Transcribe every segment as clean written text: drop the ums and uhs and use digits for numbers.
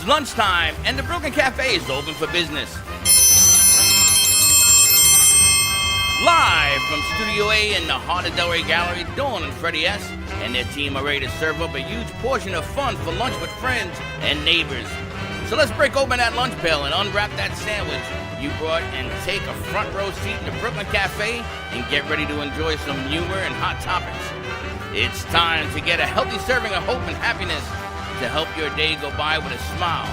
It's lunchtime, and the Brooklyn Cafe is open for business. Live from Studio A in the heart of Delray Gallery, Dawn and Freddie S. and their team are ready to serve up a huge portion of fun for lunch with friends and neighbors. So let's break open that lunch pail and unwrap that sandwich you brought and take a front row seat in the Brooklyn Cafe and get ready to enjoy some humor and hot topics. It's time to get a healthy serving of hope and happiness to help your day go by with a smile.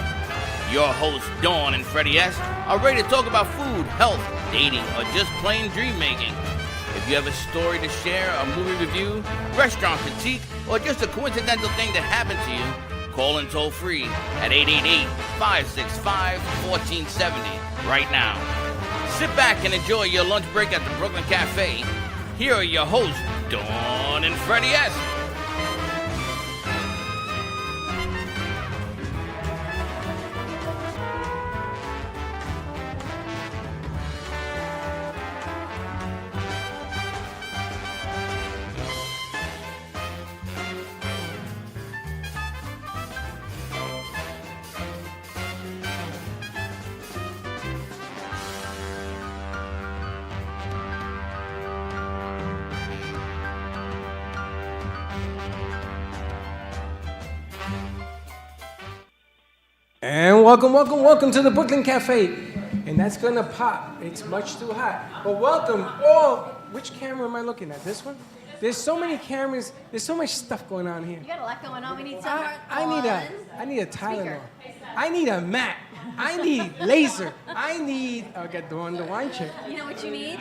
Your hosts, Dawn and Freddie S., are ready to talk about food, health, dating, or just plain dream making. If you have a story to share, a movie review, restaurant critique, or just a coincidental thing that happened to you, call in toll free at 888-565-1470 right now. Sit back and enjoy your lunch break at the Brooklyn Cafe. Here are your hosts, Dawn and Freddie S. And welcome to the Brooklyn Cafe. And that's gonna pop. It's much too hot. But welcome all. Which camera am I looking at? This one? There's so many cameras. There's so much stuff going on here. You got a lot going on. We need some. I need a Tylenol. I need a mat. I need laser. I need. I got the wine check. You know what you need?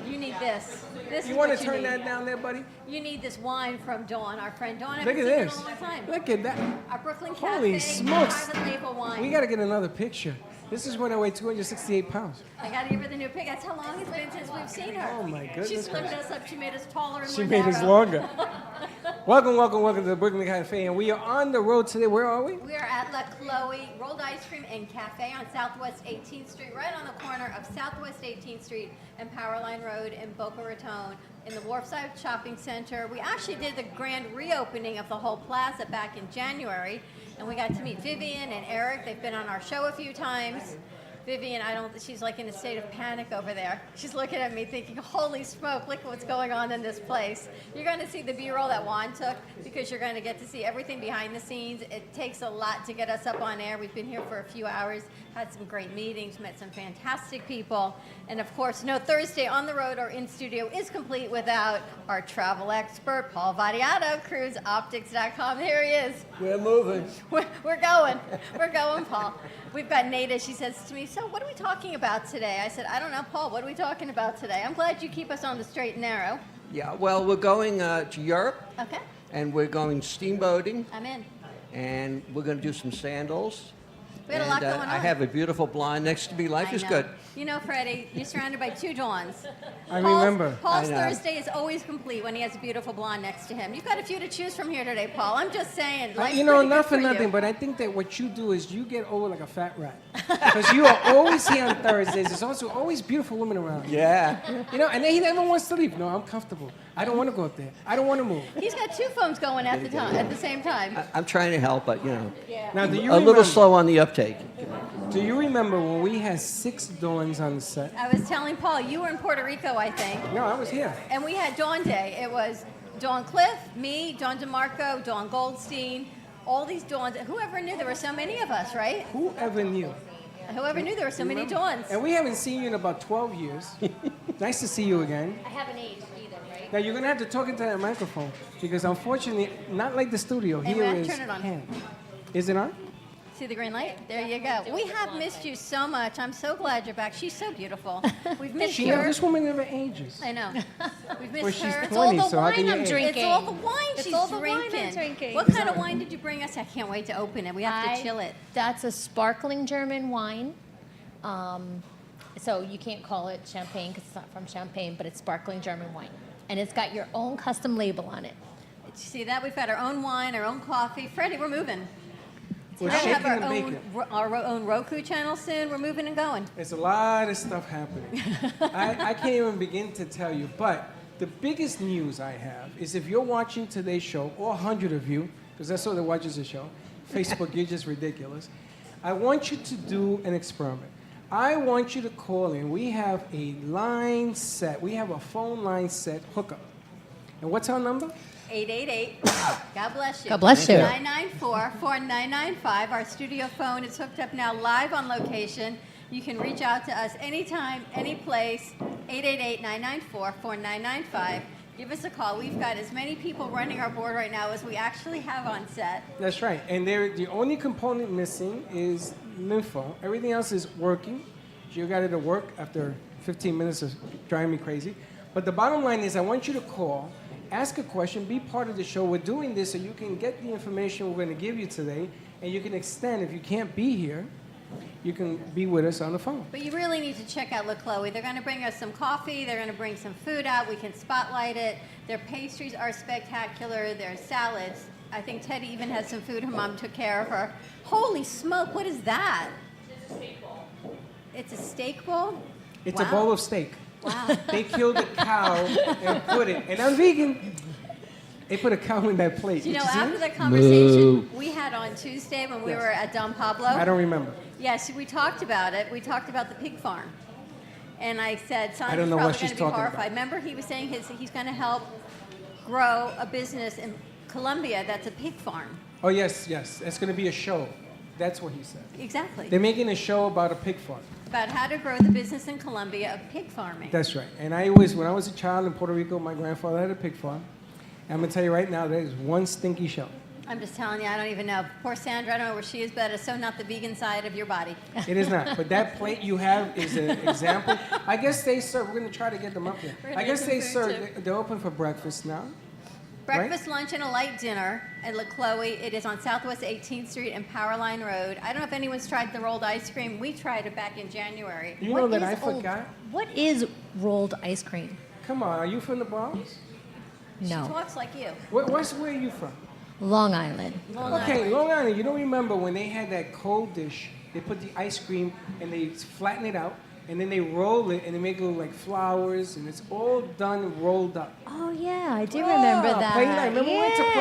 You need this. This You is want what to you turn need. that down there, buddy? You need this wine from Dawn, our friend Dawn. I Look haven't at seen this. her in a long time. Look at that. Our Brooklyn Holy Cafe smokes. private label wine. We got to get another picture. This is when I weigh 268 pounds. I got to give her the new pic. That's how long it's been since we've seen her. Oh, my goodness She slipped us up. She made us taller and She more made us narrow. longer. Welcome to the Brooklyn Cafe. And we are on the road today. Where are we? We are at La Chloe Rolled Ice Cream and Cafe on Southwest 18th Street, right on the corner of Southwest 18th Street and Powerline Road in Boca Raton in the Wharfside Shopping Center. We actually did the grand reopening of the whole plaza back in January, and we got to meet Vivian and Eric. They've been on our show a few times. Vivian, she's like in a state of panic over there. She's looking at me thinking, holy smoke, look what's going on in this place. You're going to see the B-roll that Juan took because you're going to get to see everything behind the scenes. It takes a lot to get us up on air. We've been here for a few hours, had some great meetings, met some fantastic people. And of course, no Thursday on the road or in studio is complete without our travel expert, Paul Vadiato, cruiseoptics.com. Here he is. We're moving. We're going, Paul. We've got Nada. She says to me, so what are we talking about today? I said, I don't know, Paul, what are we talking about today? I'm glad you keep us on the straight and narrow. Yeah, well, we're going to Europe, Okay, and we're going steamboating, I'm in. and we're going to do some sandals. We had a lot going on. I have a beautiful blonde next to me. Life I is know. good. You know, Freddie, you're surrounded by two Dawns. I remember. Paul's I know. Thursday is always complete when he has a beautiful blonde next to him. You've got a few to choose from here today, Paul. I'm just saying. Life's You know, pretty not good for you. nothing, but I think that what you do is you get over like a fat rat. Because you are always here on Thursdays. There's also always beautiful women around. Yeah. You know, and he never wants to leave. No, I'm comfortable. I don't want to go up there. I don't want to move. He's got two phones going at the same time. I'm trying to help, but, Now, do you a remember, little slow on the uptake. Do you remember when we had 6 Dawns on the set? I was telling Paul, you were in Puerto Rico, I think. No, I was here. And we had Dawn Day. It was Dawn Cliff, me, Dawn DeMarco, Dawn Goldstein, all these Dawns. Whoever knew there were so many of us, right? Whoever knew? Whoever knew there were so many Dawns. And we haven't seen you in about 12 years. Nice to see you again. I haven't aged either, right? Now, you're going to have to talk into that microphone because, unfortunately, not like the studio. Hey, Here man, is turn it on. hand. Is it on? See the green light? There you go. We have missed you so much. I'm so glad you're back. She's so beautiful. We've missed her. This woman never ages. I know. We've missed Well, she's her. 20, all the so how can wine you I'm age? drinking. It's all the wine It's she's all the wine I'm drinking. drinking. What kind of wine did you bring us? I can't wait to open it. We have to chill it. That's a sparkling German wine. So you can't call it champagne because it's not from Champagne, but it's sparkling German wine. And it's got your own custom label on it. Did you see that? We've got our own wine, our own coffee. Freddie, we're moving. We're We're gonna shaking have and baking. our own Roku channel soon. We're moving and going. There's a lot of stuff happening. I can't even begin to tell you, but the biggest news I have is if you're watching today's show, all 100 of you, because that's all that watches the show, Facebook, you're just ridiculous. I want you to do an experiment. I want you to call in. We have a line set. We have a phone line set hookup. And what's our number? 888. God bless you. God bless you. 994-4995. Our studio phone is hooked up now live on location. You can reach out to us anytime, any place. 888-994-4995. Give us a call. We've got as many people running our board right now as we actually have on set. That's right. And the only component missing is Nympho. Everything else is working. You got it to work after 15 minutes of driving me crazy. But the bottom line is I want you to call, ask a question, be part of the show. We're doing this so you can get the information we're going to give you today, and you can extend. If you can't be here, you can be with us on the phone. But you really need to check out La Chloe. They're going to bring us some coffee. They're going to bring some food out. We can spotlight it. Their pastries are spectacular. Their salads. I think Teddy even has some food her mom took care of her. Holy smoke, what is that? It's a steak bowl. It's a steak bowl? It's Wow. a bowl of steak. Wow. They killed a cow and put it, and I'm vegan. They put a cow in that plate. You know, Did see after it? that conversation we had on Tuesday when we Yes. were at Don Pablo. I don't remember. Yes, we talked about it. We talked about the pig farm. And I said, I Sandra's don't know what probably she's going to be talking horrified. about. Remember, he was saying he's going to help grow a business in Colombia that's a pig farm. Oh, yes, yes. It's going to be a show. That's what he said. Exactly. They're making a show about a pig farm. About how to grow the business in Colombia of pig farming. That's right. And when I was a child in Puerto Rico, my grandfather had a pig farm. And I'm going to tell you right now, there's one stinky show. I'm just telling you, I don't even know. Poor Sandra, I don't know where she is, but it's so not the vegan side of your body. It is not. But that plate you have is an example. I guess they serve. We're going to try to get them up here. We're gonna I guess get they some food, serve. They're open for breakfast now. Breakfast, lunch, and a light dinner at La Chloe. It is on Southwest 18th Street and Powerline Road. I don't know if anyone's tried the rolled ice cream. We tried it back in January. You know What that I is old- forgot? What is rolled ice cream? Come on, are you from the Bronx? She No. talks like you. Where are you from? Long Island. Long Okay, Island. Long Island. You don't remember when they had that cold dish? They put the ice cream and they flatten it out, and then they roll it and they make it look like flowers, and it's all done rolled up. Oh yeah, I do remember that. Playland. Remember we went to Yeah,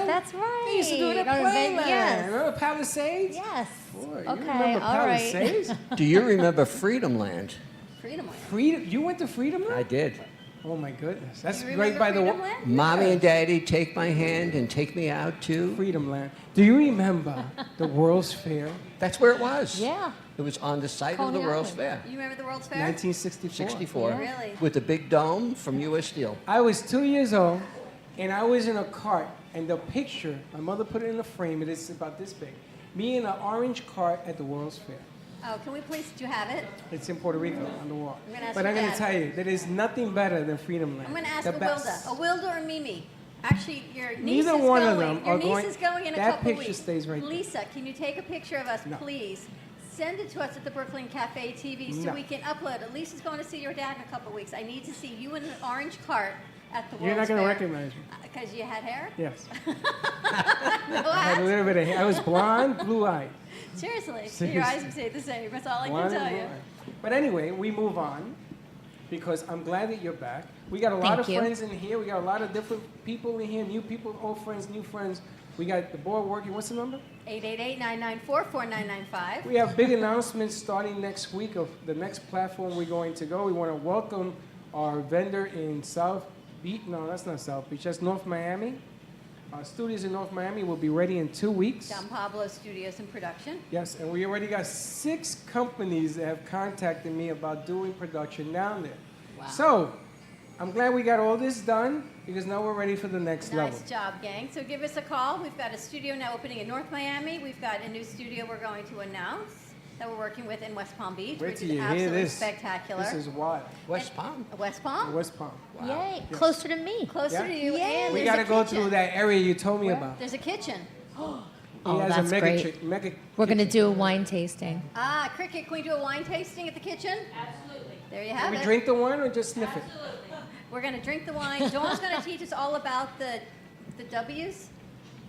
Playland? That's right. They used to do it at On event- Playland. Yes. Remember Palisades? Yes. Boy, you Okay. remember All right. Palisades? Do you remember Freedom Land? Freedom Land. Freedom. You went to Freedom Land? I did. Oh my goodness, that's You right remember by the Freedom wa- Land? Mommy and Daddy take my hand and take me out to. Freedom Land. Do you remember the World's Fair, That's where it was. Yeah. It was on the site of Coney the World's Island. Fair. You remember the World's Fair? 1964? 64. Really? With the big dome from U.S. Steel. I was 2 years old, and I was in a cart, and the picture, my mother put it in a frame, and it's about this big. Me in an orange cart at the World's Fair. Oh, can we please, do you have it? It's in Puerto Rico on the wall. I'm gonna ask But your I'm going dad. to tell you, there is nothing better than Freedom Land. I'm going to ask The best. Awilda or Mimi. Actually, your niece Neither is one going. of them Your are niece going- is going in a that couple picture weeks. stays right there. Lisa, can you take a picture of us, No. please? Send it to us at the Brooklyn Cafe TV so No. we can upload it. Lisa's going to see your dad in a couple weeks. I need to see you in an orange cart at the You're not World's going to Fair. recognize me. Because you had hair? Yes. No I had a hat? little bit of hair. I was blonde, blue-eyed. Seriously. Your Seriously. eyes would stay the same. That's all I can Blonde tell and you. blue-eyed. But anyway, we move on because I'm glad that you're back. We got a lot Thank of you. friends in here. We got a lot of different people in here, new people, old friends, new friends. We got the board working. What's the number? 888-994-4995. We have big announcements starting next week of the next platform we're going to go. We want to welcome our vendor in South Beach. No, that's not South Beach. That's North Miami. Our studios in North Miami will be ready in 2 weeks. Don Pablo Studios and Production. Yes, and we already got 6 companies that have contacted me about doing production down there. Wow. So, I'm glad we got all this done because now we're ready for the next level. Nice job, gang. So give us a call. We've got a studio now opening in North Miami. We've got a new studio we're going to announce that we're working with in West Palm Beach, Wait which till is you hear absolutely this. spectacular. This is wild. West Palm. West Palm? West Palm. Yay. Closer to me. Closer Yeah. to you. Yay. And We there's got to a go kitchen. through that area you told me about. There's a kitchen. Oh, He has that's a mega great. mega We're going to kitchen. do a wine tasting. Ah, Cricket, can we do a wine tasting at the kitchen? Absolutely. There you have Can we it. drink the wine or just sniff it? We're going to drink the wine. Dawn's going to teach us all about the W's,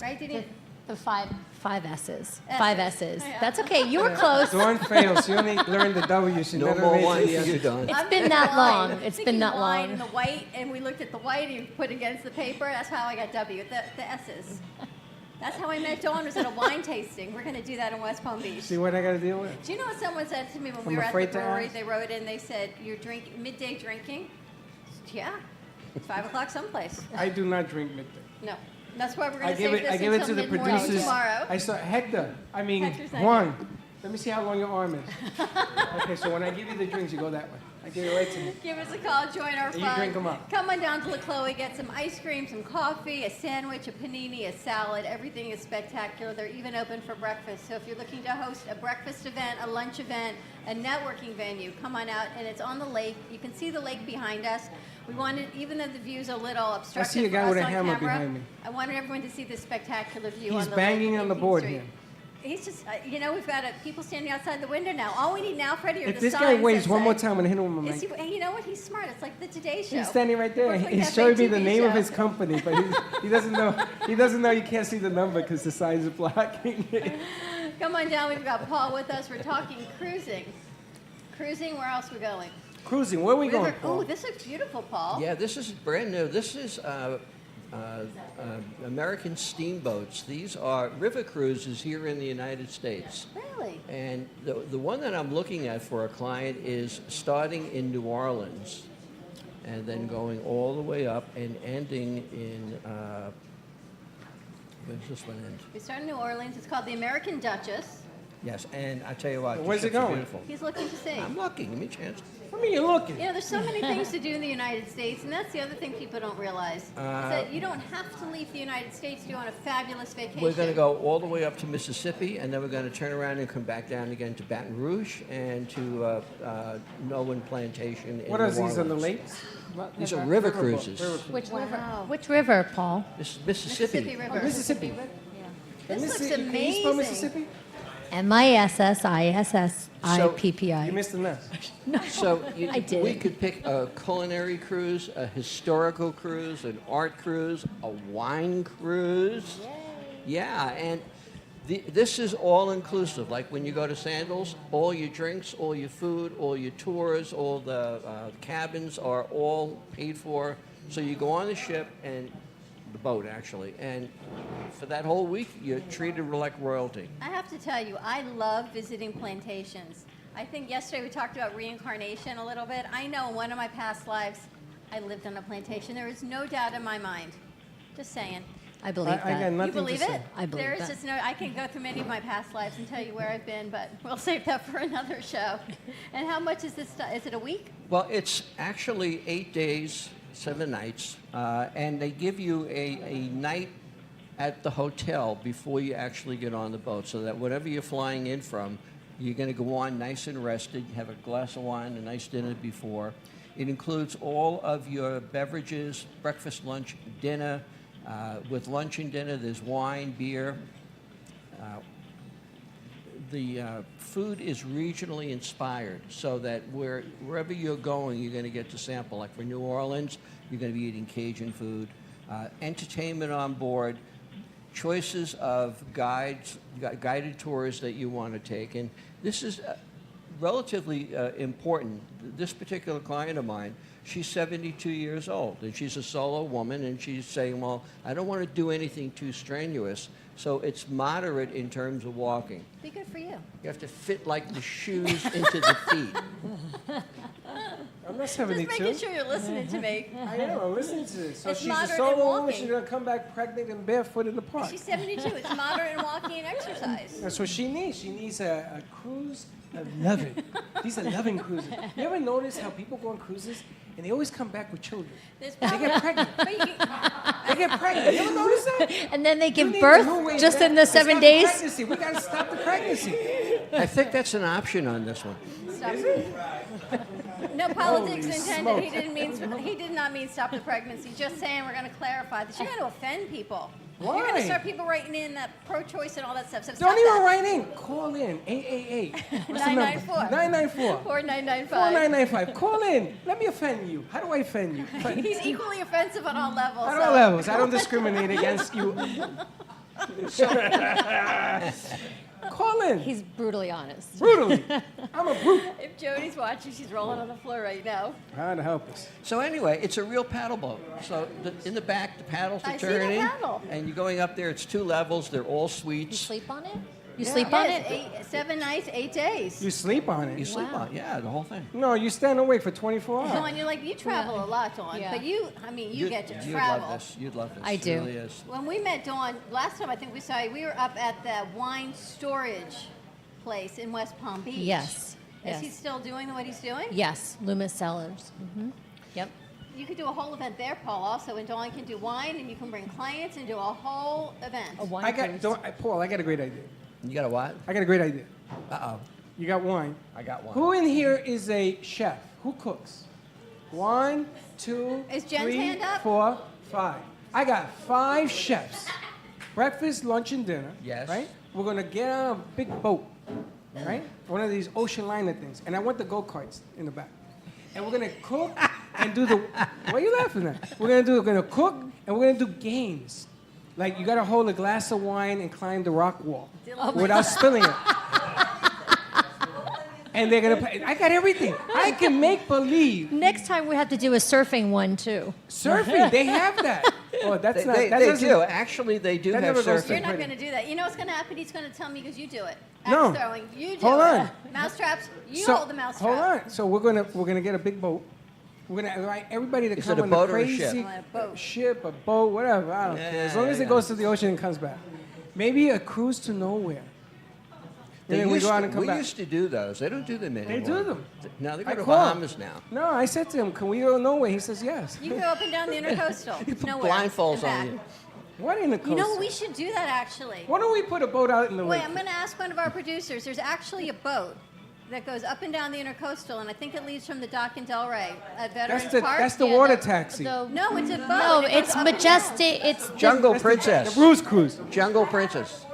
right? Did he? The five S's. S's. 5 S's. Yeah. That's okay. You were close. Dawn fails. She only learned the W. She No never more made wine the for you, S. Don. It's I'm been thinking that wine. long. I'm It's thinking been that wine long. and the white, and we looked at the white and you put against the paper. That's how I got W. The S's. That's how I met Dawn, was at a wine tasting. We're going to do that in West Palm Beach. See what I got to deal with? Do you know what someone said to me when we I'm were at the afraid to brewery? ask. They wrote in, they said, you're midday drinking? Yeah, it's 5 o'clock someplace. I do not drink midday. No, that's why we're going I to give save it. this I give it until to the mid-morning producers. tomorrow. I saw Hector. I mean Hector's not Juan. Let me see how long your arm is. Okay, so when I give you the drinks, you go that way. I give it right to you. Give us a call, join our And fun. you drink 'em up. Come on down to La Chloe, get some ice cream, some coffee, a sandwich, a panini, a salad. Everything is spectacular. They're even open for breakfast. So if you're looking to host a breakfast event, a lunch event, a networking venue, come on out. And it's on the lake. You can see the lake behind us. We wanted, even though the view's a little obstructed see a guy for us with a on hammer camera, behind me. I wanted everyone to see this spectacular view He's on the banging lake on the 18th board Street. here. He's just, we've got people standing outside the window now. All we need now, Freddie, are If the this guy signs waves that one say- more time, I'm gonna hit him with my Is mic. he, you know what? He's smart. It's like the Today Show. He's standing right there. Brooklyn He's Cafe showing me the TV name of show. his company, but he doesn't know. He doesn't know you can't see the number because the sign is blocking it. Come on down. We've got Paul with us. We're talking cruising. Cruising. Where else are we going? Cruising. Where are we going, Paul? Oh, this looks beautiful, Paul. Yeah, this is brand new. This is American steamboats. These are river cruises here in the United States. Really? And the one that I'm looking at for a client is starting in New Orleans and then going all the way up and ending in, where's this one end? We start in New Orleans. It's called the American Duchess. Yes, and I tell you what, the Where's it ships are going? beautiful. He's looking to see. I'm lucky. Give me a chance. What mean you're looking? You know, there's so many things to do in the United States, and that's the other thing people don't realize. Is that you don't have to leave the United States to go on a fabulous vacation. We're going to go all the way up to Mississippi, and then we're going to turn around and come back down again to Baton Rouge and to Nolan Plantation in What are New these on the Orleans. lakes? These are river cruises. Which river? Wow. Which river, Paul? This is Mississippi Mississippi. River. Mississippi. This looks Can you spell amazing. Mississippi? MISSISSIPPI. You missed the mess. So I did. we could pick a culinary cruise, a historical cruise, an art cruise, a wine cruise. Yeah, and this is all inclusive. Like when you go to Sandals, all your drinks, all your food, all your tours, all the cabins are all paid for. So you go on the ship and the boat actually, and for that whole week you're treated like royalty. I have to tell you, I love visiting plantations. I think yesterday we talked about reincarnation a little bit. I know in one of my past lives, I lived on a plantation. There is no doubt in my mind. Just saying. I believe I that. got nothing You believe to say. it? I believe There is that. just no, I can go through many of my past lives and tell you where I've been, but we'll save that for another show. And how much is this? Is it a week? Well, it's actually 8 days, 7 nights, and they give you a night at the hotel before you actually get on the boat, so that whatever you're flying in from, you're going to go on nice and rested, have a glass of wine, a nice dinner before. It includes all of your beverages, breakfast, lunch, dinner. With lunch and dinner, there's wine, beer. The food is regionally inspired, so that wherever you're going, you're going to get to sample. Like for New Orleans, you're going to be eating Cajun food. Entertainment on board, choices of guided tours that you want to take. And this is relatively important. This particular client of mine, she's 72 years old, and she's a solo woman, and she's saying, well, I don't want to do anything too strenuous, so it's moderate in terms of walking. Be good for you. You have to fit like the shoes into the feet. I'm not Just 72. making sure you're listening to me. I am. I'm listening to this. So It's she's a moderate solo and woman. walking. She's gonna come back pregnant and barefoot in the park. She's 72. It's moderate and walking and exercise. That's what she needs. She needs a cruise of loving. These are loving cruises. You ever notice how people go on cruises and they always come back with children? There's They probably, get pregnant. but you, They get pregnant. You ever notice that? And then they You give need birth to know where just it's in the at. 7 Stop the days. pregnancy. We gotta stop the pregnancy. I think that's an option on this one. stop. No politics Holy intended. smoke. He did not mean stop the pregnancy. Just saying we're going to clarify this. You're going to offend people. Why? You're going to start people writing in that pro-choice and all that stuff. So Don't stop even that. write in. Call in. 888. What's the number? 994. 994. 4995. 4995. Call in. Let me offend you. How do I offend you? He's equally offensive on all levels. At so- all levels. I don't discriminate against you. Call in. He's brutally honest. Brutally. I'm a brute. If Jody's watching, she's rolling on the floor right now. How to help us. So anyway, it's a real paddle boat. So in the back, the paddles are I see the turning, paddle. and you're going up there. It's 2 levels. They're all You suites. sleep on it? You sleep on it? 7 nights, 8 days. You sleep on You it. sleep Wow. on, yeah, the whole thing. No, you stand awake for 24 hours. Dawn, you travel a lot, Dawn. Yeah. But you get to You'd travel. love this. You'd love this. I do. It really is. When we met Dawn, last time I think we saw you, we were up at the wine storage place in West Palm Beach. Yes. Is he Yes. still doing what he's doing? Yes, Loomis Cellars. Yep. You could do a whole event there, Paul, also, and Dawn can do wine, and you can bring clients and do a whole event. A wine I got, cruise. Paul, I got a great idea. You got a what? I got a great idea. Uh-oh. You got wine. I got one. Who in here is a chef? Who cooks? 1, 2, Is Jen's 3, hand up? 4, 5. I got 5 chefs. Breakfast, lunch, and dinner. Yes. Right? We're gonna get on a big boat. Right? One of these ocean liner things. And I want the go-karts in the back. And we're gonna cook and do the. What are you laughing at? We're gonna cook and we're gonna do games. Like you gotta hold a glass of wine and climb the rock wall without spilling it. And they're gonna play. I got everything. I can make believe. Next time we have to do a surfing one too. Surfing, they have that. Oh, that's not. They That doesn't. do. Actually, they do that have never goes surfing. to- You're not going to do that. You know what's going to happen? He's going to tell me because you do it. No. Axe throwing, you do Hold it. on. Mousetraps, you So hold the mousetrap. hold on. So we're gonna get a big boat. We're gonna invite everybody to Is come it a on boat a or a crazy ship? A boat. ship, a boat, whatever. I don't care. As long as it Yeah. goes to the ocean and comes back. Maybe a cruise to nowhere. And then we go out and come we back. used to do those. They don't do them anymore. do them. No, they I go to call him. Bahamas now. No, I said to him, "Can we go nowhere?" He says yes. You can go up and down the intercoastal. You put Nowhere. blindfolds and on back. you. What in the coast? You know, we should do that actually. Why don't we put a boat out in the Wait, lake? I'm going to ask one of our producers. There's actually a boat that goes up and down the intercoastal, and I think it leaves from the dock in Delray at Veterans Park. That's the Yeah, water the- taxi. the- No, it's a boat. No, It goes it's up and down. majestic. It's Jungle The Princess. Bruce Cruise. Jungle Princess.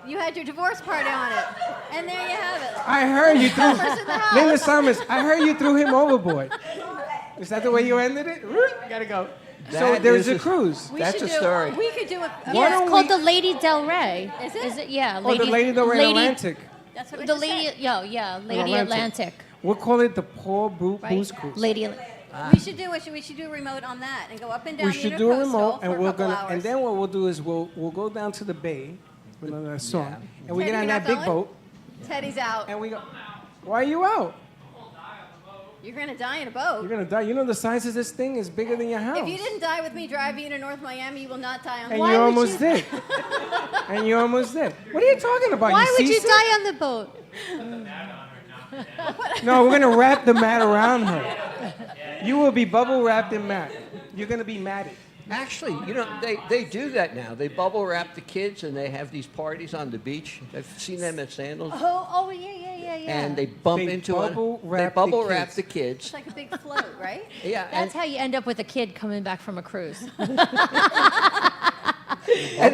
You had your divorce party on it, and there you have it. I heard you threw Summers in the house. Linda Summers. I heard you threw him overboard. Is that the way you ended it? Gotta go. So That there's is a a- cruise. We That's should a do, story. We could do a. Why Yeah, don't it's called we- the Lady Del Rey. Is it? Is it? Yeah. Oh, the Lady Del Rey Atlantic. That's what I The just Lady, said. yeah, Lady Atlantic. Atlantic. We'll call it the Paul Right? Booze Cruise. Lady. We should do it. We should do a remote on that and go up and down We the should do a intercoastal remote, for and a we're couple gonna, hours. and then what we'll do is we'll go down to the bay with another song, Yeah. and we Teddy, get on you're that not big going? boat, Teddy's out. and we go. Why are you out? You're gonna die in a You're boat. gonna die. You know the size of this thing is bigger than your house. If you didn't die with me driving you to North Miami, you will not die on and the you boat. almost did. And you almost did. What are you talking about? Why would you seasick? die on the boat? No, we're gonna wrap the mat around her. You will be bubble wrapped in mat. You're gonna be matted. Actually, you know, they do that now. They bubble wrap the kids and they have these parties on the beach. I've seen them at Sandals. Oh, yeah. And they bump They into bubble they wrap the bubble wrap kids. the kids. It's like a big float, right? Yeah, That's how you end up with a kid coming back from a cruise. and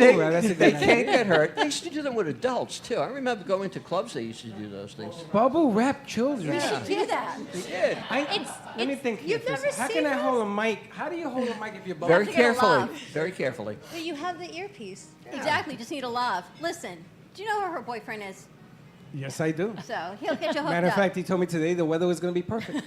they, Bubble wrap, that's a they good can't get hurt. They used to do them with adults too. I remember going to clubs. They used to do those things. Bubble wrap children. We should do that. They did. Let me think. you've here for a never second. How seen can I this? hold a mic? How do you hold a mic if you're bubble? Very to get a carefully. laugh. Very carefully. But you have the earpiece. Exactly. Just need a love. Listen. Do you know who her boyfriend is? Yes, I do. So he'll get you hooked Matter of up. fact, he told me today the weather was going to be perfect.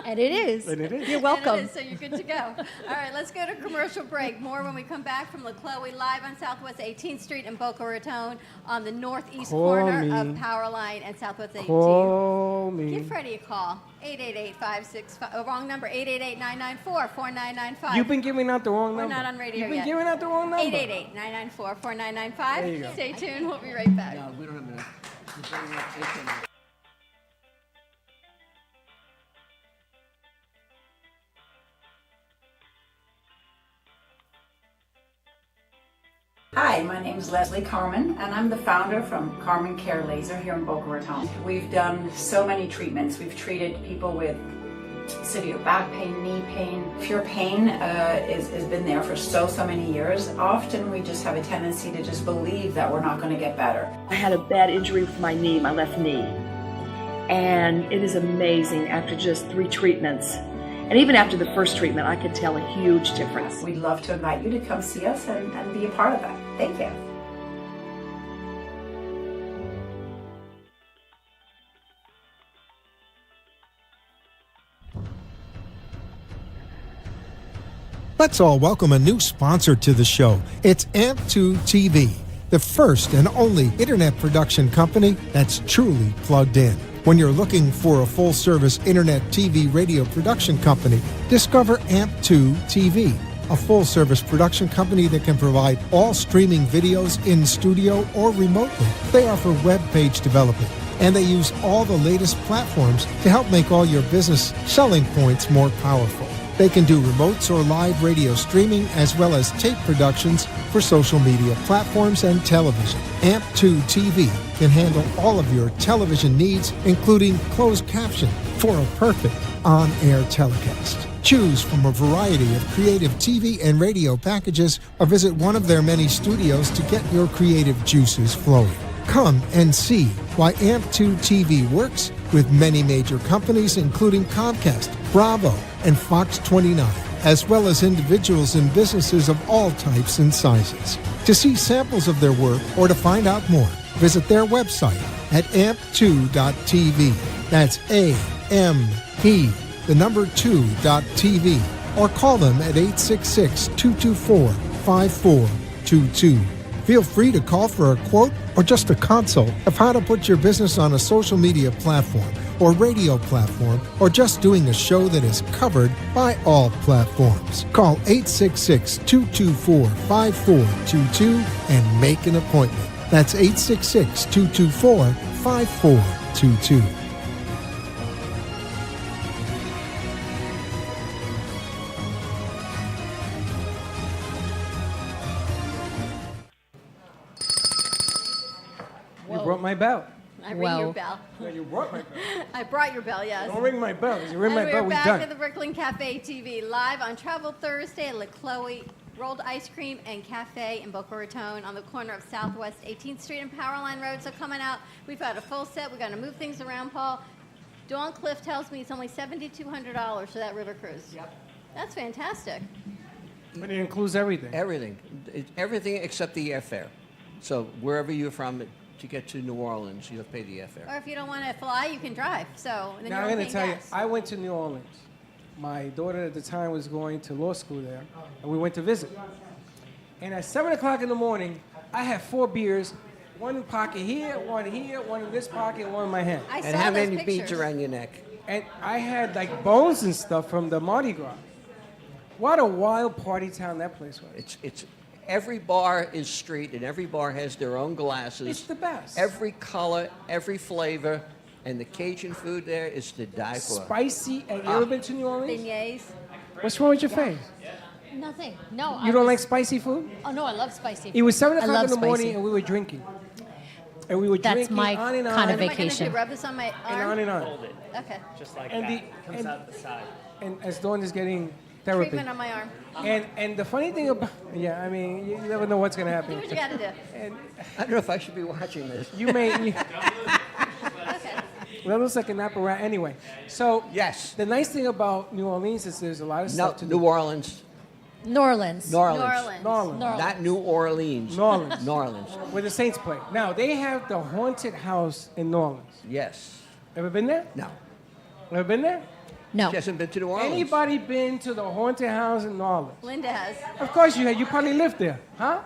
And it is. And it is. You're And welcome. it is, so you're good to go. All right, let's go to commercial break. More when we come back from La Chloe live on Southwest 18th Street in Boca Raton on the northeast Call corner me. of Powerline and Southwest 18th. Call me. Give Freddie a call. 888-565. Wrong number. 888-994-4995. You've been giving out the wrong We're number. not on radio You've been yet. giving out the wrong number. 888-994-4995. There you go. Stay tuned. We'll be right back. No, we don't have enough. Hi, my name is Leslie Carmen, and I'm the founder from Carmen Care Laser here in Boca Raton. We've done so many treatments. We've treated people with severe back pain, knee pain. If your pain has been there for so many years, often we just have a tendency to just believe that we're not going to get better. I had a bad injury with my knee, my left knee. And it is amazing after just 3 treatments. And even after the first treatment, I could tell a huge difference. We'd love to invite you to come see us and be a part of that. Thank you. Let's all welcome a new sponsor to the show. It's AMP2 TV, the first and only internet production company that's truly plugged in. When you're looking for a full-service internet TV radio production company, discover AMP2 TV, a full-service production company that can provide all streaming videos in studio or remotely. They offer web page development, and they use all the latest platforms to help make all your business selling points more powerful. They can do remotes or live radio streaming as well as tape productions for social media platforms and television. AMP2 TV can handle all of your television needs, including closed caption for a perfect on-air telecast. Choose from a variety of creative TV and radio packages or visit one of their many studios to get your creative juices flowing. Come and see why AMP2 TV works with many major companies, including Comcast, Bravo, and Fox 29, as well as individuals and businesses of all types and sizes. To see samples of their work or to find out more, visit their website at amp2.tv. That's A-M-P, the number 2.tv, or call them at 866-224-5422. Feel free to call for a quote or just a consult of how to put your business on a social media platform or radio platform, or just doing a show that is covered by all platforms. Call 866-224-5422 and make an appointment. That's 866-224-5422. You brought my bell. I ring your bell. Yeah, you brought my bell. I brought your bell, yes. Don't ring my bell. If you ring my And bell, we're we back done. at the Brooklyn Cafe TV, live on Travel Thursday at La Chloe Rolled Ice Cream and Cafe in Boca Raton on the corner of Southwest 18th Street and Powerline Road. So coming out, we've got a full set. We're going to move things around, Paul. Dawn Cliff tells me it's only $7,200 for that river cruise. Yep. That's fantastic. But it includes everything. Everything. Everything except the airfare. So wherever you're from, to get to New Orleans, you have to pay the airfare. Or if you don't want to fly, you can drive. So then Now, you're I'm going only to tell you, gas. I went to New Orleans. My daughter at the time was going to law school there, and we went to visit. And at 7 o'clock in the morning, I had 4 beers, one pocket here, one in this pocket, and one in my hand. I And saw how those many beads pictures. around your neck? And I had like bones and stuff from the Mardi Gras. What a wild party town that place was. It's every bar is street, and every bar has their own glasses. It's the best. Every color, every flavor, and the Cajun food there is to die for. Spicy. Have you ever been to New Orleans? Beignets. What's wrong with your face? Nothing. No. You don't like spicy food? Oh no, I love spicy. It was 7 I o'clock in love the morning, spicy. and we were drinking. And we were That's drinking my on and on. kind of What am I going to vacation. do? Rub this on my and arm? on and on. Okay. Just like And that. the- Comes and- out the side. And as Dawn is getting therapy. Treatment on my arm. And the funny thing about, yeah, I mean, you never know what's going to Do happen. what you got to do. And I don't know if I should be watching this. you may, Okay. well, it looks like an apparat anyway. So Yes. the nice thing about New Orleans is there's a lot of No, stuff to New do. Orleans. New Orleans. New Orleans. New Orleans. New Orleans, Not New Orleans. New Orleans. New Orleans. where the Saints play. Now they have the haunted house in New Orleans. Yes. Ever been there? No. Ever been there? No. She hasn't been to New Orleans. Anybody been to the haunted house in New Orleans? Linda has. Of course you have. You probably lived there, huh?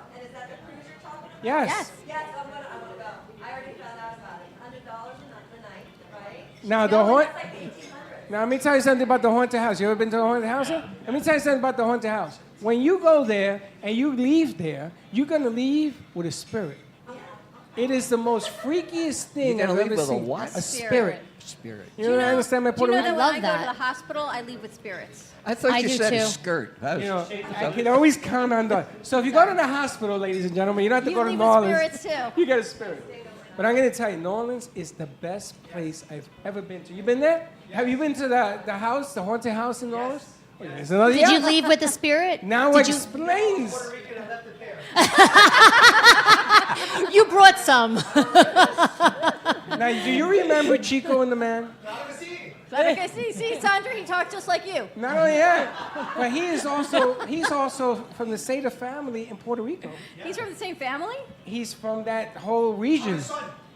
Yes. Yes. Yes, I'm gonna go. I already found out about it. $100 a night, right? Now the No, haunt. That's like 1,800. Now let me tell you something about the haunted house. You ever been to the haunted house? Let me tell you something about the haunted house. When you go there and you leave there, you're gonna leave with a spirit. It is the most freakiest thing You're I've gonna ever leave with a seen. what? A spirit. Spirit. You know, understand my Do you Puerto know Rican? that when Love I go that. to the hospital, I leave with spirits? I thought I you do said a too. skirt. That was- You know, I can always count on that. So if you go to the hospital, ladies and gentlemen, you don't have to You go to leave New with Orleans. spirits, too. You get a spirit. But I'm going to tell you, New Orleans is the best place I've ever been to. You been there? Have you been to the house, the haunted house in New Orleans? Oh, yeah, it's another Did you yeah. leave with the spirit? Now Did you? explains. You brought some. Now, do you remember Chico and the Man? Okay, see, Sandra, he talked just like you. Not only that, but he's also from the Seder family in Puerto Rico. He's from the same family? He's from that whole region.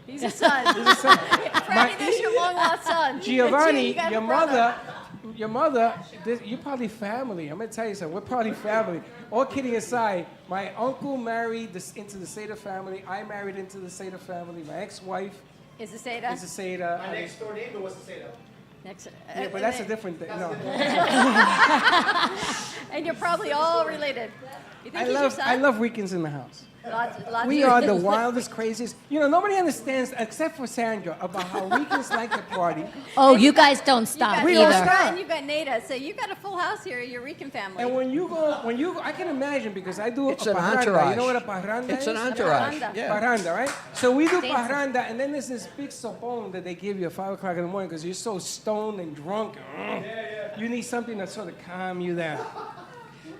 He's a son. He's a son. Frankie, there's your long lost son. Giovanni, You got a your brother. your mother, you're probably family. I'm gonna tell you something. We're probably family. All kidding aside, my uncle married into the Seder family. I married into the Seder family. My ex-wife Is the Seda? is a Seder. My next door neighbor was a Seder. Next, Yeah, but that's a different thing. No. And you're probably all related. You think he's your son? I love weekends in the house. Lots We of are the weekends. wildest, craziest. You know, nobody understands except for Sandra about how weekends like to party. Oh, you guys don't You stop got We don't either. stop. and you've got Nada, so you got a full house here, your Rican family. And when you go, I can imagine because I do It's a an parranda. entourage. You know what a parranda It's is? an entourage. parranda. Yeah. Parranda, right? So we do Dancing. parranda, and then there's this big sopón that they give you at 5 o'clock in the morning because you're so stoned and drunk. You need something to sort of calm you down.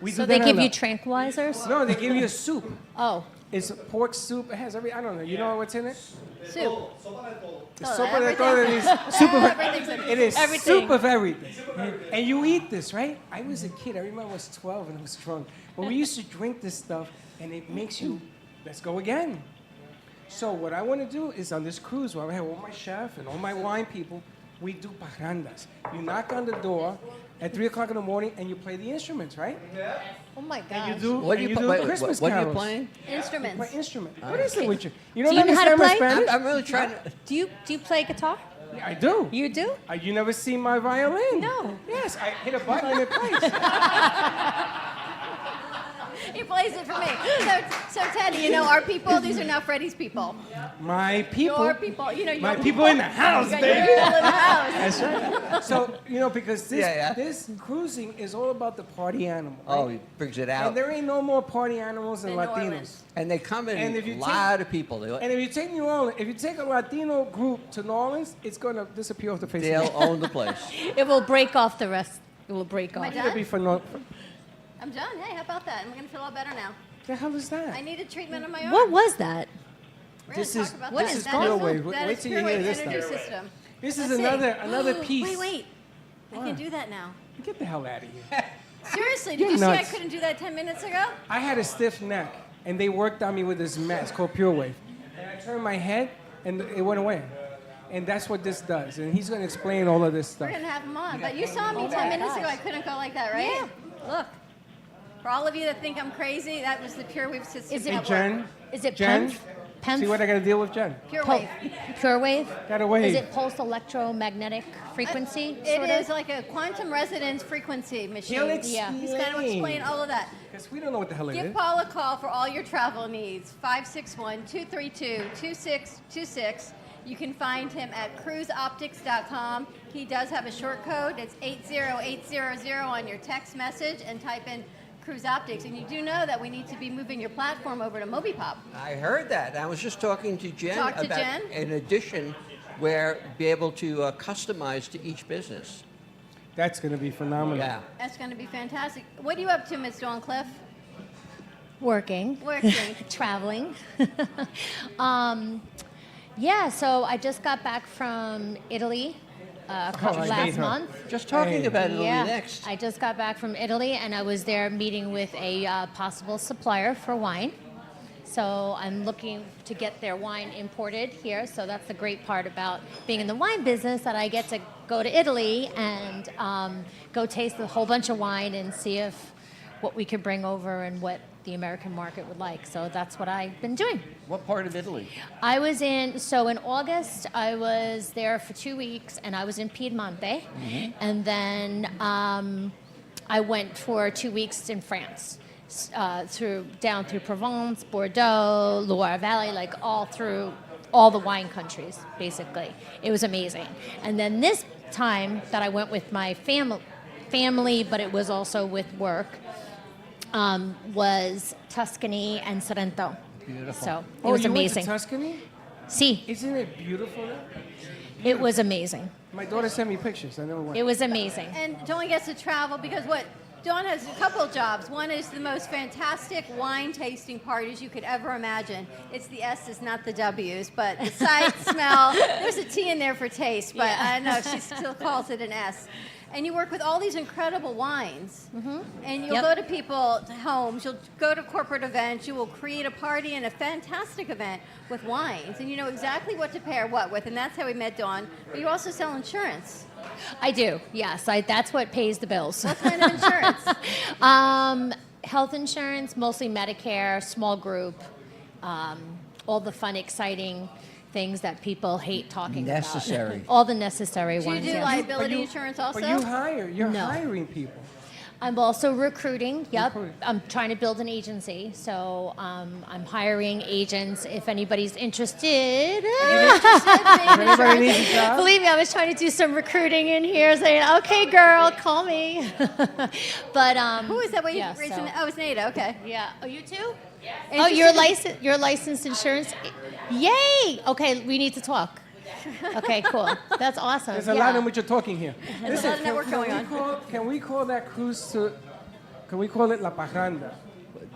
We So do they that give on you the- tranquilizers? No, they give you a soup. Oh, It's pork soup. It has I don't know. You know what's in it? Soup. It's Oh, sopa de everything. todo. It is soup of Everything's in it. it is Everything. soup of everything. And you eat this, right? I was a kid. I remember I was 12 and I was drunk. But we used to drink this stuff, and it makes you, let's go again. So what I want to do is on this cruise where I have all my chef and all my wine people, we do parrandas. You knock on the door at 3 o'clock in the morning, and you play the instruments, right? Oh my And gosh. you do, What and are you, you do wait, Christmas what are you carols. playing? Instruments. My instrument. What is it with you? You don't Do you know how to understand my play? Spanish? I'm really trying to. do you play guitar? Yeah, I do. You do? You never see my violin? No. Yes, I hit a button and it plays. He plays it for me. So Teddy, you know, our people, these are now Freddie's people. My people. Your people, you know, your My people in the house, You got baby. your people in the house. That's right. So, you know, because this, Yeah. this cruising is all about the party animal. Right? Oh, he brings it out. And there ain't no more party animals than Than New Latinos. Orleans. And they come in And if a you take- lot of people. And if you take New Orleans, if you take a Latino group to New Orleans, it's going to disappear off the face of the They'll earth. own the place. It will break off the rest. It will break Am I off. done? It'll be for no. I'm done. Hey, how about that? I'm going to feel a lot better now. The hell is that? I need a treatment on my arm. What was that? We're This gonna is- talk about what that. is That Pure Wave? that Wait is till you Pure hear Wave this energy stuff. system. This is Let's see. another piece. Wait. I can do that now. Get the hell out of here. Seriously, You're did you see I nuts. couldn't do that 10 minutes ago? I had a stiff neck, and they worked on me with this mat. It's called Pure Wave. And I turned my head, and it went away. And that's what this does. And he's going to explain all of this stuff. We're going to have him on. But you saw me 10 minutes ago. I couldn't go like that, right? Yeah. Look. For all of you that think I'm crazy, that was the Pure Wave system. Is it- Hey, at work. Jen. Is it Jen? Penf? See what I got to deal with, Jen? Pure Pul- Wave. Pure wave? Got a wave. Is it pulse electromagnetic frequency? It sort is of? like a quantum resonance frequency machine. He'll explain. Yeah. He's going to explain all of that. Because we don't know what the hell it Give is. Paul a call for all your travel needs. 561-232-2626. You can find him at cruiseoptics.com. He does have a short code. It's 80800 on your text message, and type in Cruise Optics. And you do know that we need to be moving your platform over to MobiPop. I heard that. I was just talking to Jen Talk to about Jen? an addition where be able to customize to each business. That's going to be phenomenal. Yeah. That's going to be fantastic. What are you up to, Miss Dawn-Cliff? Working. Working. Traveling. Yeah, so I just got back from Italy I hate last her. month. Just talking Hey. about Italy Yeah, next. I just got back from Italy, and I was there meeting with a possible supplier for wine. So I'm looking to get their wine imported here. So that's the great part about being in the wine business, that I get to go to Italy and go taste a whole bunch of wine and see if what we could bring over and what the American market would like. So that's what I've been doing. What part of Italy? I was in August, I was there for 2 weeks, and I was in Piedmonte. And then I went for 2 weeks in France, down through Provence, Bordeaux, Loire Valley, like all through all the wine countries, basically. It was amazing. And then this time that I went with my family, but it was also with work, was Tuscany and Sorrento. Beautiful. So it Oh, was you amazing. went to Tuscany? See, Isn't it beautiful there? it was amazing. My daughter sent me pictures. I never went. It was amazing. And Dawn gets to travel because Dawn has a couple of jobs. One is the most fantastic wine tasting parties you could ever imagine. It's the S's, not the W's, but the sight, smell. There's a T in there for taste, but I know she still calls it an S. And you work with all these incredible wines. And you'll Yep. go to people's homes, you'll go to corporate events, you will create a party and a fantastic event with wines. And you know exactly what to pair what with. And that's how we met Dawn. But you also sell insurance. I do, yes. That's what pays the bills. What kind of insurance? Health insurance, mostly Medicare, small group, all the fun, exciting things that people hate talking Necessary. about. All the necessary Do you ones. do yes. liability insurance also? But you're No. hiring people. I'm also recruiting. Yep. Recruiting. I'm trying to build an agency. So I'm hiring agents if anybody's interested. If anybody needs a job, Believe me, I was trying to do some recruiting in here saying, okay, girl, call me. But Who is that? What you yeah, raised so- in- Oh, it's Nada. Okay. Yeah. Oh, you too? Oh, Interested you're licensed insurance? Yay! Okay, we need to talk. Okay, cool. That's awesome. there's a yeah. lot in what you're talking here. There's a lot of network going on. Can we call that cruise to? Can we call it La Parranda?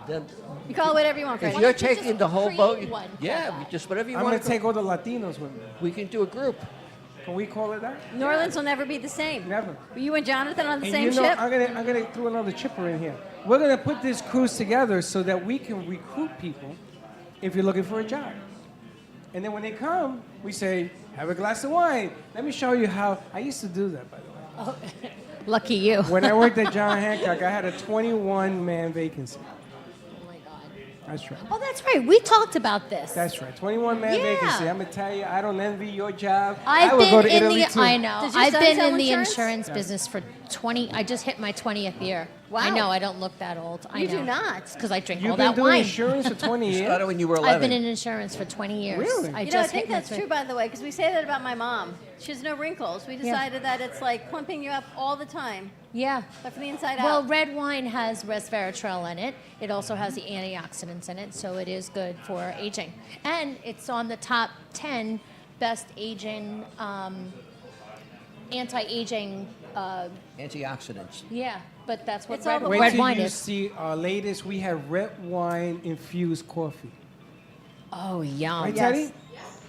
Then, You call it whatever you want, if Freddie. you're don't you taking just the whole create boat, one? yeah, just whatever you I'm want gonna take all the Latinos with me. we can do a group. Can we call it that? New Orleans will never be the same. Never. Were you and Jonathan on the And same you know, ship? I'm gonna throw another chipper in here. We're gonna put this cruise together so that we can recruit people if you're looking for a job. And then when they come, we say, have a glass of wine. Let me show you how. I used to do that, by the way. Lucky you. When I worked at John Hancock, I had a 21-man vacancy. Oh my God. That's right. Oh, that's right. We talked about this. That's right. 21-man Yeah. vacancy. I'm gonna tell you, I don't envy your job. I've I would go been to in Italy the. too. I know. Did your I've son been sell in the insurance? insurance business for 20. I just hit my 20th year. Wow. I know. I don't look that old. I You know. do not. Because I drink all You've been that doing wine. insurance for 20 You years. started when you were 11. I've been in insurance for 20 years. Really? I You know, I just think hit my that's 20 true, by the way, because we say that about my mom. She has no wrinkles. We decided that it's like plumping you up all the time, Yeah. but from the inside Well, out. red wine has resveratrol in it. It also has the antioxidants in it, so it is good for aging. And it's on the top 10 best aging, anti-aging. Antioxidants. Yeah, but that's what It's all red, the Wait red till wine you is. see our latest. We have red wine infused coffee. Oh, yum. Right, Yes. Teddy?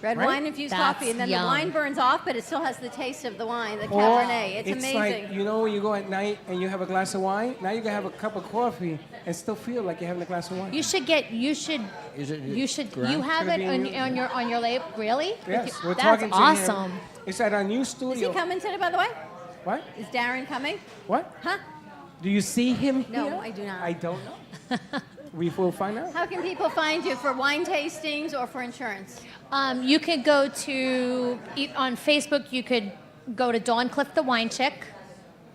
Red Right? wine infused That's coffee, and then yum. the wine burns off, but it still has the taste of the wine, the Or Cabernet. It's it's amazing. like, you know, when you go at night and you have a glass of wine, now you can have a cup of coffee and still feel like you're having a glass of wine. You should get. You should. Is it You should. ground? You have Could it it be on, in your- on your label. Really? Yes, we're That's talking to awesome. him. It's at our new Is he studio. coming today, by the way? What? Is Darren coming? What? Huh? Do you see him No, here? I do not. I don't know. We will find out. How can people find you for wine tastings or for insurance? You could go to on Facebook. You could go to Dawn Cliff the Wine Chick.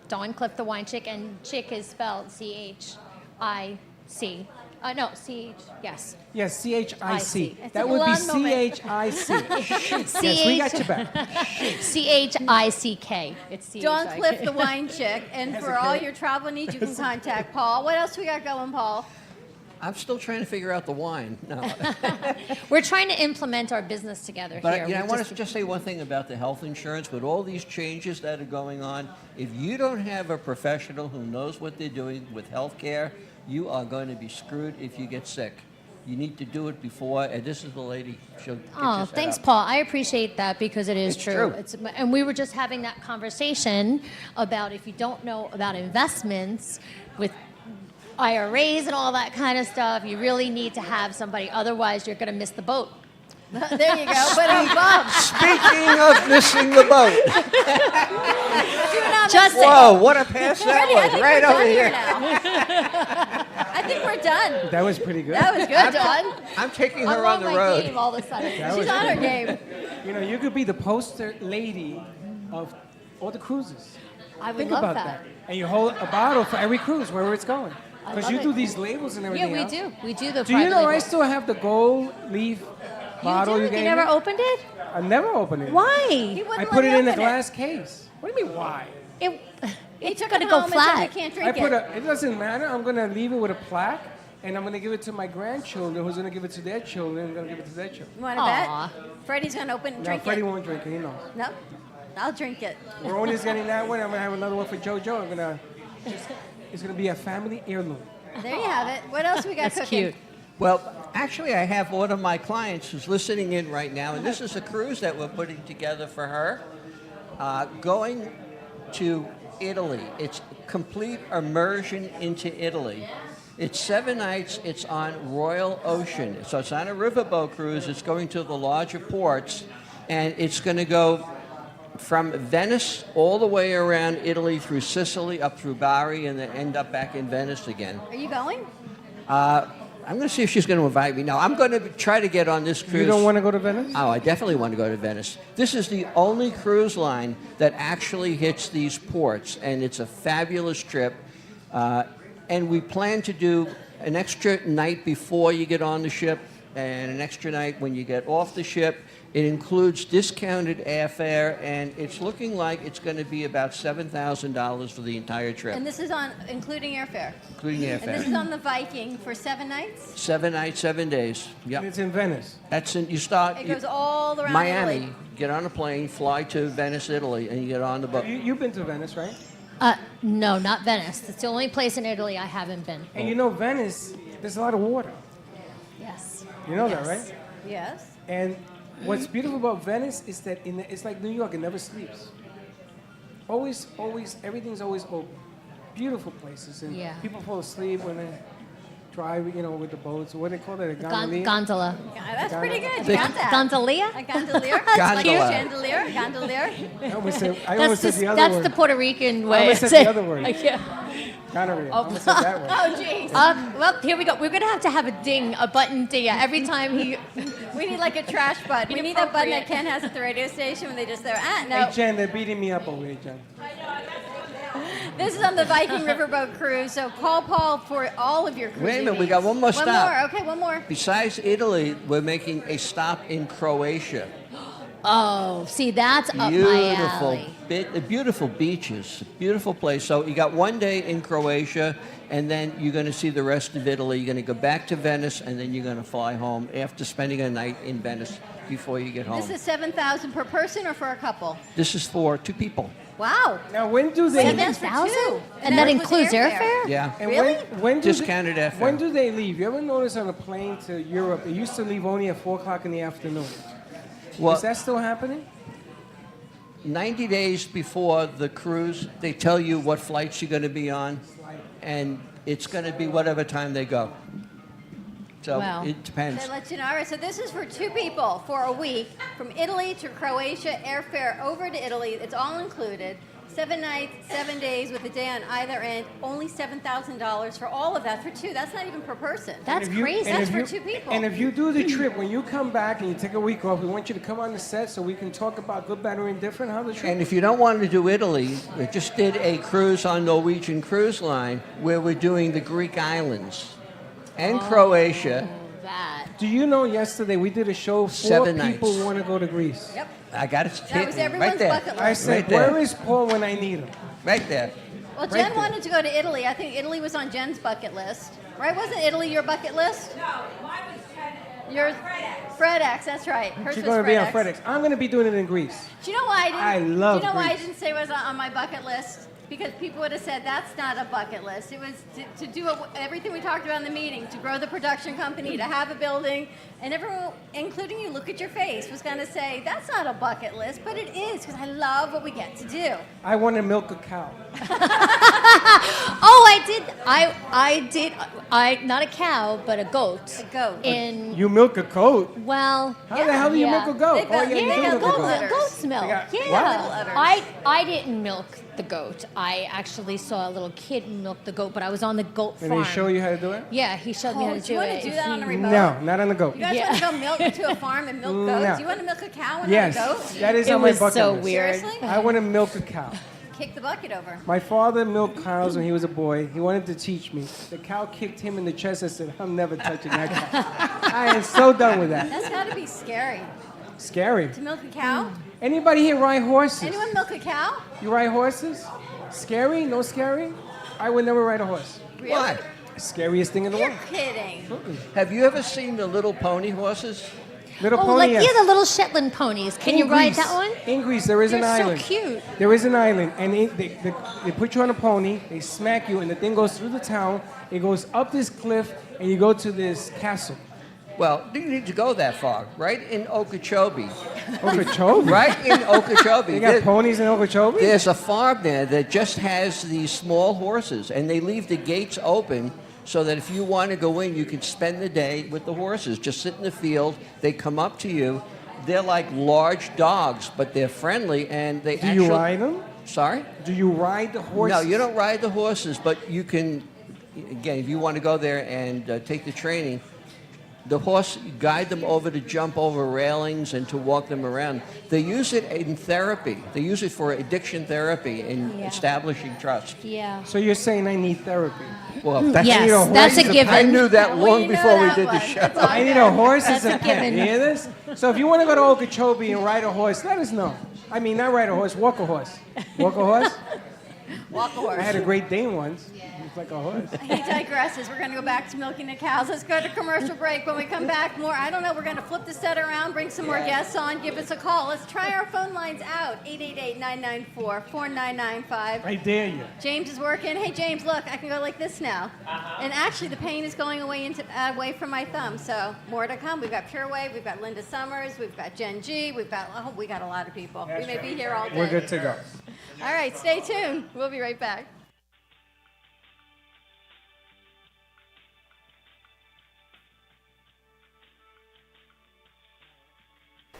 Dawn Cliff the Wine Chick, and chick is spelled CHIC. No, CH. Yes. Yes, CHIC. It's That a would be blonde moment. CHIC. Yes, we got your back. CHICK. It's CHIK. Dawn Cliff, the wine chick. And That's for a all good- your travel needs, you can contact Paul. What else we got going, Paul? I'm still trying to figure out the wine. No. We're trying to implement our business together But here. you know, I We want to just say one thing about the health insurance. With all these changes that are going on, if you don't have a professional who knows what they're doing with health care, you are going to be screwed if you get sick. You need to do it before, and this is the lady. She'll get you Oh, set thanks, up. Paul. I appreciate that because it is It's true. true. And we were just having that conversation about if you don't know about investments with IRAs and all that kind of stuff, you really need to have somebody. Otherwise, you're going to miss the boat. There you go. But Bob, Speaking of missing the boat, Just saying. whoa, what a pass that Freddie, I was, think right we're over done here here. now. I think we're done. That was pretty good. That was good, Dawn. I'm taking I'm her on on the my road. game all of a sudden. That She's was on her game. You know, you could be the poster lady of all the cruises. I would Think love about that. And you hold a bottle for every cruise, wherever it's going. Because love you it. do these labels and Yeah, everything we else. do. We do the Do you private know I label. still have the gold leaf bottle You you do? gave You never me? opened it? I never opened it. He Why? wouldn't I let put me it in a open glass case. What do you mean, why? It's took going to it go home and said flat. we can't I drink put it. it doesn't matter. I'm going to leave it with a plaque, and I'm going to give it to my grandchildren, who's going to give it to their children, and going to give it to their children. You want to Aw. bet? Freddie's going to open and Now, drink Freddie it. won't drink it, he knows. No, I'll drink it. Ronnie's getting that one. I'm going to have another one for JoJo. It's going to be a family heirloom. There you have it. What else we got That's cooking? cute. Well, actually, I have one of my clients who's listening in right now, and this is a cruise that we're putting together for her, going to Italy. It's complete immersion into Italy. It's 7 nights. It's on Royal Ocean. So it's on a riverboat cruise. It's going to the larger ports, and it's going to go from Venice all the way around Italy through Sicily, up through Bari, and then end up back in Venice again. Are you going? I'm going to see if she's going to invite me. No, I'm going to try to get on this cruise. You don't want to go to Venice? Oh, I definitely want to go to Venice. This is the only cruise line that actually hits these ports, and it's a fabulous trip. And we plan to do an extra night before you get on the ship and an extra night when you get off the ship. It includes discounted airfare, and it's looking like it's going to be about $7,000 for the entire trip, And this is on including airfare. including And this airfare. is on the Viking for 7 nights. 7 nights, 7 days. And Yep. it's in Venice. That's in, you start It goes all around Miami, Italy. get on a plane, fly to Venice, Italy, and you get on the boat. You've been to Venice, right? No, not Venice. It's the only place in Italy I haven't been. And you know Venice, there's a lot of water. Yes. You know Yes. that, right? Yes. And what's beautiful about Venice is that it's like New York, it never sleeps. Always, everything's always open. Beautiful places. And Yeah. people fall asleep when they drive, with the boats. What do they call it? A gondola? Gondola. Yeah, that's pretty good. You They- got that. Gondolia? A gondolier? Gondola. Like a chandelier? A gondolier? I almost said That's the other that's word. the Puerto Rican I way. almost of said the saying- other word. Yeah. Gonorrhea. I almost said that word. Oh, jeez. Well, here we go. We're gonna have a ding, a button ding every time he. We need like a trash button. We need that button that Inappropriate. Ken has at the radio station when they just there. No. Hey, Jen, they're beating me up over here, Jen. This is on the Viking Riverboat cruise, so call Paul for all of your cruising Wait a minute, we needs. got one more stop. One more, okay, one more. Besides Italy, we're making a stop in Croatia. Oh, see, that's up my Beautiful, alley. beautiful beaches, beautiful place. So you got 1 day in Croatia, and then you're going to see the rest of Italy. You're going to go back to Venice, and then you're going to fly home after spending a night in Venice before you get home. This is $7,000 per person or for a couple? This is for 2 people. Wow. Now, when do they? Wait, that's for 7,000? two. And that includes airfare? Yeah. And Really? when do Discounted they, airfare. When do they leave? You ever notice on a plane to Europe, it used to leave only at 4 o'clock in the afternoon. Well, Is that still happening? 90 days before the cruise, they tell you what flights you're going to be on, and it's going to be whatever time they go. So Wow. it depends. They let you know. All right, so this is for 2 people for a week from Italy to Croatia, airfare over to Italy. It's all included. 7 nights, 7 days with a day on either end. Only $7,000 for all of that for 2. That's not even per person. That's If you- crazy. and That's if for you- 2 people. And if you do the trip, when you come back and you take a week off, we want you to come on the set so we can talk about good, bad, or indifferent. How the trip? And if you don't want to do Italy, we just did a cruise on Norwegian Cruise Line where we're doing the Greek islands and Croatia. That. Do you know yesterday we did a show, 4 7 people nights. want to go to Greece. Yep. I got it That was everyone's right there. bucket list. I said, Right there. where is Paul when I need him? Right there. Well, Right Jen there. wanted to go to Italy. I think Italy was on Jen's bucket list. Right? Wasn't Italy your bucket list? No, mine was FedEx. Yours? FredEx, that's right. Hers She's was going to be on FredEx. FedEx. I'm going to be doing it in Greece. Do you know why I didn't? I love Do you know why I Greece. didn't say it was on my bucket list? Because people would have said that's not a bucket list. It was to do everything we talked about in the meeting, to grow the production company, to have a building, and everyone, including you, look at your face, was going to say that's not a bucket list, but it is because I love what we get to do. I want to milk a cow. Oh, I did. I did. I not a cow, but a goat. A goat. In You milk a goat? well. How the hell do you yeah. milk a goat? They've got- you yeah, do they milk got a goat goat. litter. Goat's milk. They got- Yeah. Wow. I didn't milk the goat. I actually saw a little kid milk the goat, but I was on the goat And farm. they show you how to do it? Yeah, he showed me how to do you do want it. to do that on a remote? No, not on the goat. You guys Yeah. want to go milk to a farm and milk goats? No. You want to milk a cow and Yes, not a goat? that is It on my was bucket so list. weird. Seriously? I want to milk a cow. Kick the bucket over. My father milked cows when he was a boy. He wanted to teach me. The cow kicked him in the chest. I said, I'm never touching that cow. I am so done with that. That's got to be scary. Scary. To milk a cow? Anybody here ride horses? Anyone milk a cow? You ride horses? Scary? No scary? I would never ride a horse. Really? Why? Scariest thing in the You're world. kidding. Have you ever seen the little pony horses? Little Oh, pony. like yes. yeah, the little Shetland ponies. Can you ride that one? In Greece, there is an They're so island. cute. There is an island, and they put you on a pony, they smack you, and the thing goes through the town. It goes up this cliff, and you go to this castle. Well, you need to go that far. Right in Okeechobee. Okeechobee? Right in Okeechobee. They got ponies in Okeechobee? There's a farm there that just has these small horses, and they leave the gates open so that if you want to go in, you can spend the day with the horses. Just sit in the field. They come up to you. They're like large dogs, but they're friendly, and they Do you ride them? Sorry? Do you ride the horses? No, you don't ride the horses, but you can, again, if you want to go there and take the training, the horse, guide them over to jump over railings and to walk them around. They use it in therapy. They use it for addiction therapy and establishing trust. Yeah. So you're saying I need therapy? Well, Yes, that's a given. I knew that long We know before we that did the one. show. It's all I need a horse as That's a a pet. given. You hear this? So if you want to go to Okeechobee and ride a horse, let us know. I mean, not ride a horse, walk a horse. Walk a horse? Walk a horse. I had a Great Dane once. It's like a horse. He digresses. We're going to go back to milking the cows. Let's go to commercial break. When we come back, more. I don't know. We're going to flip the set around, bring some more guests on, give us a call. Let's try our phone lines out. 888-994-4995. I dare you. James is working. Hey, James, look, I can go like this now. And actually, the pain is going away from my thumb. So more to come. We've got Pure Wave. We've got Linda Summers. We've got Jen G. We got a lot of people. We may be here all day. We're good to go. All right, stay tuned. We'll be right back.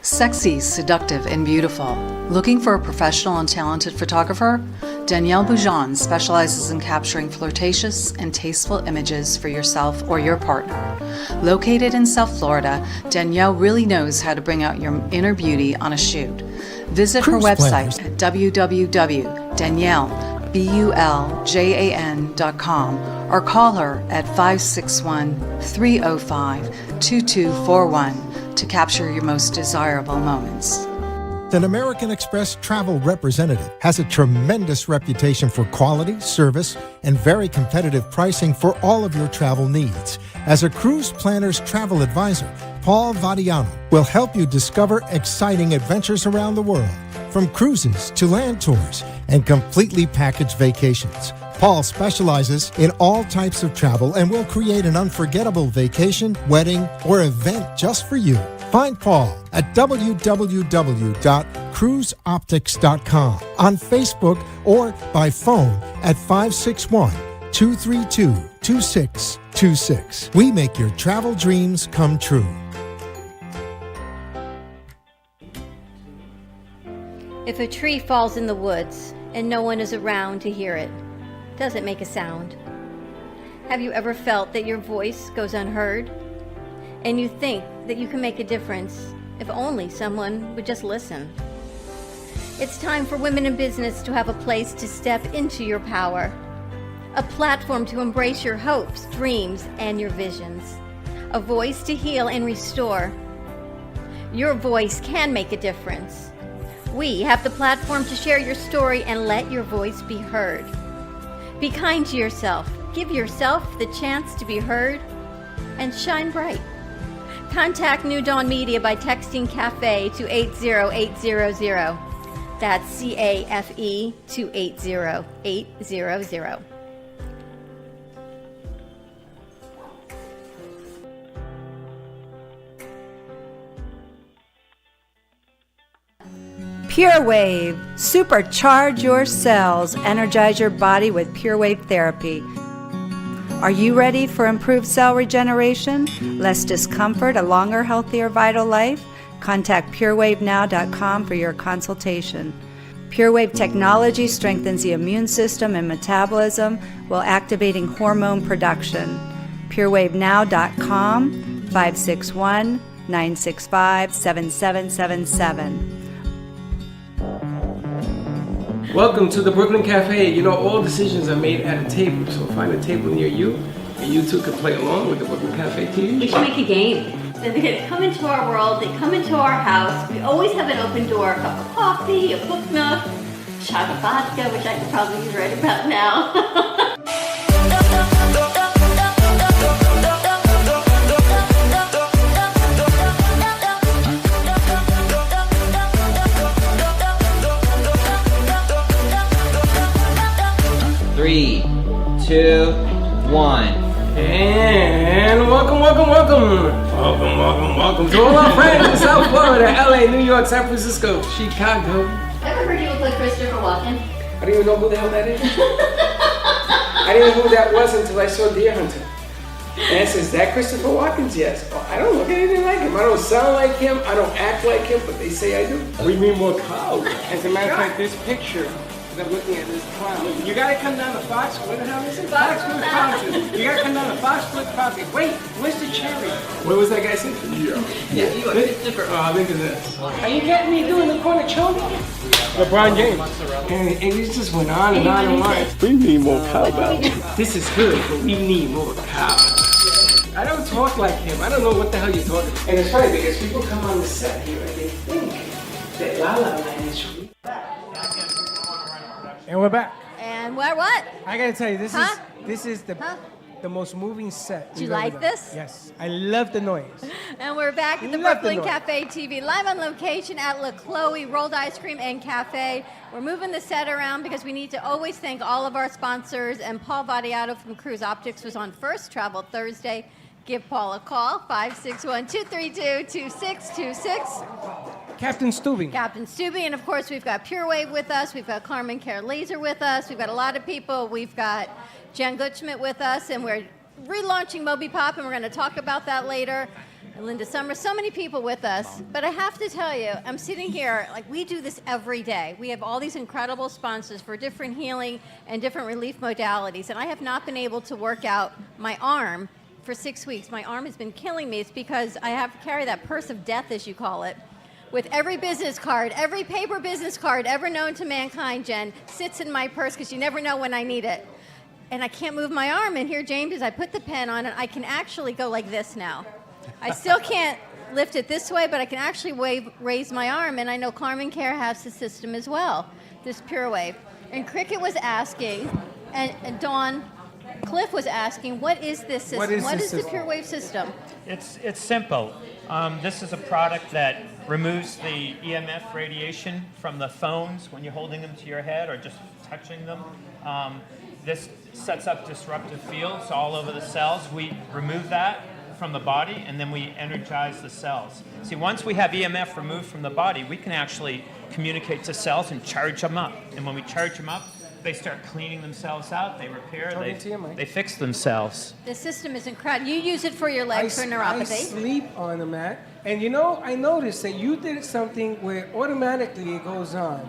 Sexy, seductive, and beautiful. Looking for a professional and talented photographer? Danielle Boujon specializes in capturing flirtatious and tasteful images for yourself or your partner. Located in South Florida, Danielle really knows how to bring out your inner beauty on a shoot. Visit her Cruise website planners. at www.daniellebuljan.com or call her at 561-305-2241 to capture your most desirable moments. An American Express travel representative has a tremendous reputation for quality, service, and very competitive pricing for all of your travel needs. As a cruise planner's travel advisor, Paul Vadiano will help you discover exciting adventures around the world, from cruises to land tours and completely packaged vacations. Paul specializes in all types of travel and will create an unforgettable vacation, wedding, or event just for you. Find Paul at www.cruiseoptics.com, on Facebook, or by phone at 561-232-2626. We make your travel dreams come true. If a tree falls in the woods and no one is around to hear it, does it make a sound? Have you ever felt that your voice goes unheard? And you think that you can make a difference if only someone would just listen? It's time for women in business to have a place to step into your power, a platform to embrace your hopes, dreams, and your visions, a voice to heal and restore. Your voice can make a difference. We have the platform to share your story and let your voice be heard. Be kind to yourself. Give yourself the chance to be heard and shine bright. Contact New Dawn Media by texting CAFE to 80800. That's CAFE to 80800. Pure Wave. Supercharge your cells. Energize your body with Pure Wave therapy. Are you ready for improved cell regeneration, less discomfort, a longer, healthier, vital life? Contact purewavenow.com for your consultation. Pure Wave technology strengthens the immune system and metabolism while activating hormone production. purewavenow.com, 561-965-7777. Welcome to the Brooklyn Cafe. You know, all decisions are made at a table, so find a table near you, and you too can play along with the Brooklyn Cafe TV. We should make a game. They're going to come into our world, they come into our house. We always have an open door, a cup of coffee, a book nook, shot of vodka, which I could probably use right about now. Three, two, one. And welcome. welcome to all our friends in South Florida, LA, New York, San Francisco, Chicago. Ever heard you look like Christopher Walken? I don't even know who the hell that is. I didn't know who that was until I saw Deer Hunter. And it says, that Christopher Walken? Yes. Oh, I don't look anything like him. I don't sound like him. I don't act like him, but they say I do. We need more clout. As a matter of fact, this picture, as I'm looking at this clown, you gotta come down to Fox. What the hell is it? Foxwood Fountain. You gotta come down to Foxwood Fountain. Wait, where's the cherry? What was that guy saying? Yeah, you are Christopher. Oh, look at this. Are you getting me doing the corner choke? LeBron James. And he just went on and on and on. We need more cowbell. This is good, but we need more cowbell. I don't talk like him. I don't know what the hell you're talking about. And it's funny because people come on the set here and they think that La La Land is real. And we're back. And what? I gotta tell you, this is the most moving set. Do you like this? Yes. I love the noise. And we're back at the Love the Brooklyn noise. Cafe TV, live on location at La Chloe Rolled Ice Cream and Cafe. We're moving the set around because we need to always thank all of our sponsors. And Paul Vadiato from Cruise Optics was on first, traveled Thursday. Give Paul a call, 561-232-2626. Captain Stubing. Captain Stubing, and of course we've got Pure Wave with us, we've got Carmen Care Laser with us, we've got a lot of people, we've got Jen Gutschmidt with us, and we're relaunching Moby Pop, and we're going to talk about that later. And Linda Summers, so many people with us, but I have to tell you, I'm sitting here, like we do this every day. We have all these incredible sponsors for different healing and different relief modalities, and I have not been able to work out my arm for 6 weeks. My arm has been killing me. It's because I have to carry that purse of death, as you call it, with every business card, every paper business card ever known to mankind, Jen, sits in my purse because you never know when I need it. And I can't move my arm. And here, James, as I put the pen on it, I can actually go like this now. I still can't lift it this way, but I can actually raise my arm. And I know Carmen Care has the system as well, this Pure Wave. And Cricket was asking, and Dawn, Cliff was asking, what is this system? What is the Pure Wave system? It's simple. This is a product that removes the EMF radiation from the phones when you're holding them to your head or just touching them. This sets up disruptive fields all over the cells. We remove that from the body and then we energize the cells. See, once we have EMF removed from the body, we can actually communicate to cells and charge them up. And when we charge them up, they start cleaning themselves out, they repair, they fix themselves. The system is incredible. You use it for your legs for neuropathy. I sleep on the mat. And you know, I noticed that you did something where automatically it goes on.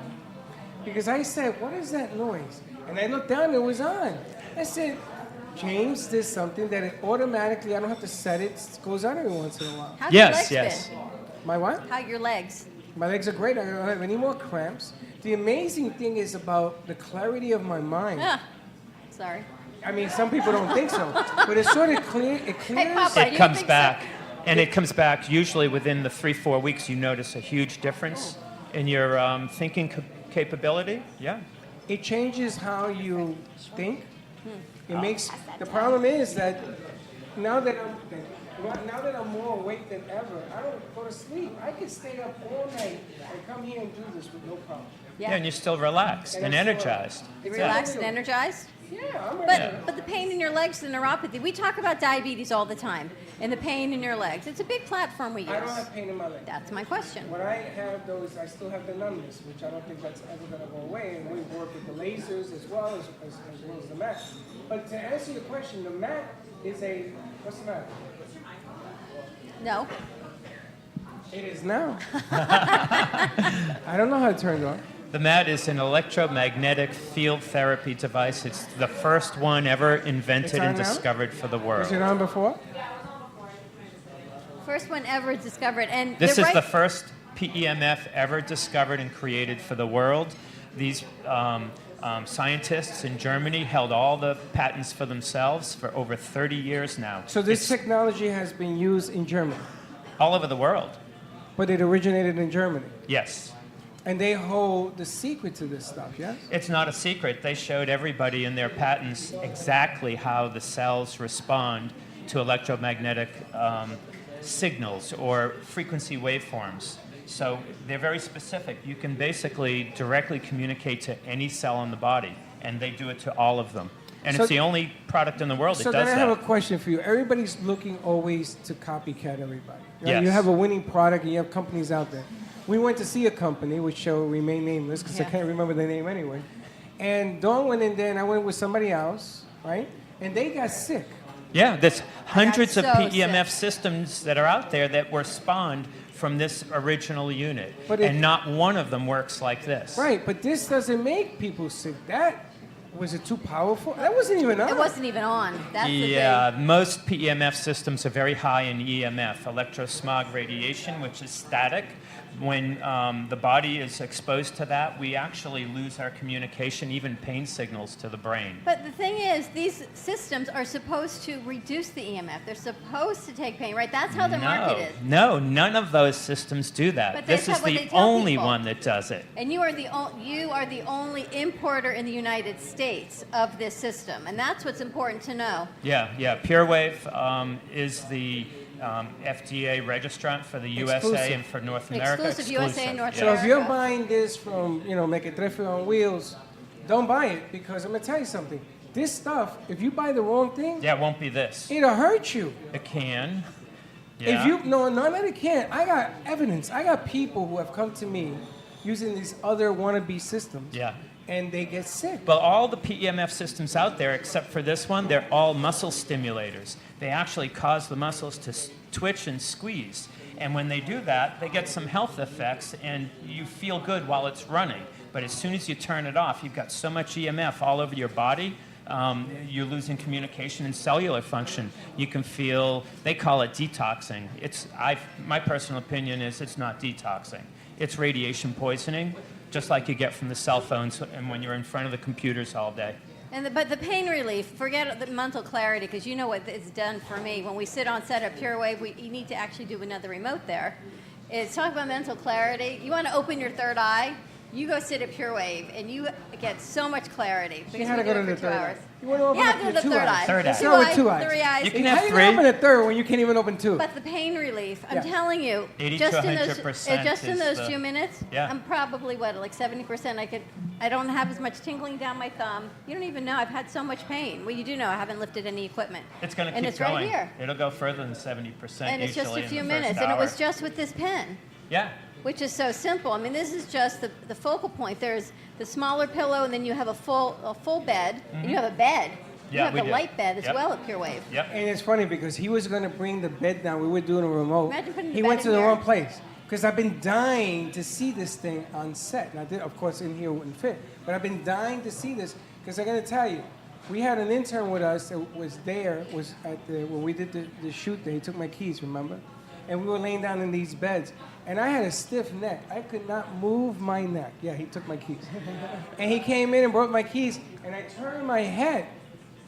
Because I said, what is that noise? And I looked down and it was on. I said, James did something that it automatically, I don't have to set it, goes on every once in a while. How's your legs been? My what? How are your legs? My legs are great. I don't have any more cramps. The amazing thing is about the clarity of my mind. Sorry. I mean, some people don't think so, but it's sort of clear. It clears. Hey, Papa, It comes back, and it comes back usually within the 3-4 weeks. You notice a huge difference in your thinking capability. Yeah. It changes how you think. It makes. The problem is that now that I'm more awake than ever, I don't go to sleep. I can stay up all night and come here and do this with no problem. Yeah, and you're still relaxed and energized. You're relaxed and energized? Yeah, I'm ready. But the pain in your legs, the neuropathy, we talk about diabetes all the time, and the pain in your legs. It's a big platform we use. I don't have pain in my legs. That's my question. When I have those, I still have the numbness, which I don't think that's ever going to go away. And we work with the lasers as well as the mat. But to answer your question, the mat is a, what's the matter? No. It is now. I don't know how to turn it on. The mat is an electromagnetic field therapy device. It's the first one ever invented and discovered for the world. Was it on before? First one ever discovered. And this is the first PEMF ever discovered and created for the world. These scientists in Germany held all the patents for themselves for over 30 years now. So this technology has been used in Germany? All over the world. But it originated in Germany? Yes. And they hold the secret to this stuff, yes? It's not a secret. They showed everybody in their patents exactly how the cells respond to electromagnetic signals or frequency waveforms. So they're very specific. You can basically directly communicate to any cell in the body, and they do it to all of them. And So- it's the only product in the world that So does then I have a that. question for you. Everybody's looking always to copycat everybody. Right? You Yes. have a winning product and you have companies out there. We went to see a company, which shall remain nameless because I can't remember the name anyway. And Dawn went in there and I went with somebody else, right? And they got sick. Yeah, there's hundreds of so PEMF sick. systems that are out there that were spawned from this original unit. But it- and not one of them works like this. Right, but this doesn't make people sick. Was it too powerful? That wasn't even on. It wasn't even on. That's the Yeah, thing. most PEMF systems are very high in EMF, electrosmog radiation, which is static. When the body is exposed to that, we actually lose our communication, even pain signals to the brain. But the thing is, these systems are supposed to reduce the EMF. They're supposed to take pain, right? That's how they're marketed. No, none of those systems do that. But This that's is what the they tell only people. one that does it. And you are the only importer in the United States of this system, and that's what's important to know. Yeah. PureWave is the FDA registrant for the USA Exclusive. and for North America. Exclusive USA and North So America. if you're buying this from, Mequetrefe on Wheels, don't buy it because I'm gonna tell you something. This stuff, if you buy the wrong thing, Yeah, it won't be this. it'll hurt you. It can. Yeah. If you no, not it can't. I got evidence. I got people who have come to me using these other wannabe systems. Yeah. And they get sick. Well, all the PEMF systems out there, except for this one, they're all muscle stimulators. They actually cause the muscles to twitch and squeeze. And when they do that, they get some health effects, and you feel good while it's running. But as soon as you turn it off, you've got so much EMF all over your body, you're losing communication and cellular function. You can feel, they call it detoxing. My personal opinion is it's not detoxing. It's radiation poisoning, just like you get from the cell phones and when you're in front of the computers all day. But the pain relief, forget the mental clarity, because you know what it's done for me. When we sit on set at PureWave, you need to actually do another remote there. It's talking about mental clarity. You want to open your third eye, you go sit at PureWave, and you get so much clarity. You because had to we go do to it the for third 2 eye. hours. You want to open Yeah, up do your the two third eyes. eye. Third eye. Two No, with eyes, 2 eyes. 3 eyes. You can How have you three. gonna open a third when you can't even open two? But the pain relief, I'm Yeah. telling you, 80 just to in those 100% just in is those the- 2 minutes, Yeah. I'm probably like 70%. I don't have as much tingling down my thumb. You don't even know. I've had so much pain. Well, you do know I haven't lifted any equipment. It's going to and keep it's going. right here. It'll go further than 70% And it's just usually a in few the first minutes, and it was hour. just with this pen, Yeah. which is so simple. I mean, this is just the focal point. There's the smaller pillow, and then you have a full bed, and you have a bed. You Yeah, have we the do. light bed as Yep. well at PureWave. Yep. And it's funny because he was going to bring the bed down. We were doing a remote. Imagine putting the He bed went in to the here. wrong place because I've been dying to see this thing on set. And I did, of course, in here wouldn't fit. But I've been dying to see this because I'm going to tell you, we had an intern with us that was at when we did the shoot there. He took my keys, remember? And we were laying down in these beds. And I had a stiff neck. I could not move my neck. Yeah, he took my keys. And he came in and brought my keys. And I turned my head.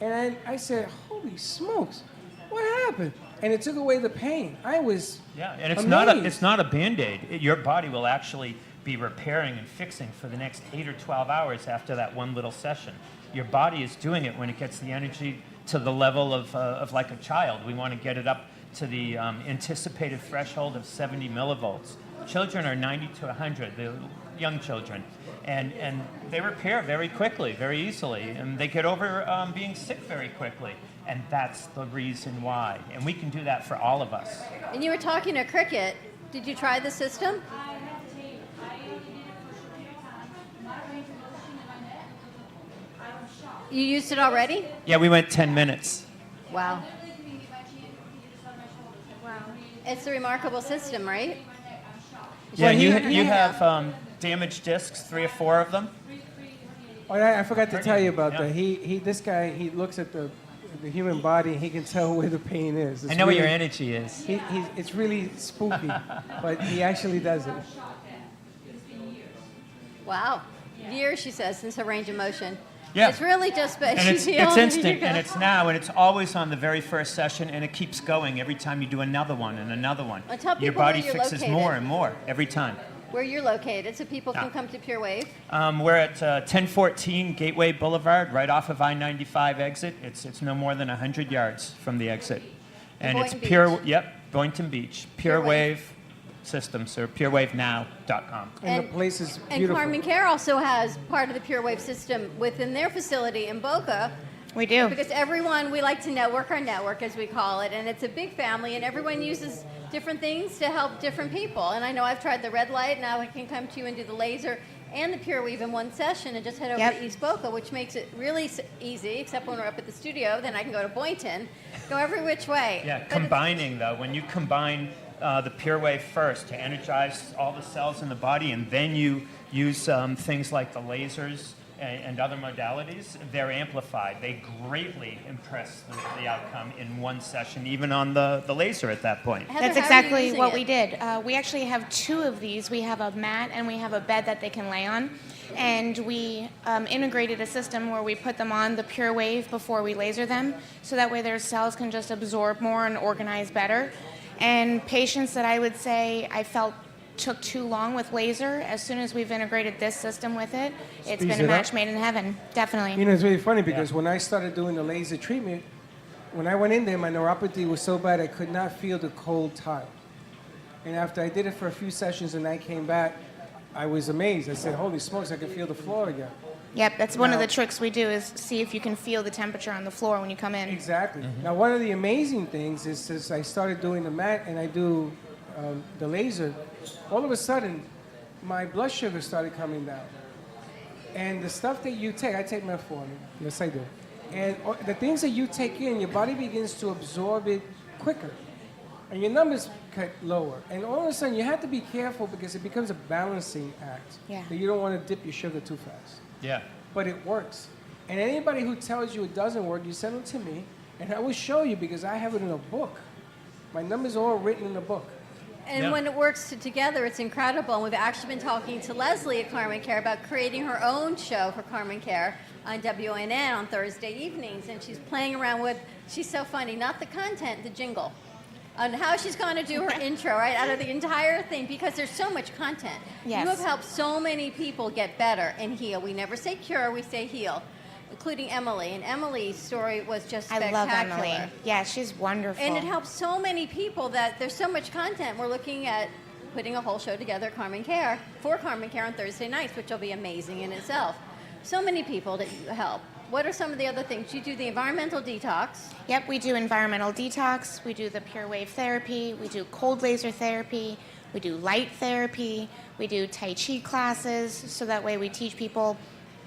And I said, holy smokes, what happened? And it took away the pain. I was Yeah, and it's amazed. not a Band-Aid. Your body will actually be repairing and fixing for the next 8 or 12 hours after that one little session. Your body is doing it when it gets the energy to the level of like a child. We want to get it up to the anticipated threshold of 70 millivolts. Children are 90 to 100, the young children. And they repair very quickly, very easily, and they get over being sick very quickly. And that's the reason why. And we can do that for all of us. And you were talking to Cricket. Did you try the system? You used it already? Yeah, we went 10 minutes. Wow. It's a remarkable system, right? Yeah, Well, you he- have damaged discs, 3 or 4 of them. Oh, I forgot to tell you about Yeah. that. This guy, he looks at the human body and he can tell where the pain is. I It's know what your really- energy is. It's really spooky, but he actually does it. Wow. Years, she says, since her range of motion. Yeah. It's really just, And she's it's healing. instant, and it's now, and it's always on the very first session, and it keeps going every time you do another one and another one. Well, tell Your people where body you're fixes located. more and more every time. Where you're located, so people can Yeah. come to PureWave. We're at 1014 Gateway Boulevard, right off of I-95 exit. It's no more than 100 yards from the exit. And it's Boynton pure, Beach. yep, Boynton Beach. PureWave. PureWave Systems, or purewavenow.com. And the place is And beautiful. Carmen Care also has part of the PureWave system within their facility in Boca We do. Because everyone, we like to network our network, as we call it, and it's a big family, and everyone uses different things to help different people. And I know I've tried the red light, now I can come to you and do the laser and the Pure Weave in one session and just head over to East Boca, which makes it really easy, except when we're up at the studio, then I can go to Boynton, go every which way. Yeah, combining though, when you combine the Pure Wave first to energize all the cells in the body, and then you use things like the lasers and other modalities, they're amplified. They greatly impress the outcome in one session, even on the laser at that point. That's exactly what we did. We actually have 2 of these. We have a mat and we have a bed that they can lay on. And we integrated a system where we put them on the Pure Wave before we laser them, so that way their cells can just absorb more and organize better. And patients that I would say I felt took too long with laser, as soon as we've integrated this system with it, it's Speeds been a it match up. made in heaven, definitely. You know, it's really funny because when I started doing the laser treatment, when I went in there, my neuropathy was so bad I could not feel the cold tile. And after I did it for a few sessions and I came back, I was amazed. I said, holy smokes, I can feel the floor again. Yep, that's one of Now- the tricks we do, is see if you can feel the temperature on the floor when you come in. Exactly. Now, one of the amazing things is since I started doing the mat and I do the laser, all of a sudden, my blood sugar started coming down. And the stuff that you take, I take metformin. Yes, I do. And the things that you take in, your body begins to absorb it quicker. And your numbers cut lower. And all of a sudden, you have to be careful because it becomes a balancing act. Yeah. That you don't want to dip your sugar too fast. Yeah. But it works. And anybody who tells you it doesn't work, you send them to me, and I will show you because I have it in a book. My numbers are all written in the book. And when it works together, it's incredible. And we've actually been talking to Leslie at Carmen Care about creating her own show for Carmen Care on WNN on Thursday evenings. And she's playing around with, she's so funny, not the content, the jingle. On how she's going to do her intro, right, out of the entire thing, because there's so much content. Yes. You have helped so many people get better and heal. We never say cure, we say heal, including Emily. And Emily's story was just I spectacular. love Emily. Yeah, she's wonderful. And it helps so many people that there's so much content. We're looking at putting a whole show together at Carmen Care for Carmen Care on Thursday nights, which will be amazing in itself. So many people that you help. What are some of the other things? You do the environmental detox. Yep, we do environmental detox, we do the Pure Wave therapy, we do cold laser therapy, we do light therapy, we do Tai Chi classes, so that way we teach people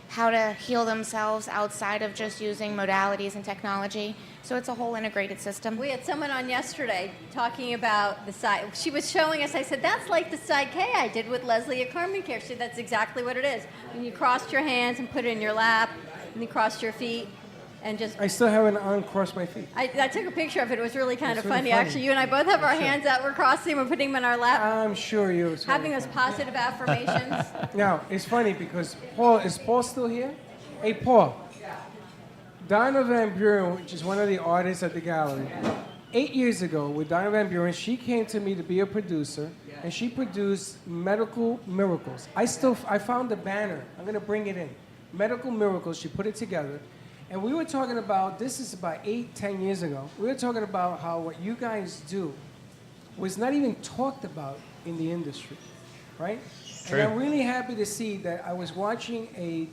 how to heal themselves outside of just using modalities and technology. So it's a whole integrated system. We had someone on yesterday talking about the side. She was showing us, I said, that's like the side K I did with Leslie at Carmen Care. She said, that's exactly what it is. When you crossed your hands and put it in your lap, and you crossed your feet, and just... I still haven't uncrossed my feet. I took a picture of it. It was really kind of It's really funny, funny. actually. You and I both have our hands out. We're crossing them. We're putting them in our lap. I'm sure you. It's Having really those funny. positive affirmations. Now, it's funny because Paul, is Paul still here? Hey, Paul. Donna Van Buren, which is one of the artists at the gallery, 8 years ago with Donna Van Buren, she came to me to be a producer, and she produced Medical Miracles. I found the banner. I'm going to bring it in. Medical Miracles, she put it together. And we were talking about, this is about 8-10 years ago, we were talking about how what you guys do was not even talked about in the industry, right? True. And I'm really happy to see that I was watching a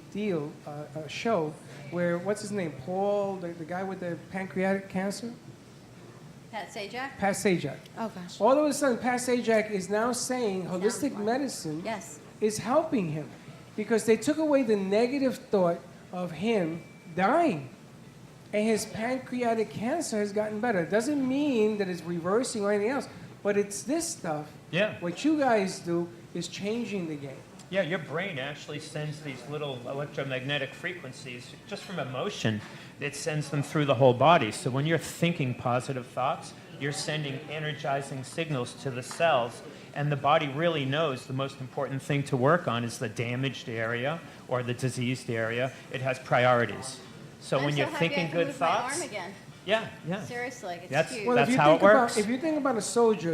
show where, what's his name, Paul, the guy with the pancreatic cancer? Pat Sajak? Pat Sajak. Oh, gosh. All of a sudden, Pat Sajak is now saying holistic medicine Yes. is helping him because they took away the negative thought of him dying. And his pancreatic cancer has gotten better. It doesn't mean that it's reversing or anything else, but it's this stuff. Yeah. What you guys do is changing the game. Yeah, your brain actually sends these little electromagnetic frequencies just from emotion. It sends them through the whole body. So when you're thinking positive thoughts, you're sending energizing signals to the cells. And the body really knows the most important thing to work on is the damaged area or the diseased area. It has priorities. So I'm when so you're happy I thinking can good move my thoughts, arm again. yeah, yeah. Seriously, it's That's- huge. Well, That's if you how it think about, works. if you think about a soldier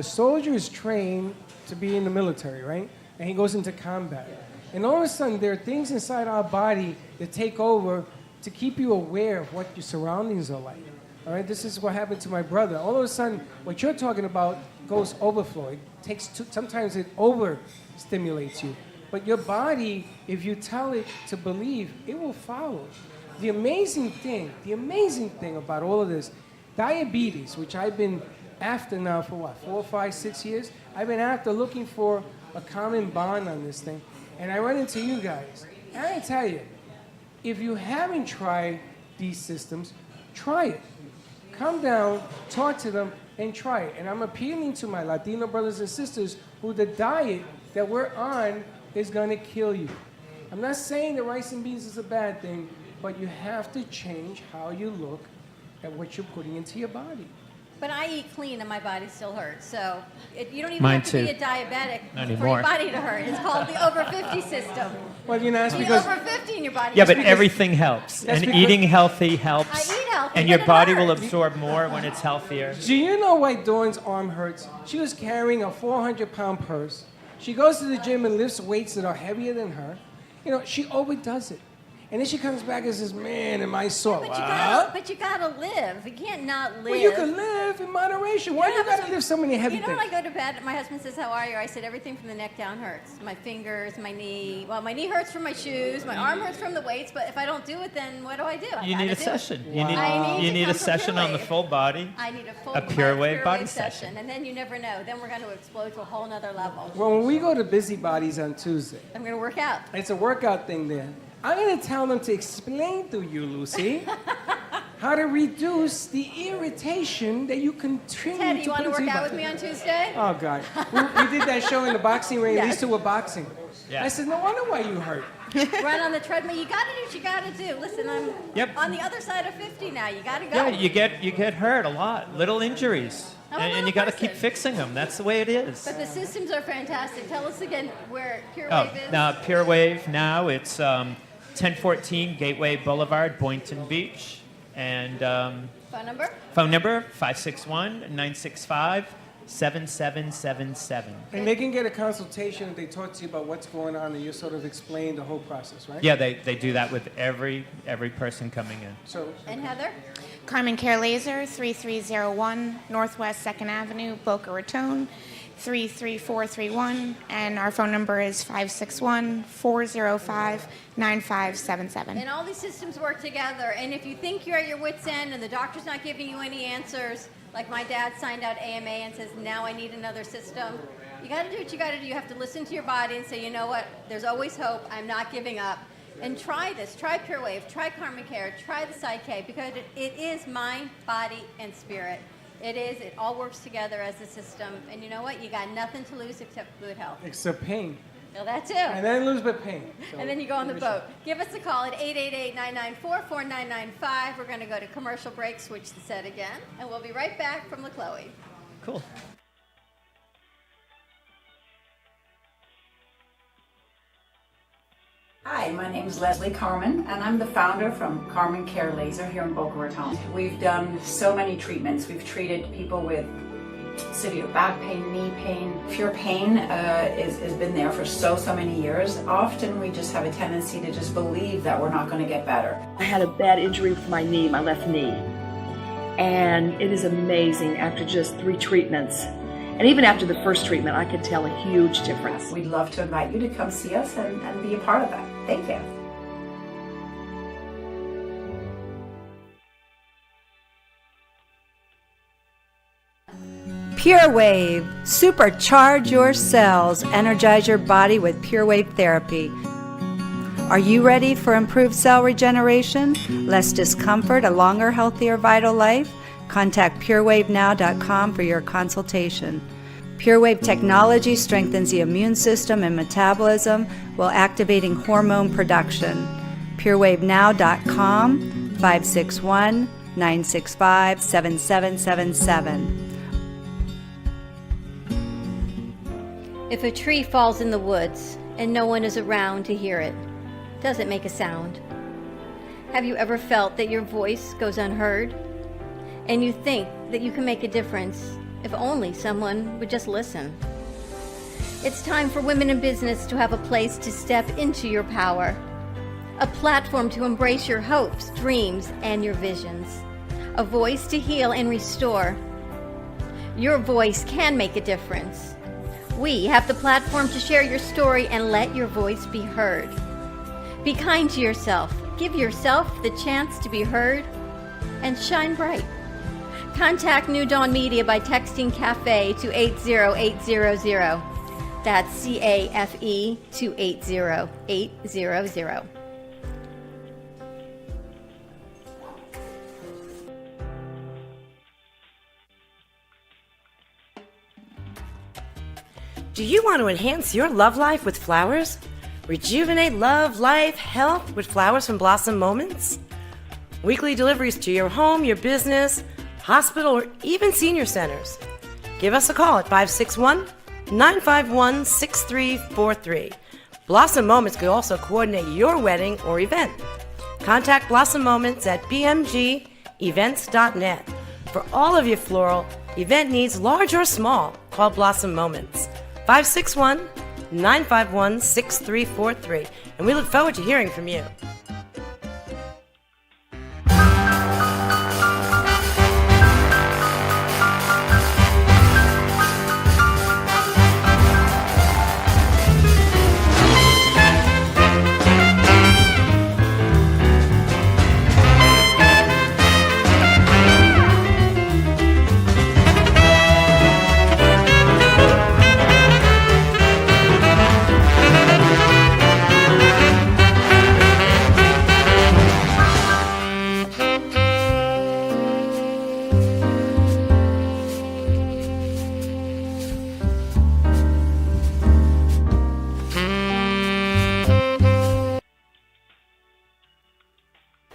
is trained to be in the military, right? And he goes into combat. And all of a sudden, there are things inside our body that take over to keep you aware of what your surroundings are like. All right, this is what happened to my brother. All of a sudden, what you're talking about goes overflow. It sometimes it overstimulates you. But your body, if you tell it to believe, it will follow. the amazing thing about all of this, diabetes, which I've been after now for what, 4, 5, 6 years? I've been after looking for a common bond on this thing. And I run into you guys. And I tell you, if you haven't tried these systems, try it. Come down, talk to them, and try it. And I'm appealing to my Latino brothers and sisters who the diet that we're on is going to kill you. I'm not saying that rice and beans is a bad thing, but you have to change how you look at what you're putting into your body. But I eat clean and my body still hurts. So you don't even Mine have to too. be a diabetic Not for anymore. your body to hurt. It's called the over 50 system. Well, you know, that's Eat because over 50 and your body Yeah, but hurts. everything helps. That's And because- eating healthy helps. I eat healthy, And your but it body will hurts. absorb more when it's healthier. Do you know why Dawn's arm hurts? She was carrying a 400-pound purse. She goes to the gym and lifts weights that are heavier than her. You know, she overdoes it. And then she comes back and says, man, am I sore? But you gotta live. You can't not live. Well, you can live in moderation. Why do you gotta lift so many heavy You know, things? when I go to bed, my husband says, "How are you?" I said, "Everything from the neck down hurts. My fingers, my knee. Well, my knee hurts from my shoes. My arm hurts from the weights. But if I don't do it, then what do I do? You need a session. You need, I need you to need come a from session on the Pure full body. I need a full Pure Wave body session. And then you never know. Then we're going to explode to a whole nother level. Well, when we go to Busybodies on Tuesday, I'm going to work out. it's a workout thing there. I'm going to tell them to explain to you, Lucy, how to reduce the irritation that you continue Teddy, to you want to put into work your out body. with me on Tuesday? Oh, God. We did that show in the boxing ring. Yes. These two were boxing. Yeah. I said, no wonder why you hurt. Run on the treadmill. You got to do what you got to do. Listen, I'm Yep. on the other side of 50 now. You got to go. Yeah, you get hurt a lot. Little injuries. I'm a And little you got to person. keep fixing them. That's the way it is. But the systems are fantastic. Tell us again where Pure Oh, Wave is. now Pure Wave now, it's 1014 Gateway Boulevard, Boynton Beach. And Phone number? phone number 561-965-7777. And they can get a consultation if they talk to you about what's going on and you sort of explain the whole process, right? Yeah, they do that with every person coming in. So, And Heather? Carmen Care Laser, 3301 Northwest 2nd Avenue, Boca Raton, 33431. And our phone number is 561-405-9577. And all these systems work together. And if you think you're at your wit's end and the doctor's not giving you any answers, like my dad signed out AMA and says, now I need another system, you got to do what you got to do. You have to listen to your body and say, you know what, there's always hope. I'm not giving up. And try this. Try Pure Wave. Try Carmen Care. Try the Psyche because it is mind, body, and spirit. It is. It all works together as a system. And you know what? You got nothing to lose except good health. except pain. Well, that too. And then lose but pain. So, And then you go on the boat. Give us a call at 888-994-4995. We're going to go to commercial break, switch the set again, and we'll be right back from La Chloe. Cool. Hi, my name is Leslie Carmen, and I'm the founder from Carmen Care Laser here in Boca Raton. We've done so many treatments. We've treated people with severe back pain, knee pain. Pure pain has been there for so many years. Often we just have a tendency to just believe that we're not going to get better. I had a bad injury with my knee, my left knee. And it is amazing after just 3 treatments. And even after the first treatment, I could tell a huge difference. We'd love to invite you to come see us and be a part of that. Thank you. Pure Wave. Supercharge your cells. Energize your body with Pure Wave therapy. Are you ready for improved cell regeneration, less discomfort, a longer, healthier, vital life? Contact purewavenow.com for your consultation. Pure Wave technology strengthens the immune system and metabolism while activating hormone production. purewavenow.com, 561-965-7777. If a tree falls in the woods and no one is around to hear it, does it make a sound? Have you ever felt that your voice goes unheard? And you think that you can make a difference if only someone would just listen? It's time for women in business to have a place to step into your power, a platform to embrace your hopes, dreams, and your visions, a voice to heal and restore. Your voice can make a difference. We have the platform to share your story and let your voice be heard. Be kind to yourself, Give yourself the chance to be heard and shine bright. Contact New Dawn Media by texting CAFE to 80800. That's CAFE to 80800. Do you want to enhance your love life with flowers? Rejuvenate love, life, health with flowers from Blossom Moments? Weekly deliveries to your home, your business, hospital, or even senior centers. Give us a call at 561-951-6343. Blossom Moments could also coordinate your wedding or event. Contact Blossom Moments at bmgevents.net. For all of your floral event needs, large or small, call Blossom Moments. 561-951-6343. And we look forward to hearing from you.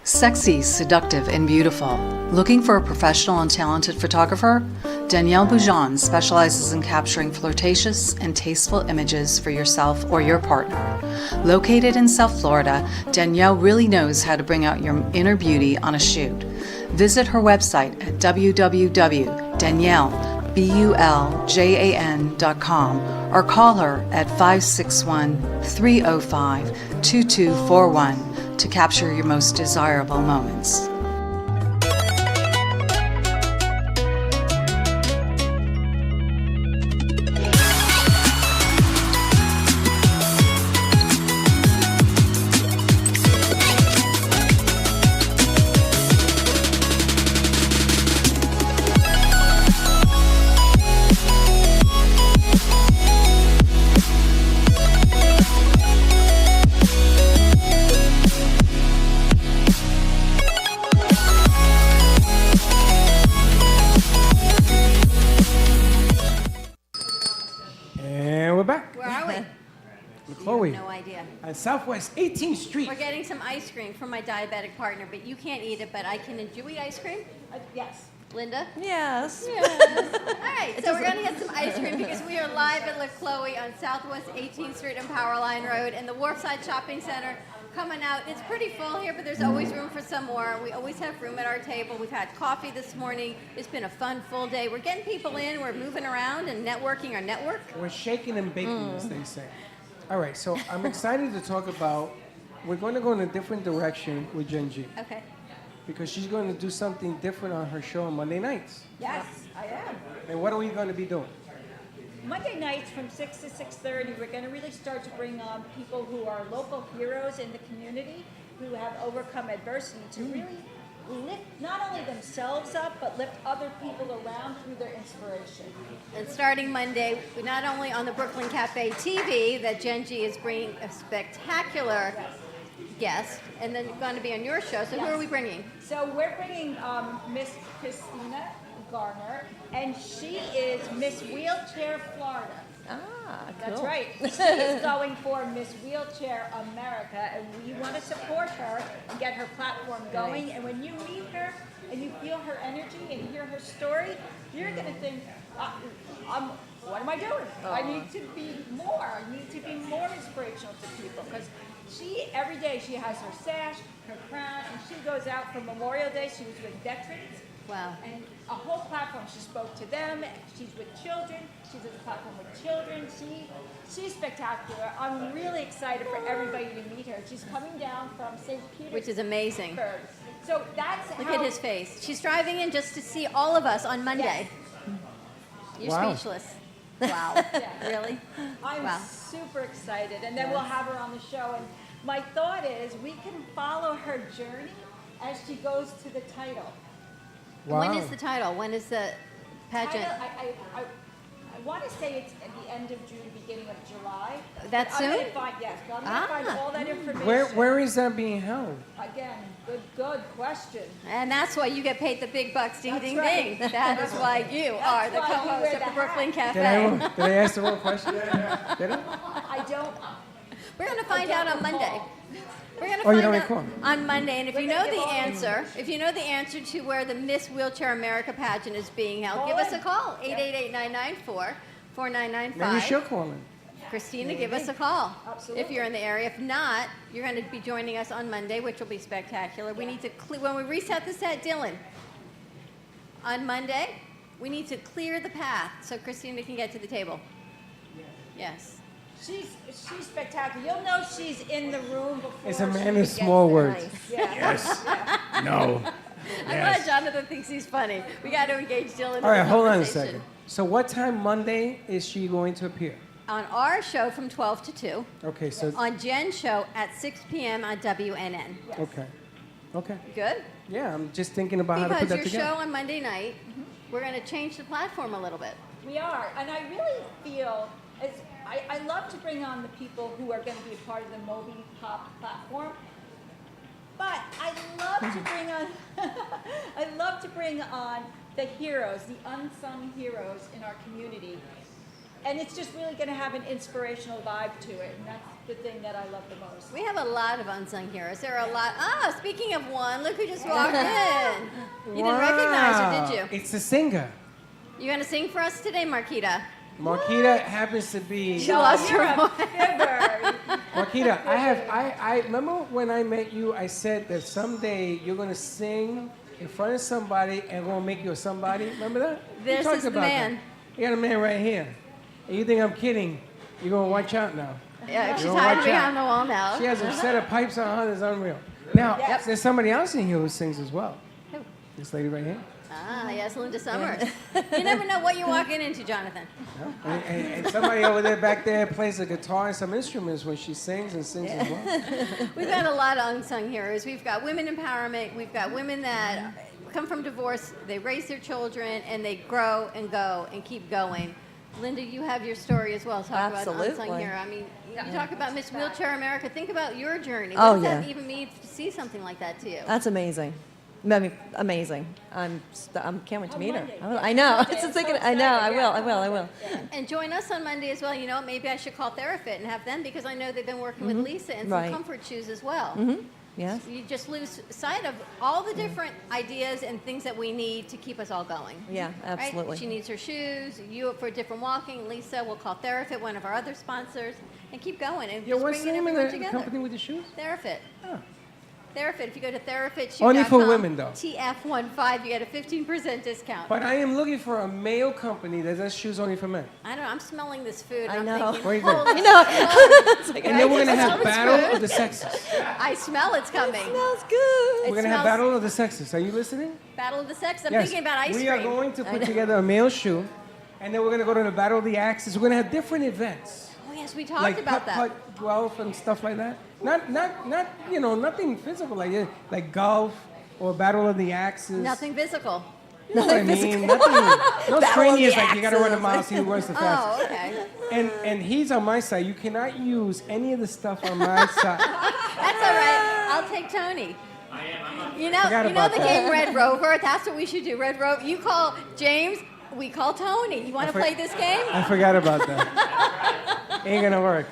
Sexy, seductive, and beautiful. Looking for a professional and talented photographer? Danielle Boujon specializes in capturing flirtatious and tasteful images for yourself or your partner. Located in South Florida, Danielle really knows how to bring out your inner beauty on a shoot. Visit her website at www.daniellebuljan.com or call her at 561-305-2241 to capture your most desirable moments. Southwest 18th Street. We're getting some ice cream from my diabetic partner, but you can't eat it, but I can. Do you eat ice cream? Yes. Linda? Yes. Yes. All right, so we're going to get some ice cream because we are live at La Chloe on Southwest 18th Street and Powerline Road in the Wharfside Shopping Center. Coming out, it's pretty full here, but there's always room for some more. We always have room at our table. We've had coffee this morning. It's been a fun, full day. We're getting people in. We're moving around and networking our network. We're shaking and baking, as they say. All right, so I'm excited to talk about, we're going to go in a different direction with Jen G. Okay. Because she's going to do something different on her show on Monday nights. Yes, I am. And what are we going to be doing? Monday nights from 6 to 6:30, we're going to really start to bring on people who are local heroes in the community who have overcome adversity to really lift not only themselves up, but lift other people around through their inspiration. And starting Monday, not only on the Brooklyn Cafe TV, that Jen G is bringing a spectacular guest, and then going to be on your show. So who are we bringing? So we're bringing Miss Christina Garner, and she is Miss Wheelchair Florida. Ah, That's cool. right. She is going for Miss Wheelchair America, and we want to support her and get her platform going. Nice. And when you meet her and you feel her energy and hear her story, you're going to think, what am I doing? I need to be more. I need to be more inspirational to people because she, every day, she has her sash, her crown, and she goes out for Memorial Day. She was with veterans. Wow. And a whole platform. She spoke to them. She's with children. She's at the platform with children. She's spectacular. I'm really excited for everybody to meet her. She's coming down from St. Petersburg. Which is amazing. So that's Look how... at his face. She's driving in just to see all of us on Monday. You're speechless. Wow. Yeah. Really? I'm Wow. super excited. And then we'll have her on the show. And my thought is we can follow her journey as she goes to the title. Wow. When is the title? When is the pageant? I want to say it's at the end of June, beginning of July. That I'm soon? going to find, yes, I'm going to find all that information. Where is that being held? Again, good question. And that's why you get paid the big bucks, ding, That's ding, right. ding. That is why you are the why you co-host wear of the the Brooklyn hat. Cafe. Did I ask the wrong question? Did I? I don't. We're going to find out on Monday. We're going to Oh, you find don't out recall? on Monday, and if you We're know gonna the give all- answer, if you know the answer to where the Miss Wheelchair America pageant is being held, give us a call, 888-994-4995. Maybe she'll call in. Christina, give us a call. Absolutely. If you're in the area. If not, you're going to be joining us on Monday, which will be spectacular. We need to, when we reset the set, Dylan, on Monday, we need to clear the path so Christina can get to the table. Yes. She's spectacular. You'll know she's in the room before. It's a she man of gets small there. words. Yeah. Yes. Yeah. No. I'm glad Jonathan thinks he's funny. We got to engage Dylan. All right, in the hold on a conversation. second. So what time Monday is she going to appear? On our show from 12 to 2. Okay, so On Jen's show at 6 p.m. on WNN. okay. Good? Yeah, I'm just thinking about how to put Because that your together. show on Monday night, we're going to change the platform a little bit. We are, and I really feel I love to bring on the people who are going to be a part of the Moby Pop platform. But I love to bring on the heroes, the unsung heroes in our community. And it's just really going to have an inspirational vibe to it, and that's the thing that I love the most. We have a lot of unsung heroes. There are a lot. Speaking of one, look who just walked in. You didn't recognize her, did you? It's the singer. You going to sing for us today, Marquita? Marquita happens to be. She lost her voice. Marquita, I remember when I met you, I said that someday you're going to sing in front of somebody and we're going to make you a somebody. Remember that? This we talked is the about man. That. You got a man right here. And you think I'm kidding? You're going to watch out now. Yeah, You're she's gonna hiding watch out. behind the wall now. She has a set of pipes on her that's unreal. Now, there's somebody else in here who sings as well. Who? This lady right here. Yes, Linda Summers. You never know what you're walking into, Jonathan. And somebody over there back there plays the guitar and some instruments when she sings and sings as well. We've got a lot of unsung heroes. We've got women empowerment. We've got women that come from divorce. They raise their children and they grow and go and keep going. Linda, you have your story as well. Talk about unsung hero. I mean, you talk about Miss Wheelchair America. Think about your journey. What does that even mean to see something like that to you? That's amazing. I mean, amazing. I can't wait to meet her. I know. I was just thinking. I know. I will. And join us on Monday as well. You know, maybe I should call TheraFit and have them because I know they've been working with Lisa and some comfort shoes as well. Yes. You just lose sight of all the different ideas and things that we need to keep us all going. Yeah, absolutely. Right? She needs her shoes. You for different walking. Lisa will call TheraFit, one of our other sponsors, and keep going and just what's the bringing name of everyone the together. company with the shoes? TheraFit. Oh. TheraFit. If you go to TheraFit, Only for women, though. TF15, you get a 15% discount. But I am looking for a male company that does shoes only for men. I don't know. I'm smelling this food. I I'm know. Thinking, What do you think? holy I know. smokes. And then we're going to have It smells Battle good. of the Sexes. I smell it's coming. Smells good. We're going to have Battle of the Sexes. Are you listening? Battle of the Sexes. I'm Yes. thinking about ice We cream. are going to put together a male shoe, and then we're going to go to the Battle of the Axes. We're going to have different events. Oh yes, we talked Like about that. putt-putt golf and stuff like that. Not nothing physical like golf or Battle of the Axes. Nothing physical. You know what I mean? Nothing. No strenuous like you got to run a mile, see who runs the fastest. Oh, okay. And he's on my side. You cannot use any of the stuff on my side. That's all right. I'll take Tony. You know Forgot the about that. game Red Rover? That's what we should do. Red Rover. You call James, we call Tony. You want to play this game? I forgot about that. Ain't gonna work.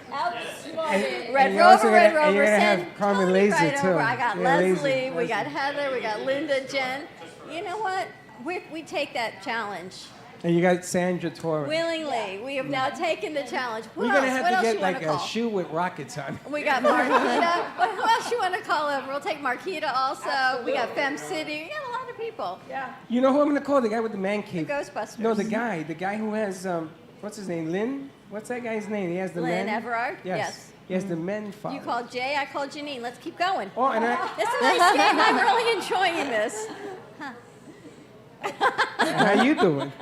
Red you're also Rover, Red gonna- and you're Rover. gonna Send have Carmen Tony Laser, right too. over. I got Yeah, Leslie, Laser. we got Heather, we got Linda, Jen. You know what? We take that challenge And you got Sandra Torres. willingly. We have now taken the challenge. Who We're else? gonna What have to else get you want like to a call? shoe with rockets on it. We got Marquita. Who else you want to call over? We'll take Marquita also. We got Fem City. We got a lot of people. Yeah. You know who I'm gonna call? The guy with the man cave. The Ghostbusters. No, the guy who has what's his name? Lynn. What's that guy's name? He has the Lynn men. Everard? Yes. Yes. He has the men file. You called Jay, I called Janine. Let's keep going. Oh, and This is a nice game. I'm really enjoying this. How you doing?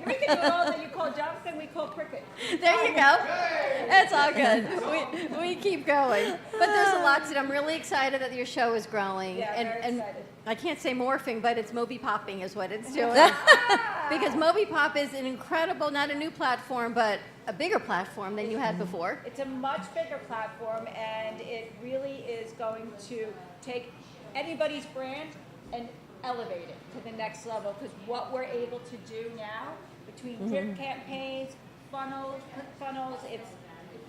We can do all that. You call Jonathan, we call Cricket. There you go. It's all good. We keep going. But there's a lot to it. I'm really excited that your show is growing. Yeah, very and excited. I can't say morphing, but it's Moby Popping is what it's doing. Because Moby Pop is an incredible, not a new platform, but a bigger platform than you had before. It's a much bigger platform, and it really is going to take anybody's brand and elevate it to the next level. Because what we're able to do now, between drip campaigns, funnels, it's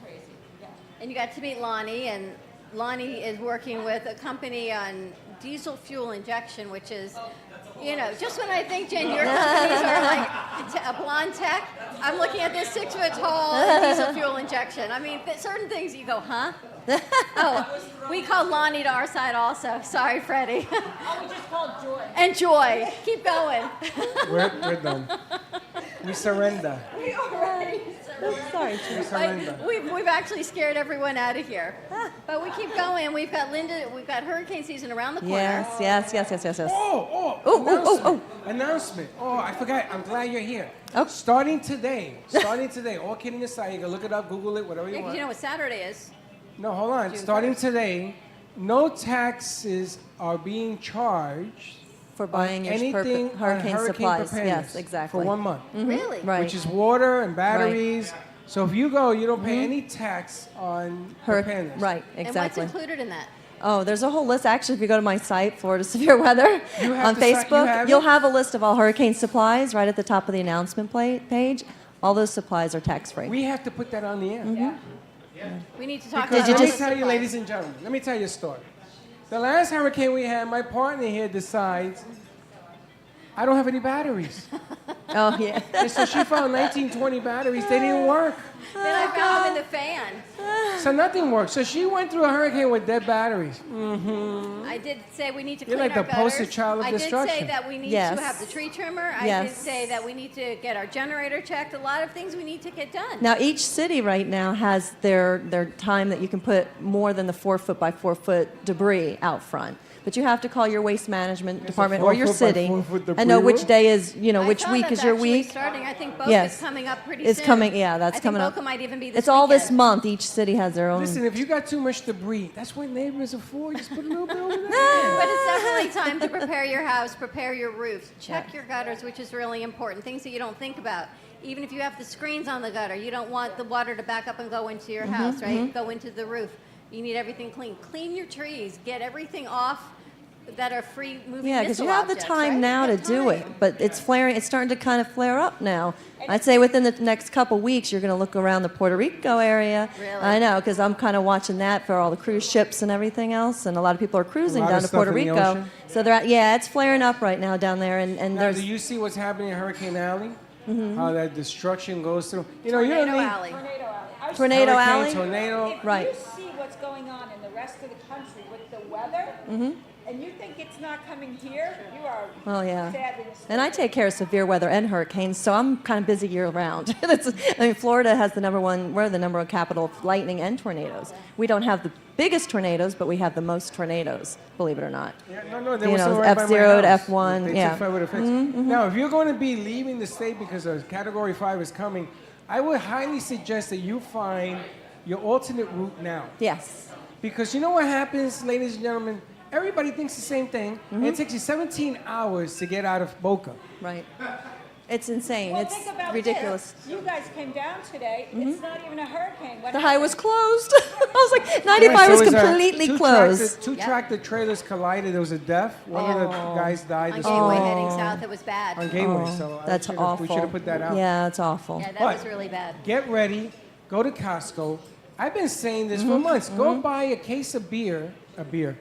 crazy. Yeah. And you got to meet Lonnie, and Lonnie is working with a company on diesel fuel injection, which is, you know, just when I think, Jen, your companies are like a blonde tech, I'm looking at this 6 foot tall diesel fuel injection. I mean, certain things you go, huh? Oh, we call Lonnie to our side also. Sorry, Freddie. Oh, we just called Joy. And Joy. Keep going. We're done. We surrender. We already Sorry, We surrender. We've actually scared everyone out of here. But we keep going. We've got Linda, we've got hurricane season around the corner. Yes. Oh, announcement. Oh, I forgot. I'm glad you're here. Oh. Starting today, all kidding aside, you can look it up, Google it, whatever you Yeah, 'cause want. you know what Saturday is. No, hold on. June Starting 1st. today, no taxes are being charged For buying your anything on hurricane supplies. preparedness Yes, exactly. for 1 month, Really? Right. which is water and batteries. So if you go, you don't pay any tax on preparedness. Right, And exactly. what's included in that? Oh, there's a whole list. Actually, if you go to my site, Florida Severe Weather, You have on the site- you Facebook, have you'll it? have a list of all hurricane supplies right at the top of the announcement page. All those supplies are tax-free. We have to put that on the air. We need to talk Because about let all me the tell you, supplies. ladies and gentlemen, let me tell you a story. The last hurricane we had, my partner here decides I don't have any batteries. Oh, yeah. And so she found 1920 batteries. They didn't work. Then I found them in the fan. So nothing worked. So she went through a hurricane with dead batteries. I did say we need to You're clean like our the poster gutters. child of I did destruction. say that we need Yes. to have the tree trimmer. I Yes. did say that we need to get our generator checked. A lot of things we need to get done. Now, each city right now has their time that you can put more than the 4 foot by 4 foot debris out front. But you have to call your waste management department or your 4 foot by city 4 foot and know debris which day is, I which saw week that's is your actually week. Starting, I think Boca Yes. is coming up pretty It's soon. coming, yeah, that's I think coming up. Boca might even be this It's all this weekend. month. Each city has their own. Listen, if you got too much debris, that's what neighbors are for. Just put a little bit over there. But it's definitely time to prepare your house, prepare your roofs, check your gutters, which is really important. Things that you don't think about. Even if you have the screens on the gutter, you don't want the water to back up and go into your house, right? Go into the roof. You need everything clean. Clean your trees. Get everything off that are free moving Yeah, because missile you have the objects, time right? now You to have do time. it, but it's flaring. It's starting to kind of flare up now. I'd say within the next couple weeks, you're going to look around the Puerto Rico area. Really? I know, because I'm kind of watching that for all the cruise ships and everything else, and a lot of people are cruising lot down of to stuff Puerto in the Rico. ocean? So they're it's flaring up right now down there, and Now, there's do you see what's happening in Hurricane Alley? How that destruction goes through. You don't Tornado need Alley. Tornado Alley. I've Tornado hurricane, Alley. tornado. If Right. you see what's going on in the rest of the country with the weather, and you think it's not coming here, you are Oh yeah, sadly mistaken. and I take care of severe weather and hurricanes, so I'm kind of busy year round. Florida has the number one. We're the number one capital of lightning and tornadoes. We don't have the biggest tornadoes, but we have the most tornadoes. Believe it or not. Yeah, no, they You were know, still right by my F0 to house. F1, They yeah. took forever to fix. Now, if you're going to be leaving the state because a Category 5 is coming, I would highly suggest that you find your alternate route now. Yes. Because you know what happens, ladies and gentlemen? Everybody thinks the same thing, and it takes you 17 hours to get out of Boca. Right. It's insane. Well, it's think about ridiculous. this. You guys came down today. It's not even a hurricane. What The highway was happened? closed. I was like, 95 was completely closed. Two tractor trailers collided. There was a death. One of the guys died On this Gateway morning heading south, it was bad. on Gateway. Oh, So that's awful. we should have put that out. Yeah, it's awful. Yeah, that But- was really bad. Get ready. Go to Costco. I've been saying this for months. Go buy a case of beer. A beer.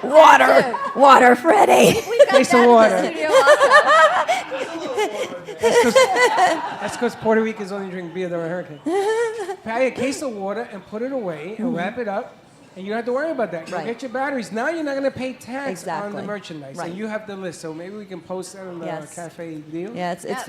Water, Freddie. We've got Case that of in water. the studio also. That's because Puerto Ricans only drink beer during a hurricane. Buy a case of water and put it away and wrap it up, and you don't have to worry about that. You Right. get your batteries. Now you're not going to pay tax on Exactly. the merchandise, Right. and you have the list. So maybe we can post that on the Yes. cafe deal. Yeah, it's Yeah,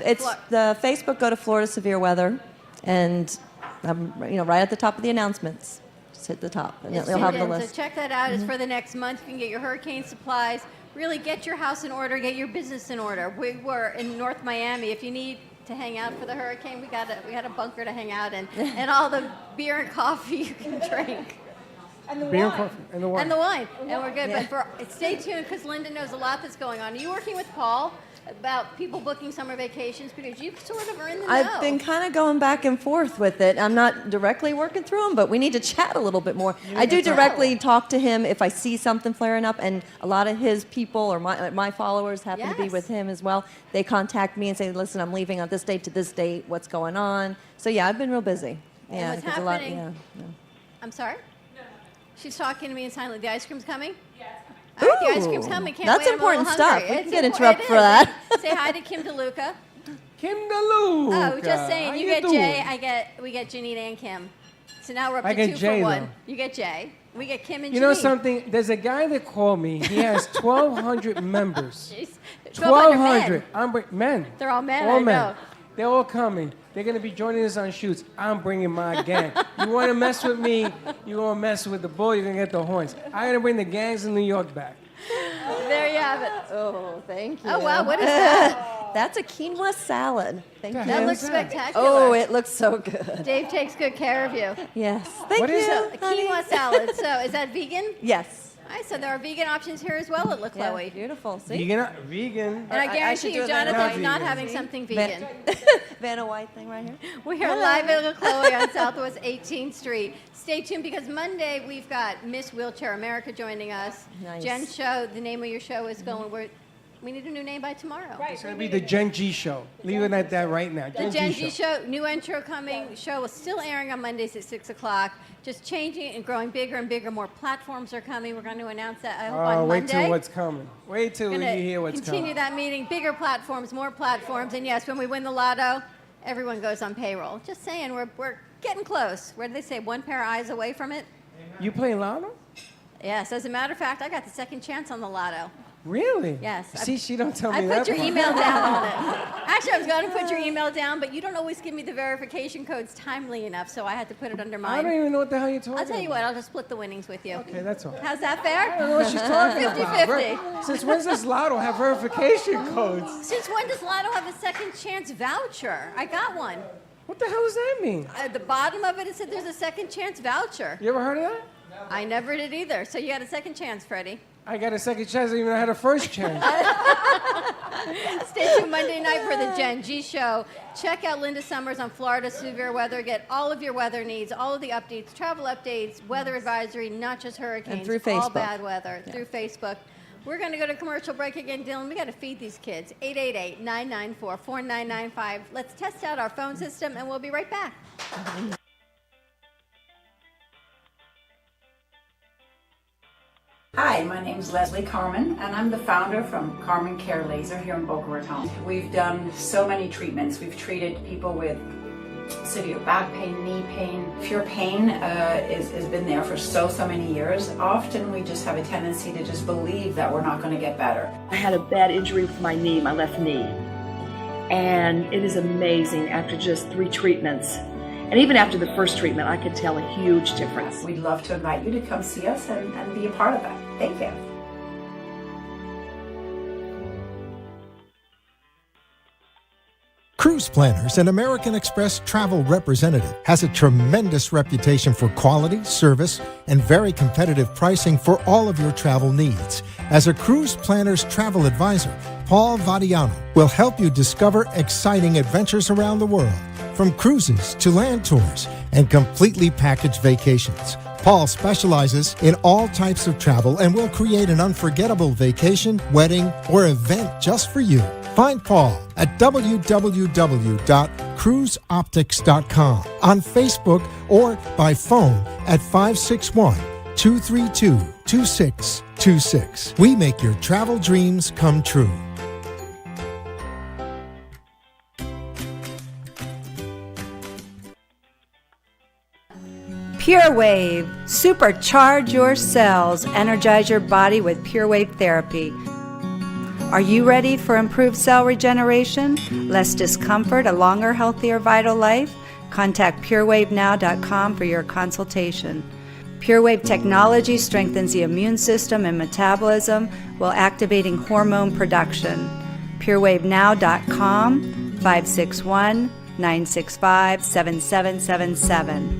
the Facebook. Go to Florida Severe Weather, and right at the top of the announcements. Just hit the top, and Yes, you'll have the so list. check that out. It's for the next month. You can get your hurricane supplies. Really get your house in order. Get your business in order. We were in North Miami. If you need to hang out for the hurricane. We had a bunker to hang out in, and all the beer and coffee you can drink. And the Beer and wine. coffee and the wine. And the wine. And we're good. Yeah. But stay tuned because Linda knows a lot that's going on. Are you working with Paul about people booking summer vacations? Because you sort of are in the know. I've been kind of going back and forth with it. I'm not directly working through them, but we need to chat a little bit more. I do directly talk to him if I see something flaring up, and a lot of his people or my followers happen to be Yes. with him as well. They contact me and say, listen, I'm leaving on this date to this date. What's going on? So, yeah, I've been real busy. And Yeah, what's because a lot, happening- yeah. I'm sorry? No. She's talking to me in sign language. The ice cream's coming? Yes. All right, the ice cream's Ooh, coming. Can't that's wait. I'm a little important stuff. hungry. We It's can get important. interrupted for that. Say hi to Kim DeLuca. Kim DeLuca. Oh, just saying. How You get doing? Jay, we get Janine and Kim. So now we're up I to get 2 Jay, for 1. though. You get Jay. We get Kim and You Janine. know something? There's a guy that called me. He has 1,200 members. Jeez. 1,200 1,200. men. Men. They're all men, All I men. know. They're all coming. They're going to be joining us on shoots. I'm bringing my gang. You want to mess with me, you're going to mess with the bull, you're going to get the horns. I'm going to bring the gangs in New York back. There you have it. Oh, thank you. Oh, wow. What is that? That's a quinoa salad. Thank you. That looks spectacular. Oh, it looks so good. Dave takes good care of you. Yes. Thank What you. is So, a quinoa salad. So, is that vegan? Yes. All right, so there are vegan options here as well at La Yeah, Chloe. beautiful. See? Vegan. And I I guarantee should you, do that Jonathan's now. not Vegan. having something vegan. Vanna White thing right here. We are live at La Chloe on Southwest 18th Street. Stay tuned because Monday we've got Miss Wheelchair America joining us. Nice. Jen's show, the name of your show is going, we need a new name by tomorrow. Right. It's going to be the Gen G Show. Leave it at that right now. The Gen G show, new intro coming. Show is still airing on Mondays at 6 o'clock. Just changing and growing bigger and bigger. More platforms are coming. We're going to announce that I hope on Wait Monday. till what's coming. Wait till you Gonna hear what's continue coming. that meeting. Bigger platforms, more platforms. And yes, when we win the lotto, everyone goes on payroll. Just saying, we're getting close. Where do they say? One pair of eyes away from it? You play Lotto? Yes. As a matter of fact, I got the second chance on the lotto. Really? Yes. See, she don't tell I me put that your part. email down on it. Actually, I was going to put your email down, but you don't always give me the verification codes timely enough, so I had to put it under I don't mine. even know what the hell you're talking I'll tell you about. what, I'll just split the winnings with you. Okay, that's all. How's that I don't know fair? what she's talking 50-50. about. Since when's this Lotto have verification codes? Since when does Lotto have a second chance voucher? I got one. What the hell does that mean? At the bottom of it said there's a second chance voucher. You ever heard of that? I never did either. So you got a second chance, Freddie. I got a second chance. I even had a first chance. Stay tuned Monday night for the Gen G Show. Check out Linda Summers on Florida Severe Weather. Get all of your weather needs, all of the updates, travel updates, weather advisory, not just hurricanes, through all Facebook. bad weather, through Facebook. We're going to go to commercial break again, Dylan. We got to feed these kids. 888-994-4995. Let's test out our phone system, and we'll be right back. Hi, my name is Leslie Carmen, and I'm the founder from Carmen Care Laser here in Boca Raton. We've done so many treatments. We've treated people with severe back pain, knee pain. Pure pain has been there for so many years. Often we just have a tendency to just believe that we're not going to get better. I had a bad injury with my knee, my left knee. And it is amazing after just 3 treatments. And even after the first treatment, I could tell a huge difference. We'd love to invite you to come see us and be a part of that. Thank you. Cruise Planners, an American Express travel representative, has a tremendous reputation for quality, service, and very competitive pricing for all of your travel needs. As a Cruise Planners travel advisor, Paul Vadiano will help you discover exciting adventures around the world, from cruises to land tours and completely packaged vacations. Paul specializes in all types of travel and will create an unforgettable vacation, wedding, or event just for you. Find Paul at www.cruiseoptics.com, on Facebook, or by phone at 561-232-2626. We make your travel dreams come true. Pure Wave. Supercharge your cells. Energize your body with Pure Wave therapy. Are you ready for improved cell regeneration, less discomfort, a longer, healthier, vital life? Contact purewavenow.com for your consultation. Pure Wave technology strengthens the immune system and metabolism while activating hormone production. purewavenow.com 561-965-7777.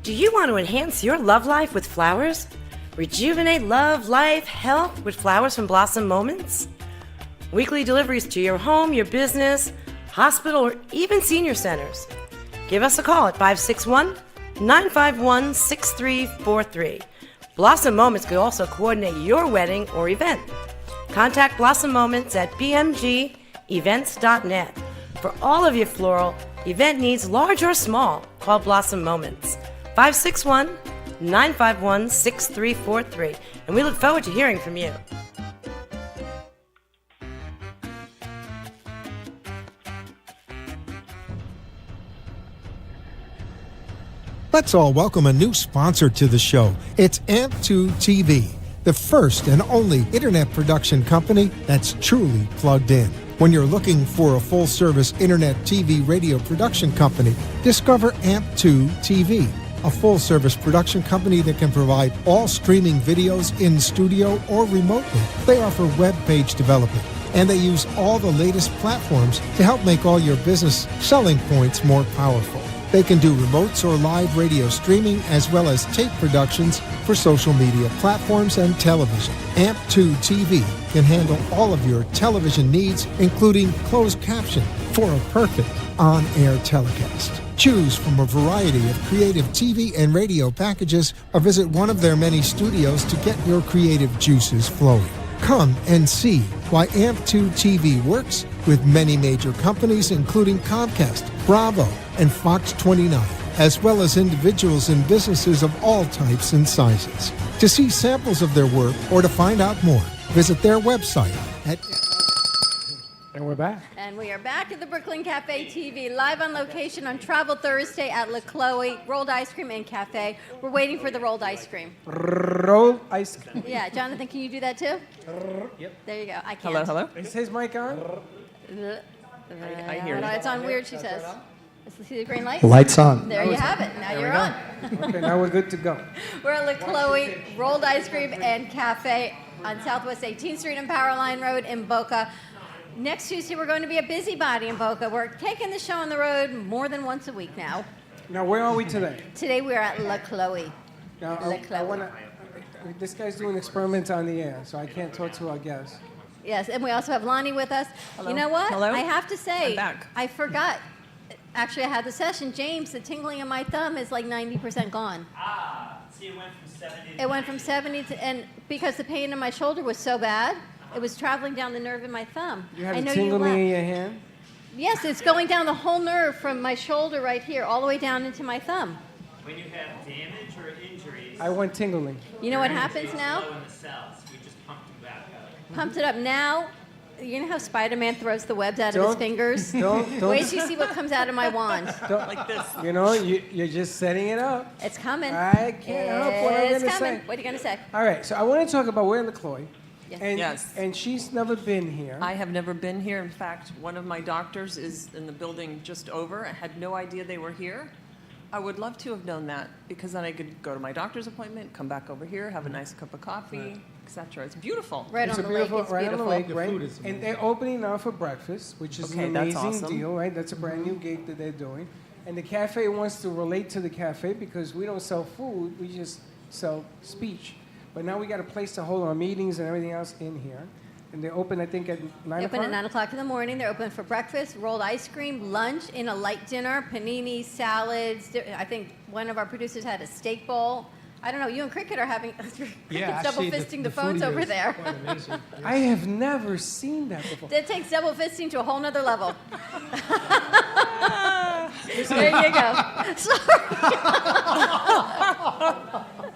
Do you want to enhance your love life with flowers? Rejuvenate love, life, health with flowers from Blossom Moments? Weekly deliveries to your home, your business, hospital, or even senior centers. Give us a call at 561-951-6343. Blossom Moments could also coordinate your wedding or event. Contact Blossom Moments at bmgevents.net. For all of your floral event needs, large or small, call Blossom Moments. 561-951-6343. And we look forward to hearing from you. Let's all welcome a new sponsor to the show. It's AMP2 TV, the first and only internet production company that's truly plugged in. When you're looking for a full-service internet TV radio production company, discover AMP2 TV, a full-service production company that can provide all streaming videos in studio or remotely. They offer web page development, and they use all the latest platforms to help make all your business selling points more powerful. They can do remotes or live radio streaming as well as tape productions for social media platforms and television. AMP2 TV can handle all of your television needs, including closed caption for a perfect on-air telecast. Choose from a variety of creative TV and radio packages or visit one of their many studios to get your creative juices flowing. Come and see why AMP2 TV works with many major companies, including Comcast, Bravo, and Fox 29, as well as individuals and businesses of all types and sizes. To see samples of their work or to find out more, visit their website at... And we're back. And we are back at the Brooklyn Cafe TV, live on location on Travel Thursday at La Chloe, Rolled Ice Cream and Cafe. We're waiting for the rolled ice cream. Rolled ice cream. Yeah, Jonathan, can you do that too? Yep. There you go. I can't. Hello, hello. Is his mic on? I hear it. It's on weird, she says. See the green light? Lights on. There you have it. Now you're on. Okay, now we're good to go. We're at La Chloe, Rolled Ice Cream and Cafe on Southwest 18th Street and Powerline Road in Boca. Next Tuesday, we're going to be a busybody in Boca. We're taking the show on the road more than once a week now. Now, where are we today? Today, we're at La Chloe. Now, I wanna, this guy's doing experiments on the air, so I can't talk to our guests. Yes, and we also have Lonnie with us. Hello. You know what? Hello. I have to say, I'm back. I forgot. Actually, I had the session. James, the tingling in my thumb is like 90% gone. See, it went from 70 to It went from 70 to, and because the pain in my shoulder was so bad, it was traveling down the nerve in my thumb. You have I a know tingling in you your hand? Yes, it's going down the whole nerve from my shoulder right here, all the way down into my thumb. When you have damage or injuries, I went tingling. You know what happens now? low in the cells. We just pumped them back up. Pumped it up. Now, you know how Spider-Man throws the webs out of his Don't- fingers? don't- Wait till you see what comes out of my wand. Like this. You know, you're just setting it up. It's coming. I can't help what I'm It's gonna coming. say. What are you going to say? All right, so I want to talk about we're in La Chloe. Yeah. And, Yes. and she's never been here. I have never been here. In fact, one of my doctors is in the building just over. I had no idea they were here. I would love to have known that because then I could go to my doctor's appointment, come back over here, have a nice cup of coffee, etc. It's beautiful. Right It's on a the lake. beautiful, It's right beautiful. on the lake, right? And they're opening now for breakfast, which is Okay, an that's amazing awesome. deal, right? That's a brand new gig that they're doing. And the cafe wants to relate to the cafe because we don't sell food, we just sell speech. But now we got a place to hold our meetings and everything else in here. And they open, I think, at 9 They open o'clock? at 9 o'clock in the morning. They're open for breakfast, rolled ice cream, lunch, in a light dinner, panini, salads. I think one of our producers had a steak bowl. I don't know. You and Cricket are having Cricket's double fisting the phones over there. I have never seen that before. That takes double fisting to a whole nother level. There you go.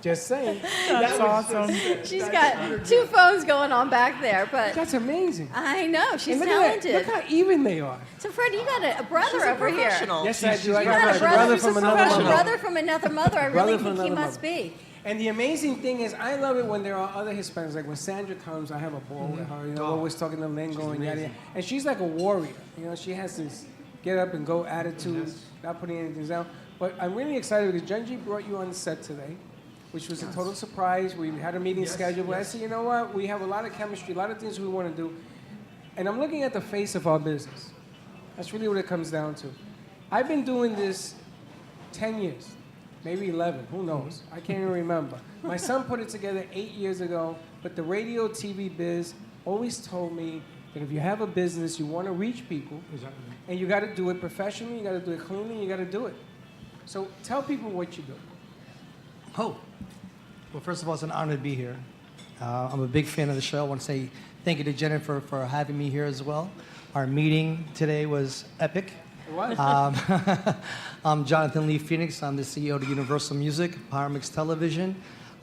Just saying. That's awesome. She's got two phones going on back there, but That's amazing. I know she's And look at that. talented. Look how even they are. So Fred, you got a brother She's a over here. professional. Yes, I do. I You got got a brother from another a mother. brother from another mother. I Brother really from think he another must mother. be. And the amazing thing is, I love it when there are other Hispanics. Like when Sandra comes, I have a ball with her. You know, we're always talking the lingo and yada yada. And she's like a warrior. You know, she has this get up and go attitude, not putting anything down. But I'm really excited because Genji brought you on the set today. which was a total surprise. We had a meeting scheduled where I said, you know what, we have a lot of chemistry, a lot of things we want to do. And I'm looking at the face of our business. That's really what it comes down to. I've been doing this 10 years, maybe 11, who knows? I can't even remember. My son put it together 8 years ago, but the radio, TV biz always told me that if you have a business, you want to reach people, and you got to do it professionally, you got to do it cleanly, you got to do it. So tell people what you do. Oh, well, first of all, it's an honor to be here. I'm a big fan of the show. I want to say thank you to Jennifer for having me here as well. Our meeting today was epic. It was. I'm Jonathan Lee Phoenix. I'm the CEO of Universal Music, Power Mix Television.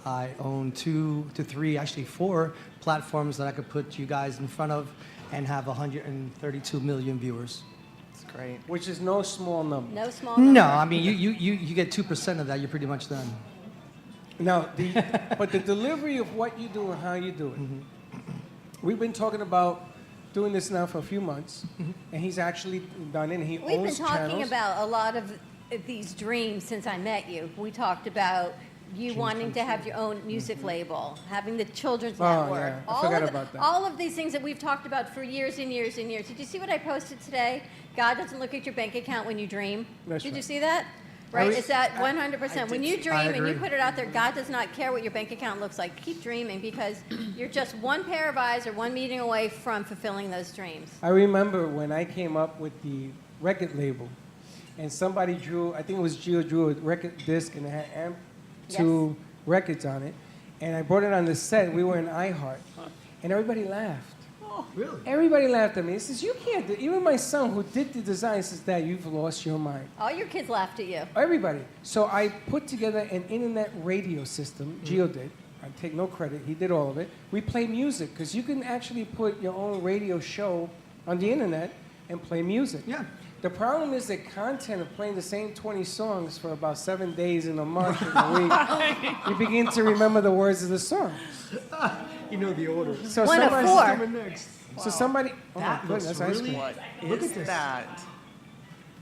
I own 2 to 3, actually 4 platforms that I could put you guys in front of and have 132 million viewers. That's great. Which is no small number. No small number. No, I mean, you get 2% of that, you're pretty much done. Now, but the delivery of what you do and how you do it. We've been talking about doing this now for a few months, and he's actually done it, and he We've been owns talking channels. about a lot of these dreams since I met you. We talked about you wanting to have your own music label, having the children's network. Yeah. I forgot about that. All of these things that we've talked about for years and years and years. Did you see what I posted today? God doesn't look at your bank account when you dream. That's Did you right. see that? Right? I- It's at 100%. When you I dream and you agree. put it out there, God does not care what your bank account looks like. Keep dreaming because you're just one pair of eyes or one meeting away from fulfilling those dreams. I remember when I came up with the record label, and somebody drew, I think it was Gio drew a record disc, and it had AMP 2 records on it, and I brought it on the set. We were in iHeart, and everybody laughed. Really? Everybody laughed at me. He says, you can't do, even my son who did the design says, Dad, you've lost your mind. All your kids laughed at you. Everybody. So I put together an internet radio system. Gio did. I take no credit. He did all of it. We play music because you can actually put your own radio show on the internet and play music. Yeah. The problem is the content of playing the same 20 songs for about 7 days in a month in a week. You begin to remember the words of the song. You know the order. So One of somebody- 4. So somebody. Oh That my goodness, looks ice really. cream. What Look is at this. that?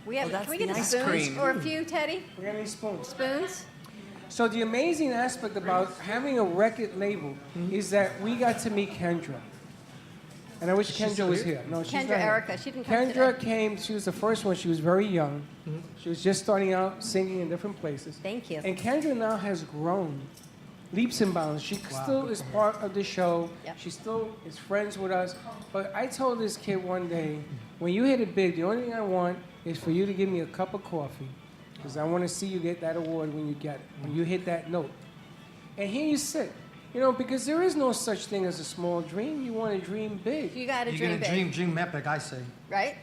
We have. Oh, that's Can we get the the ice spoons cream. or a few, Teddy? We got any spoons? Spoons. So the amazing aspect about having a record label is that we got to meet Kendra. And I wish Kendra was here. No, she's Kendra not here. Erica, she didn't come Kendra today. came, she was the first one. She was very young. She was just starting out singing in different places. Thank you. And Kendra now has grown leaps and bounds. She still is part of the show. Yep. She still is friends with us. But I told this kid one day, when you hit it big, the only thing I want is for you to give me a cup of coffee because I want to see you get that award when you get it, when you hit that note. And here you sit. You know, because there is no such thing as a small dream. You want to dream big. You got to You're dream gonna big, dream epic, I say. right?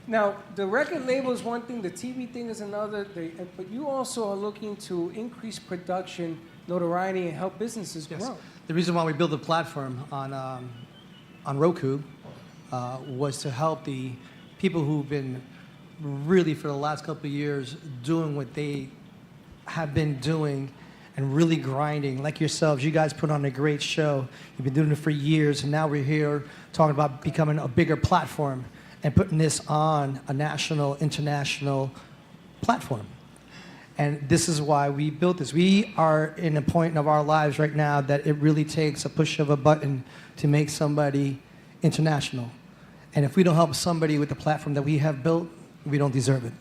Now, the record label is one thing, the TV thing is another, but you also are looking to increase production, notoriety, and help businesses Yes. grow. The reason why we built the platform on Roku was to help the people who've been really for the last couple of years doing what they have been doing and really grinding. Like yourselves, you guys put on a great show. You've been doing it for years, and now we're here talking about becoming a bigger platform and putting this on a national, international platform. And this is why we built this. We are in a point of our lives right now that it really takes a push of a button to make somebody international. And if we don't help somebody with the platform that we have built, we don't deserve it.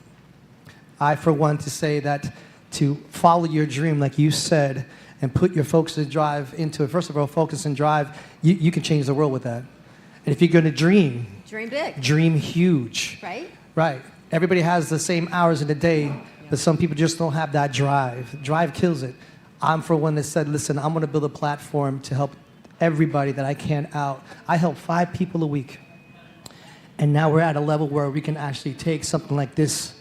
I, for one, to say that to follow your dream, like you said, and put your focus and drive into it. First of all, focus and drive, you can change the world with that. And if you're going to dream Dream big, huge. right? Right. Everybody has the same hours in the day, but some people just don't have that drive. Drive kills it. I'm for one that said, listen, I'm going to build a platform to help everybody that I can out. I help 5 people a week. And now we're at a level where we can actually take something like this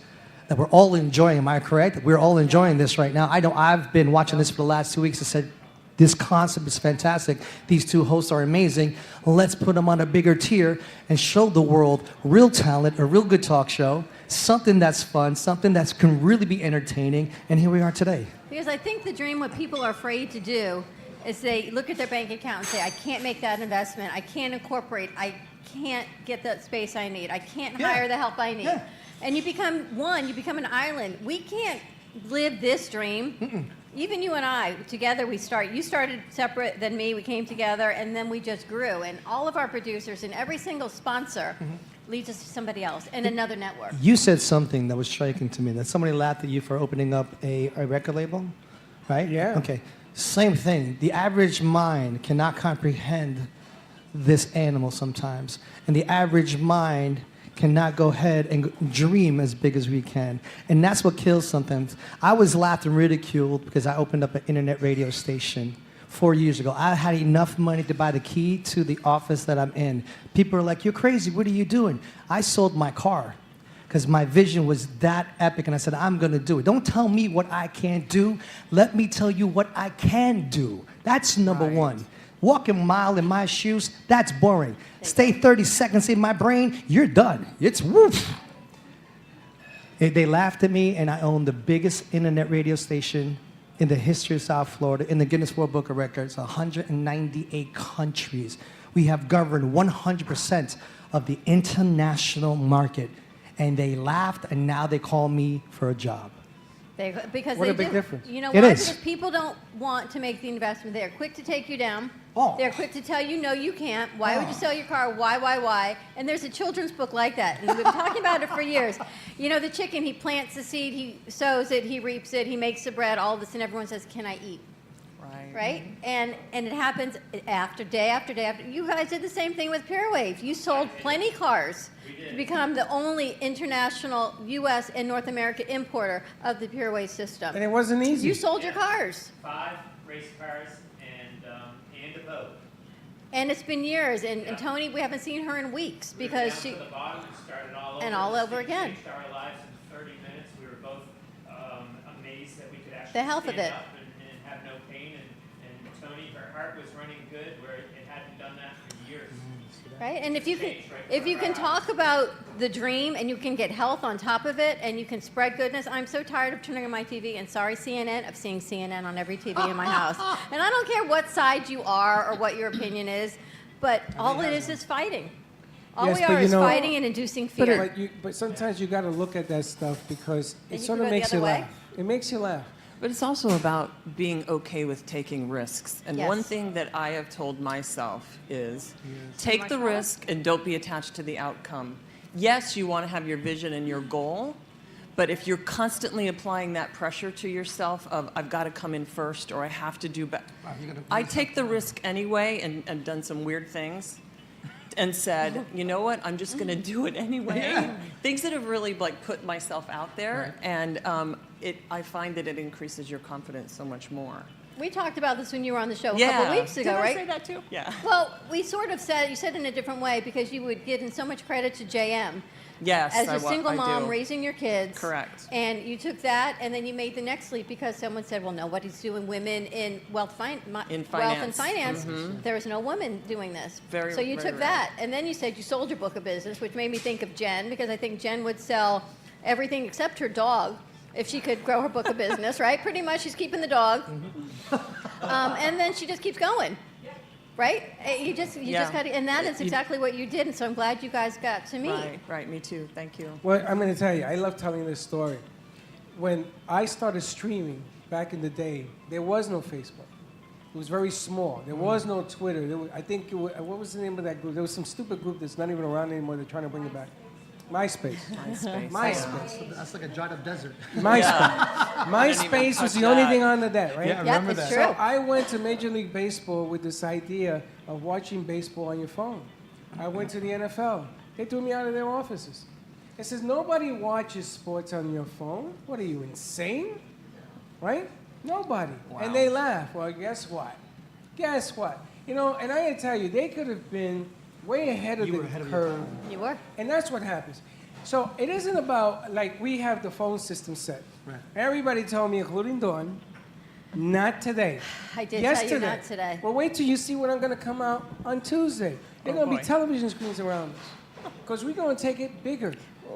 that we're all enjoying. Am I correct? We're all enjoying this right now. I know I've been watching this for the last 2 weeks and said, this concept is fantastic. These 2 hosts are amazing. Let's put them on a bigger tier and show the world real talent, a real good talk show, something that's fun, something that can really be entertaining. And here we are today. Because I think the dream, what people are afraid to do, is they look at their bank account and say, I can't make that investment. I can't incorporate. I can't get the space I need. I can't hire the help I need. Yeah. And you become an island. We can't live this dream. Even you and I, together you started separate than me, we came together, and then we just grew. And all of our producers and every single sponsor leads us to somebody else and another network. You said something that was striking to me, that somebody laughed at you for opening up a record label, right? Yeah. Okay, same thing. The average mind cannot comprehend this animal sometimes. And the average mind cannot go ahead and dream as big as we can. And that's what kills sometimes. I was laughed and ridiculed because I opened up an internet radio station 4 years ago. I had enough money to buy the key to the office that I'm in. People are like, "You're crazy, what are you doing?" I sold my car because my vision was that epic, and I said, I'm gonna do it. Don't tell me what I can't do. Let me tell you what I can do. That's number one. Walk a mile in my shoes, that's boring. Stay 30 seconds in my brain, you're done. It's woof. They laughed at me, and I own the biggest internet radio station in the history of South Florida, in the Guinness World Book of Records, 198 countries. We have governed 100% of the international market. And they laughed, and now they call me for a job. Because What they a big do. difference. You know It why? is. Because people don't want to make the investment. They're quick to take you down. Oh. They're quick to tell you, no, you can't. Why would you sell your car? Why? And there's a children's book like that. And we've been talking about it for years. You know, the chicken, he plants the seed, he sows it, he reaps it, he makes the bread, all this, and everyone says, can I eat? Right? And it happens after day after day after. You guys did the same thing with PureWave. You sold plenty cars to become the only international U.S. and North America importer of the PureWave system. And it wasn't easy. You sold your cars. 5 race cars and a boat. And it's been years. And Tony, we haven't seen her in weeks because she... To the bottom, we started all over. And all over again. Changed our lives in 30 minutes. We were both amazed that we could actually The health of stand it. up and have no pain. And Tony, her heart was running good where it hadn't done that for years. Right? And if you can talk about the dream and you can get health on top of it and you can spread goodness. I'm so tired of turning on my TV and sorry CNN, of seeing CNN on every TV in my house. And I don't care what side you are or what your opinion is, but all it is fighting. All Yes, we but are you is know- fighting and inducing fear. But sometimes you got to look at that stuff because And it you sort can of go the makes you other way? laugh. It makes you laugh. But it's also about being okay with taking risks. And Yes. one thing that I have told myself is take the risk and don't be attached to the outcome. Yes, you want to have your vision and your goal, but if you're constantly applying that pressure to yourself of I've got to come in first or I have to do better. I take the risk anyway and done some weird things and said, you know what, I'm just going to do it anyway. Yeah. Things that have really like put myself out there, and I find that it increases your confidence so much more. We talked about this when you were on the show a Yeah. couple weeks ago, Did I right? say that too? Yeah. Well, we sort of said, you said it in a different way because you would give in so much credit to JM. Yes, As I a single I mom do. raising your kids. Correct. And you took that and then you made the next leap because someone said, well, nobody's doing women in wealth and finance. Mhm. There's no woman doing this. Very, so you very took rare. that and then you said you sold your book of business, which made me think of Jen because I think Jen would sell everything except her dog if she could grow her book of business, right? Pretty much she's keeping the dog. And then she just keeps going. Right? You just got to, and that is exactly what you did. And so I'm glad you guys got to meet. Right, me too. Thank you. Well, I'm going to tell you, I love telling this story. When I started streaming back in the day, there was no Facebook. It was very small. There was no Twitter. I think, what was the name of that group? There was some stupid group that's not even around anymore. They're trying to bring it back. MySpace. MySpace. That's like a dried up desert. MySpace. MySpace was the only thing on the net, right? Yeah, I remember that. true. So I went to Major League Baseball with this idea of watching baseball on your phone. I went to the NFL. They threw me out of their offices. It says, nobody watches sports on your phone. What are you, insane? Right? Nobody. And they laugh. Well, guess what? Guess what? You know, and I gotta tell you, they could have been way ahead of the curve. You were. And that's what happens. So it isn't about, like, we have the phone system set. Right. Everybody told me, including Dawn, not today. I did Yesterday. tell you not today. Well, wait till you see what I'm going to come out on Tuesday. There are going to boy. be television screens around us. Because we're going to take it bigger.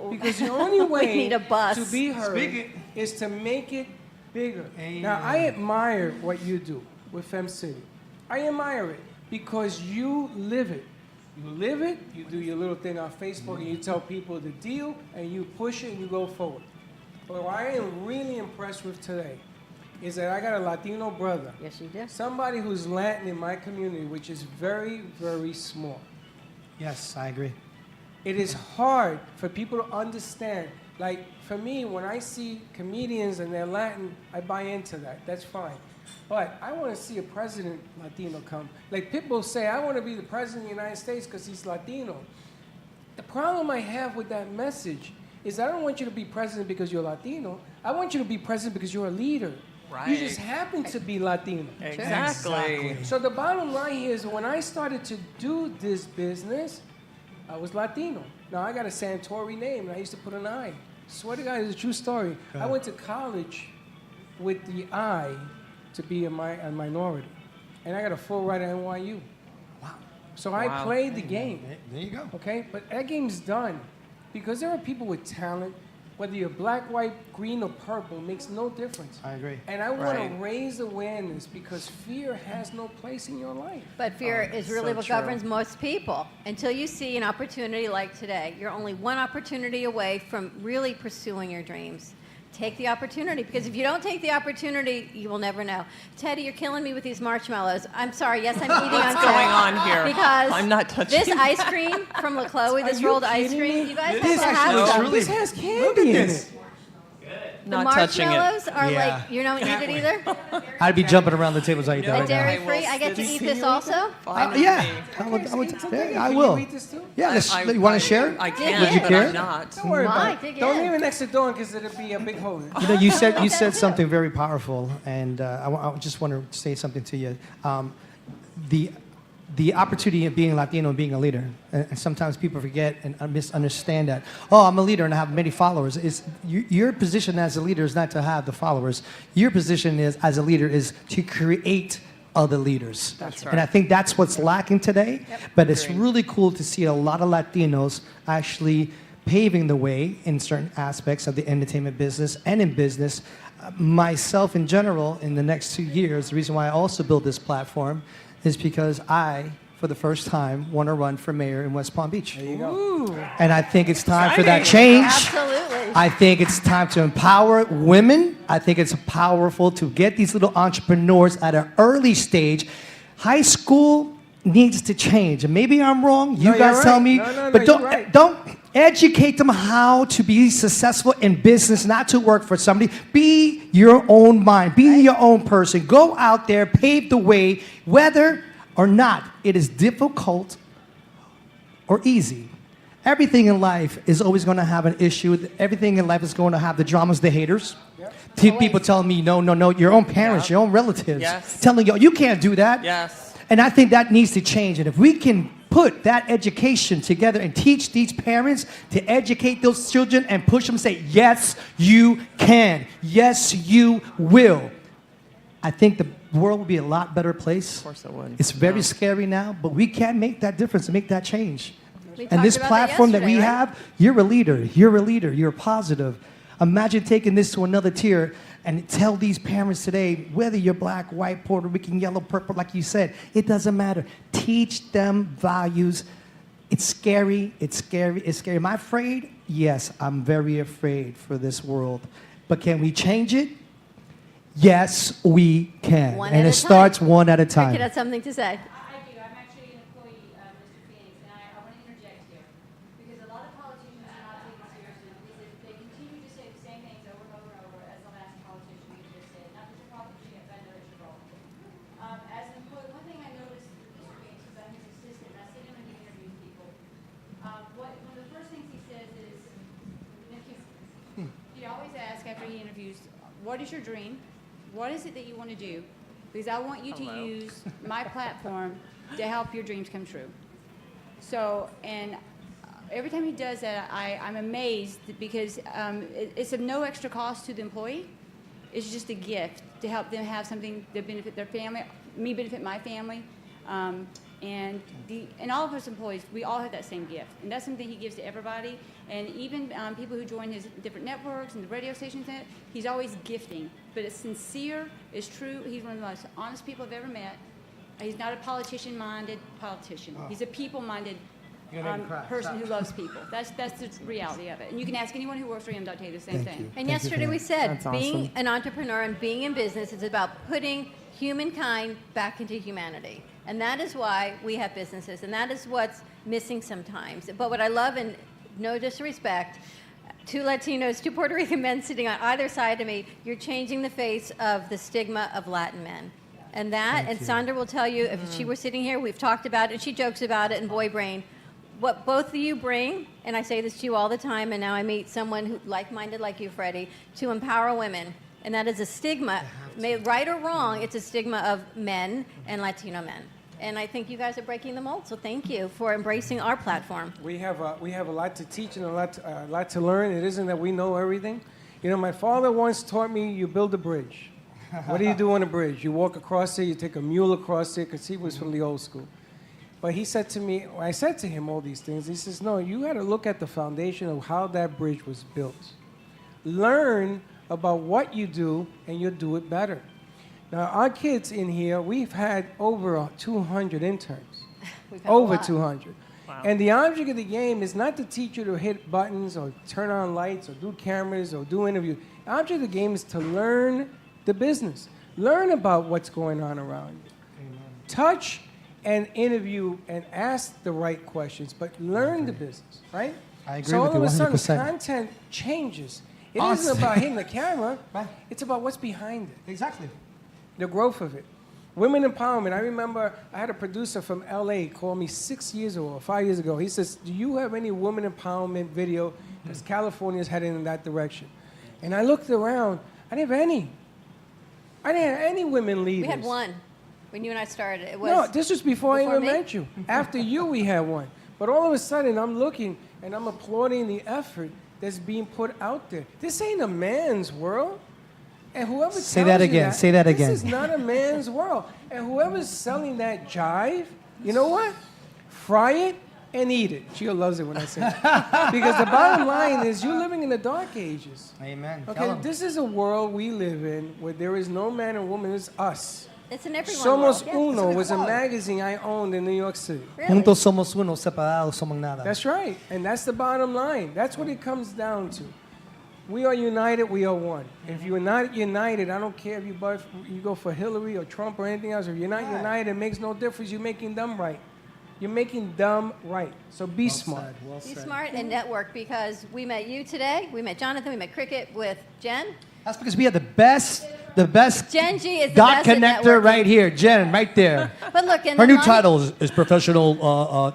Because the only way need a bus. to be heard is to make it bigger. Now, I admire what you do with Fem City. I admire it because you live it. You live it, you do your little thing on Facebook, and you tell people the deal, and you push it, and you go forward. But what I am really impressed with today is that I got a Latino brother. Yes, you do. Somebody who's Latin in my community, which is very, very small. Yes, I agree. It is hard for people to understand. Like, for me, when I see comedians and they're Latin, I buy into that. That's fine. But I want to see a president Latino come. Like, people say, I want to be the president of the United States because he's Latino. The problem I have with that message is I don't want you to be president because you're Latino. I want you to be president because you're a leader. Right. You just happen to be Latino. Exactly. So the bottom line here is when I started to do this business, I was Latino. Now I got a Santori name and I used to put an I. Swear to God, it's a true story. I went to college with the I to be a minority. And I got a full ride at NYU. Wow. So I played the game. There you go. Okay? But that game's done. Because there are people with talent, whether you're black, white, green, or purple, makes no difference. I agree. And I want to raise awareness because fear has no place in your life. But fear is really so what true. governs most people. Until you see an opportunity like today, you're only one opportunity away from really pursuing your dreams. Take the opportunity, because if you don't take the opportunity, you will never know. Teddy, you're killing me with these marshmallows. I'm sorry. Yes, I'm eating What's on going set on here? because I'm not touching this ice cream from La Chloe, this rolled ice cream. You guys This have to have some. This has candy in it. The Not touching it. marshmallows are Yeah. like, you don't eat it either? I'd be jumping around the tables I eat that Like right now. dairy free? I get to eat this also? Yeah, I will. Yeah, you want to share? I Would can, you but care? I'm not. Don't worry Why? about it. Dig Don't in. leave it next to Dawn because it'll be a big hole. You know, you said something very powerful, and I just want to say something to you. The opportunity of being Latino and being a leader, and sometimes people forget and misunderstand that. Oh, I'm a leader and I have many followers. Your position as a leader is not to have the followers. Your position as a leader is to create other leaders. That's And I right. think that's what's lacking today. But it's really cool to see a lot of Latinos actually paving the way in certain aspects of the entertainment business and in business. Myself in general, in the next 2 years, the reason why I also built this platform is because I, for the first time, want to run for mayor in West Palm Beach. There you go. And I think it's time for that change. Absolutely. I think it's time to empower women. I think it's powerful to get these little entrepreneurs at an early stage. High school needs to change. And maybe I'm wrong. You No, guys you're tell right. me. No, But you're right. don't educate them how to be successful in business, not to work for somebody. Be your own mind. Be your own person. Go out there, pave the way, whether or not it is difficult or easy. Everything in life is always going to have an issue. Everything in life is going to have the dramas, the haters. People telling me, no, your own parents, your own relatives, Yes. telling you can't do that. Yes. And I think that needs to change. And if we can put that education together and teach these parents to educate those children and push them, say, yes, you can. Yes, you will. I think the world will be a lot better place. Of course it would. It's very scary now, but we can make that difference and make that change. We And talked this about platform that we yesterday, right? have, you're a leader. You're a leader. You're positive. Imagine taking this to another tier and tell these parents today, whether you're black, white, Puerto Rican, yellow, purple, like you said, it doesn't matter. Teach them values. It's scary. It's scary. It's scary. Am I afraid? Yes, I'm very afraid for this world. But can we change it? Yes, we can. One And at it a starts time. one at a time. Cricket has something to say. I do. I'm actually an employee of Mr. Phoenix, and I want to interject here. Because a lot of politicians are not taken seriously because they continue to say the same things over and over and over as the last politician you just said. Not that you're probably offended at your role. As an employee, one thing I noticed with Mr. Phoenix is I'm his assistant, and I see him when he interviews people. One of the first things he says is, he always asks after he interviews, what is your dream? What is it that you want to do? Because I want you to use my platform to help your dreams come true. So, and every time he does that, I'm amazed because it's of no extra cost to the employee. It's just a gift to help them have something that benefit their family, me benefit my family. And all of us employees, we all have that same gift. And that's something he gives to everybody. And even people who join his different networks and the radio stations, he's always gifting. But it's sincere, it's true. He's one of the most honest people I've ever met. He's not a politician-minded politician. He's a people-minded person who loves people. That's the reality of it. And you can ask anyone who works for him, they'll tell you the same thing. And yesterday we said That's being awesome. an entrepreneur and being in business is about putting humankind back into humanity. And that is why we have businesses. And that is what's missing sometimes. But what I love, and no disrespect, 2 Latinos, 2 Puerto Rican men sitting on either side of me, you're changing the face of the stigma of Latin men. And that, and Sandra will tell you, if she were sitting here, we've talked about it, and she jokes about it in Boy Brain. What both of you bring, and I say this to you all the time, and now I meet someone who like-minded like you, Freddie, to empower women. And that is a stigma, right or wrong, it's a stigma of men and Latino men. And I think you guys are breaking the mold, so thank you for embracing our platform. We have a lot to teach and a lot to learn. It isn't that we know everything. You know, my father once taught me you build a bridge. What do you do on a bridge? You walk across it, you take a mule across it, because he was from the old school. But he said to me, I said to him all these things, he says, no, you got to look at the foundation of how that bridge was built. Learn about what you do, and you'll do it better. Now, our kids in here, we've had over 200 interns. We've had a Over lot. 200. And the object of the game is not to teach you to hit buttons or turn on lights or do cameras or do interviews. The object of the game is to learn the business. Learn about what's going on around you. Touch and interview and ask the right questions, but learn the business, right? I agree so with all you of a sudden, 100%. content changes. It Awesome. isn't about hitting the camera. It's about what's behind it. Exactly. The growth of it. Women empowerment. I remember I had a producer from LA call me 6 years ago or 5 years ago. He says, do you have any women empowerment video? Because California's heading in that direction. And I looked around. I didn't have any. I didn't have any women leaders. We had one when you and I started. It was No, this was before I even me? met you. After you, we had one. But all of a sudden, I'm looking and I'm applauding the effort that's being put out there. This ain't a man's world. And whoever Say tells that you again. Say that again. This is not a man's world. And whoever's selling that jive, you know what? Fry it and eat it. Gio loves it when I say that. Because the bottom line is you're living in the dark ages. Amen. Tell Okay, 'em. this is a world we live in where there is no man or woman, it's us. It's an everyone Somos world. Uno was a magazine I owned in New York City. Juntos somos uno, separados somos nada. That's right. And that's the bottom line. That's what it comes down to. We are united, we are one. If you're not united, I don't care if you go for Hillary or Trump or anything else. If you're not united, it makes no difference. You're making them right. You're making them right. So be smart. Be smart and network, because we met you today. We met Jonathan. We met Cricket with Jen. That's because we have the best Jen G is the dot best at connector networking. right here. Jen, right there. But look, and Her then new Lonnie- title is professional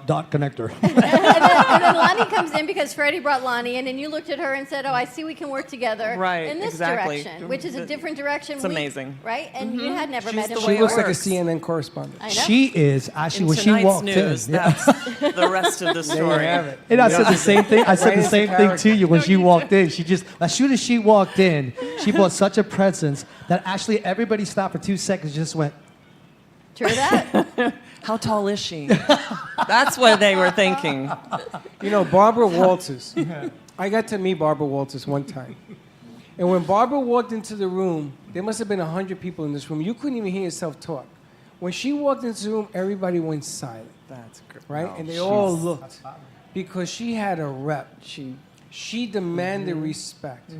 dot connector. and then Lonnie comes in because Freddie brought Lonnie in, and you looked at her and said, "Oh, I see we can work together Right, in this exactly. direction," which is a different direction. It's amazing. right? And you had never She's met him. the She way it looks like a works. CNN correspondent. I know. She is actually In when she tonight's walked news, in. Yeah. that's the rest of the There story. you have it. And I said the same thing. I said Right the into same thing character. to you when she walked in. She just, as soon as she walked in, she brought such a presence that actually everybody stopped for 2 seconds, just went. True that. How tall is she? That's what they were thinking. You know, Barbara Walters. I got to meet Barbara Walters one time. And when Barbara walked into the room, there must have been 100 people in this room. You couldn't even hear yourself talk. When she walked into the room, everybody went silent. That's great. Right? No, And they she's- all looked. Because she had a rep. She demanded respect.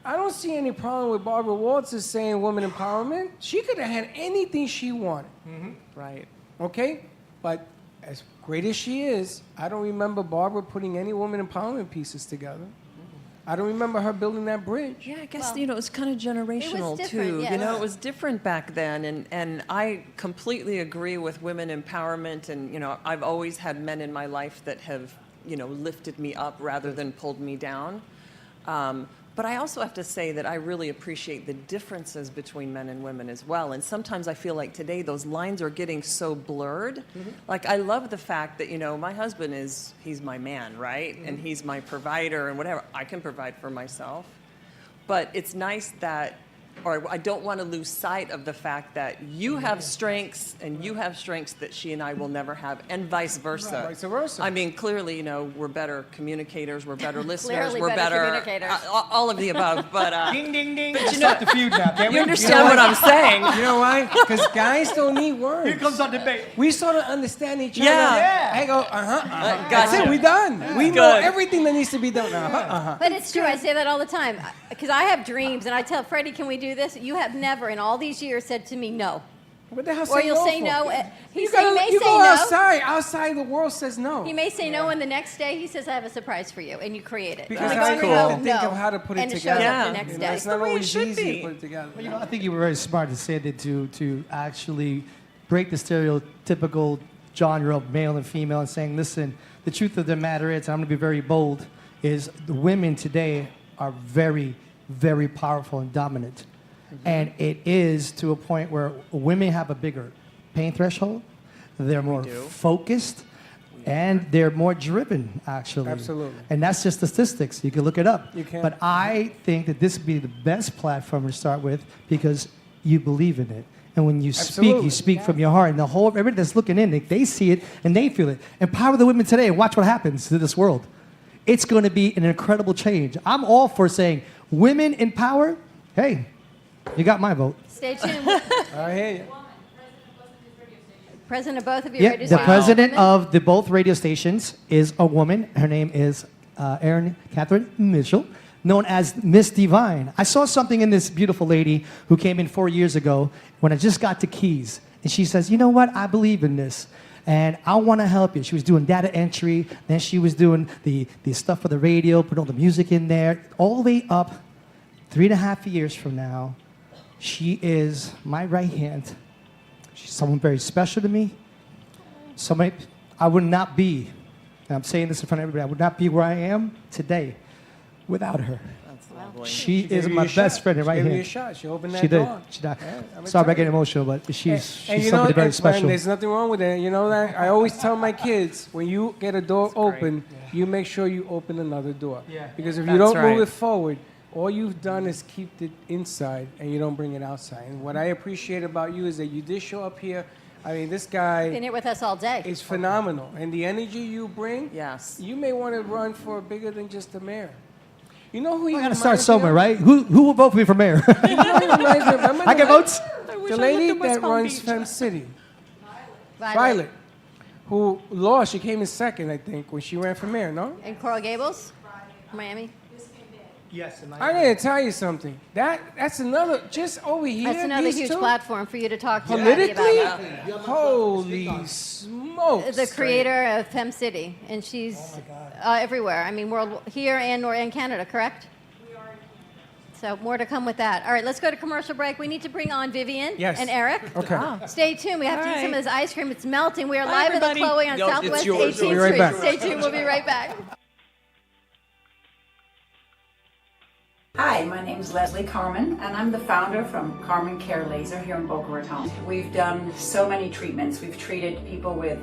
I don't see any problem with Barbara Walters saying women empowerment. She could have had anything she wanted. Right. Okay? But as great as she is, I don't remember Barbara putting any women empowerment pieces together. I don't remember her building that bridge. Yeah, I guess, it was kind of generational, different, too. yes. You know, it was different back then. And I completely agree with women empowerment. And, you know, I've always had men in my life that have, you know, lifted me up rather than pulled me down. But I also have to say that I really appreciate the differences between men and women as well. And sometimes I feel like today those lines are getting so blurred. Like, I love the fact that, you know, my husband he's my man, right? And he's my provider and whatever. I can provide for myself. But it's nice that or I don't want to lose sight of the fact that you have strengths and you have strengths that she and I will never have, and vice versa. Right, vice versa. I mean, clearly, you know, we're better communicators, we're better listeners, Clearly we're better better communicators. all of the above. But ding, ding, ding. But you Stop know, the feud now. Can't you we? understand what I'm saying? You know why? Because guys don't need words. Here comes our debate. We sort of understand each other. Yeah. I go, That's gotcha. it. We done. We know Good. everything that needs to be done. But it's true. I say that all the time because I have dreams, and I tell Freddie, "Can we do this?" You have never, in all these years, said to me no. What the hell? Or you'll say for? no. He You, may you say go no. outside. Outside, the world says no. He may say no, and the next day he says, "I have a surprise for you," and you create it. Because And I we cool. go, have to think "No," of how to put it and together. It shows up the next day. It's not always easy to put it together. Well, you know, I think you were very smart to say that to actually break the stereotypical genre of male and female and saying, listen, the truth of the matter is, and I'm going to be very bold, is the women today are very, very powerful and dominant. And it is to a point where women have a bigger pain threshold, they're more focused, and they're more driven, actually. Absolutely. And that's just statistics. You can look it up. You can. But I think that this would be the best platform to start with because you believe in it. And when you speak, Absolutely. you speak from your heart. And the whole, everybody that's looking in, they see it and they feel it. Empower the women today and watch what happens to this world. It's going to be an incredible change. I'm all for saying, women in power, hey, you got my vote. Stay tuned. I hear you. President of both of your Yeah, radio the stations. president Women? of the both radio stations is a woman. Her name is Erin Catherine Mitchell, known as Miss Divine. I saw something in this beautiful lady who came in 4 years ago when I just got to Keys. And she says, you know what? I believe in this. And I want to help you. She was doing data entry. Then she was doing the stuff for the radio, putting all the music in there. All the way up 3.5 years from now, she is my right hand. She's someone very special to me. Somebody I would not be, and I'm saying this in front of everybody, I would not be where I am today without her. She is gave you my a best shot. friend She right gave here. you a shot. She opened that She did. door. She did. Yeah, I'm Sorry about telling getting you. emotional, but she's And you somebody know, very man, special. there's nothing wrong with that. You know that? I always tell my kids, when you get a door open, you make sure you open another door. Yeah. Because if you That's don't move right. it forward, all you've done is keep it inside and you don't bring it outside. And what I appreciate about you is that you did show up here. I mean, this guy Been here with us all day. is phenomenal. And the energy you bring, Yes. you may want to run for bigger than just the mayor. You know who he I gotta reminds start me somewhere, of? right? Who will vote for me for mayor? You know who he reminds me of? Remember I get the- votes? The lady that runs Fem City. Violet, who lost. She came in second, I think, when she ran for mayor, no? In Coral Gables, Miami. Yes. I'm going to tell you something. That's another, just over here. That's another these huge two, platform for you to talk to Abby politically, about. holy smokes. The creator of Fem City, and she's everywhere. I mean, world here and Canada, correct? So more to come with that. All right, let's go to commercial break. We need to bring on Vivian Yes. and Eric. Okay. Stay tuned. We have to eat some of this ice cream. It's melting. We are Bye, live at the everybody. Chloe on Yo, it's Southwest yours. 18th We'll be right Street. back. Stay tuned. We'll be right back. Hi, my name is Leslie Carmen, and I'm the founder from Carmen Care Laser here in Boca Raton. We've done so many treatments. We've treated people with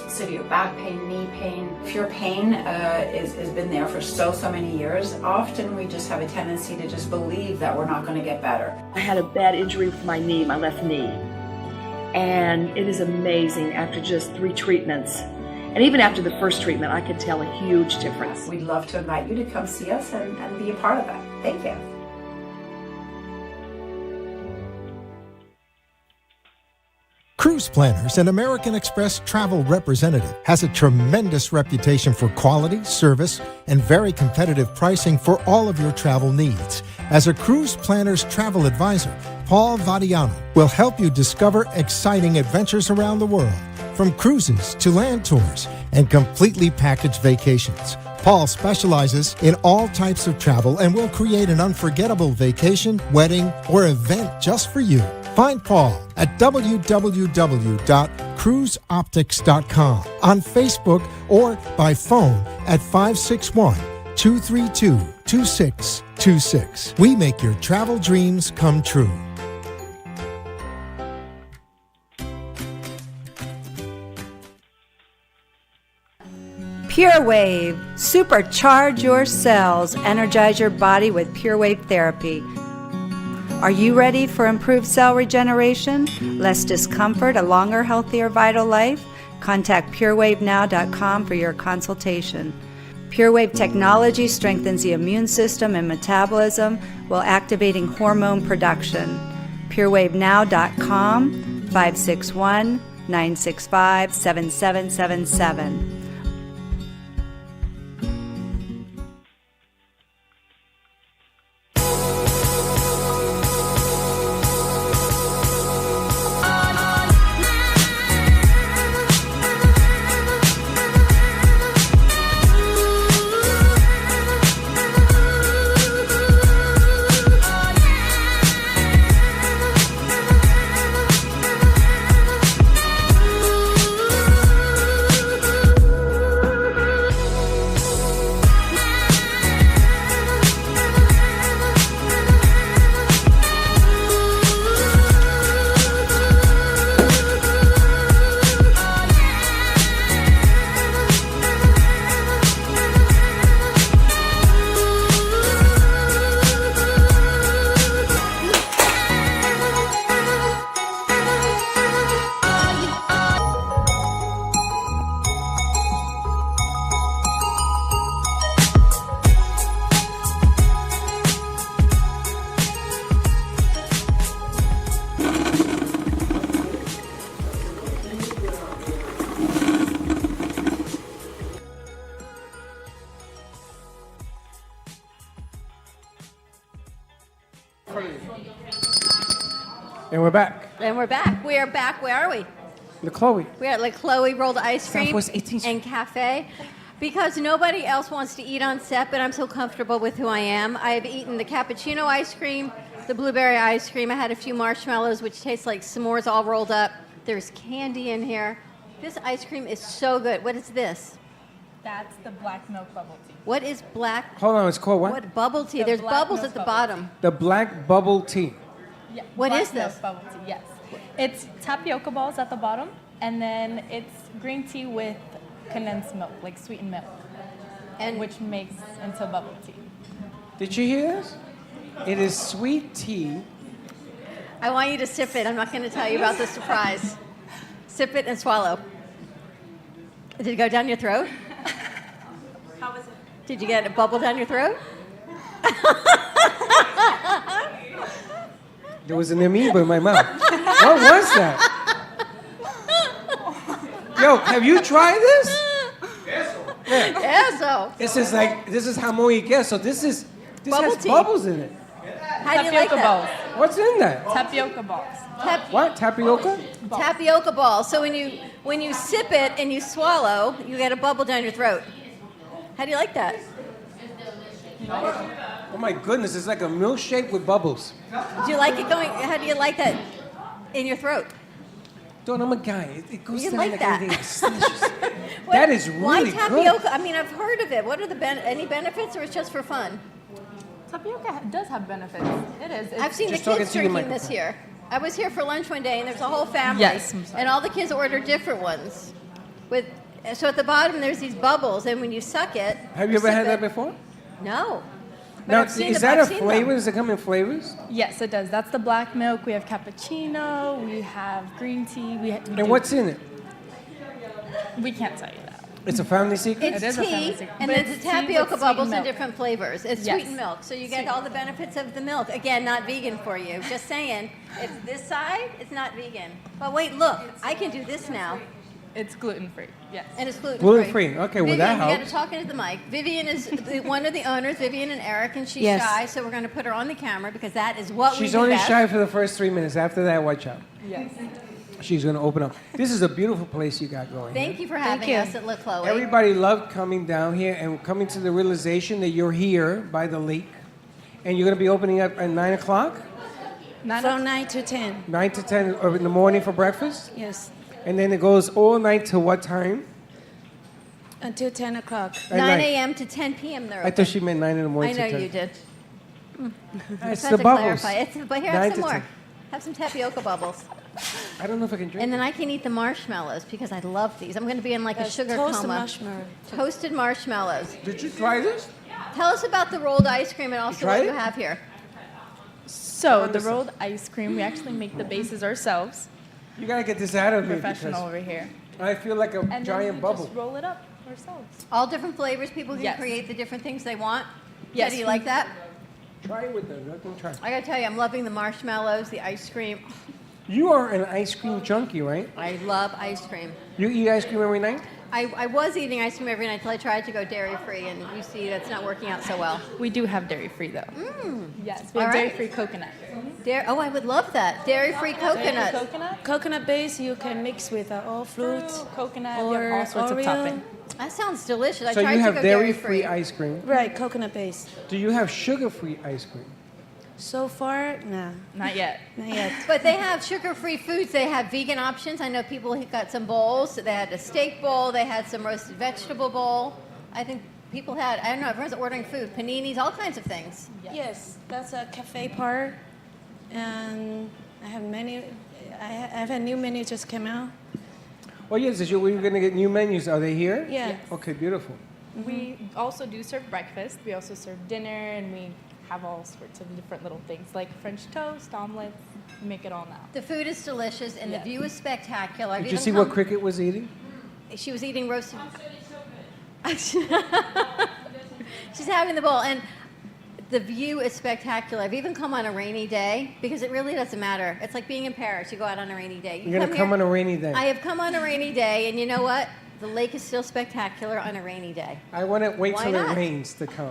severe back pain, knee pain. If your pain has been there for so many years, often we just have a tendency to just believe that we're not going to get better. I had a bad injury with my knee, my left knee. And it is amazing after just 3 treatments. And even after the first treatment, I could tell a huge difference. We'd love to invite you to come see us and be a part of that. Thank you. Cruise Planners, an American Express travel representative, has a tremendous reputation for quality, service, and very competitive pricing for all of your travel needs. As a Cruise Planners travel advisor, Paul Vadiano will help you discover exciting adventures around the world, from cruises to land tours and completely packaged vacations. Paul specializes in all types of travel and will create an unforgettable vacation, wedding, or event just for you. Find Paul at www.cruiseoptics.com, on Facebook, or by phone at 561-232-2626. We make your travel dreams come true. Pure Wave. Supercharge your cells. Energize your body with Pure Wave therapy. Are you ready for improved cell regeneration, less discomfort, a longer, healthier, vital life? Contact purewavenow.com for your consultation. PureWave technology strengthens the immune system and metabolism while activating hormone production. PureWaveNow.com, 561-965-7777. And we're back. And we're back. We are back. Where are we? The Chloe. We're at La Chloe Rolled Ice Cream Southwest 18th and Cafe. Because nobody else wants to eat on set, but I'm so comfortable with who I am. I have eaten the cappuccino ice cream, the blueberry ice cream. I had a few marshmallows, which taste like s'mores all rolled up. There's candy in here. This ice cream is so good. What is this? That's the black milk bubble tea. What is black? Hold on, it's called what? What bubble tea? The There's black bubbles milk at the bubble bottom. The black bubble tea. Yeah. What black is this? Milk bubble tea, yes. It's tapioca balls at the bottom, and then it's green tea with condensed milk, like sweetened milk, and which makes into bubble tea. Did you hear this? It is sweet tea. I want you to sip it. I'm not going to tell you about the surprise. Sip it and swallow. Did it go down your throat? How was it? Did you get a bubble down your throat? There was an amoeba in my mouth. What was that? Yo, have you tried this? Eso. This is jamón y queso. This Bubble has tea. bubbles in it. How do you like Tapioca that? balls. What's in that? Tapioca balls. What? Tapioca? Tapioca balls. So when you sip it and you swallow, you get a bubble down your throat. How do you like that? Oh my goodness, it's like a milkshake with bubbles. Do you like it going? How do you like that in your throat? Don't, I'm a guy. It goes You down like that? everything. It's delicious. That is Why really tapioca? good. I mean, I've heard of it. What are the any benefits, or it's just for fun? Tapioca does have benefits. It is. I've seen Just the talking kids to the drinking this microphone. here. I was here for lunch one day, and there's a whole family. Yes, I'm sorry. And all the kids ordered different ones. So at the bottom, there's these bubbles, and when you suck it. Have you ever sip had that it- before? No. But Now, I've seen is them- that I've a seen flavor? them. Does it come in flavors? Yes, it does. That's the black milk. We have cappuccino. We have green tea. We And what's in it? We can't tell you that. It's a family secret? It's It is a family tea, secret. and But then it's the tea with tapioca sweetened bubbles in milk. different flavors. It's Yes. sweetened milk, so you get Sweet. all the benefits of the milk. Again, not vegan for you. Just saying, it's this side, it's not vegan. But wait, look, I can do this now. It's gluten free. Yes. And it's gluten-free. Gluten-free. Okay, well, Vivian, that you got to helps. talk into the mic. Vivian is one of the owners, Vivian and Eric, and she's Yes. shy, so we're going to put her on the camera because that is what we She's do only best. shy for the first 3 minutes. After that, watch out. Yes. She's going to open up. This is a beautiful place you got going. Thank you for having you. us at La Chloe. Everybody loved coming down here and coming to the realization that you're here by the lake. And you're going to be opening up at 9 o'clock? From 9 to 10. 9 to 10 in the morning for breakfast? Yes. And then it goes all night to what time? Until 10 o'clock. At 9 night. a.m. to 10 p.m. they're I open. thought she meant 9 in the I morning know to 10. you did. It's Just the to bubbles. clarify. But here, 9 have to some more. 10. Have some tapioca bubbles. I don't know if I can drink And then it. I can eat the marshmallows because I love these. I'm going to be in like a Yes, sugar toasted coma. marshmallow. Toasted marshmallows. Did you try this? Tell us about the rolled ice cream and also tried what you it? have here. So the rolled ice cream, we actually make the bases ourselves. You gotta get this out of me Professional because over here. I feel like a And giant then we bubble. just roll it up ourselves. All different flavors. People can Yes. create the different things they want. Yes. Do you like that? Try it with them. Let them try. I gotta tell you, I'm loving the marshmallows, the ice cream. You are an ice cream junkie, right? I love ice cream. You eat ice cream every night? I was eating ice cream every night until I tried to go dairy-free, and you see that's not working out so well. We do have dairy-free though. Yes, we All have right. dairy-free coconut. Oh, I would love that. Dairy-free coconut. Coconut base you can mix with all fruits, coconut, or we have all sorts of Oreo. topping. That sounds delicious. I So tried you to have go dairy-free ice cream. Right, coconut base. Do you have sugar-free ice cream? So far, nah. Not yet. Not yet. But they have sugar-free foods. They have vegan options. I know people who got some bowls. They had a steak bowl. They had some roasted vegetable bowl. I think people had, I don't know, everyone's ordering food. Paninis, all kinds of things. Yes, that's a cafe part. And I have many, I have a new menu just came out. Oh, yes. We're going to get new menus. Are they here? Yeah. Yes. Okay, beautiful. We also do serve breakfast. We also serve dinner, and we have all sorts of different little things like French toast, omelets. We make it all now. The food is delicious, and Yes. the view is spectacular. I've Did you even see what come- Cricket was eating? She was eating roasted. She's having the bowl, and the view is spectacular. I've even come on a rainy day because it really doesn't matter. It's like being in Paris. You go out on a rainy day. You're going to come here- on a rainy day. I have come on a rainy day, and you know what? The lake is still spectacular on a rainy day. I want to wait Why till not? it rains to come.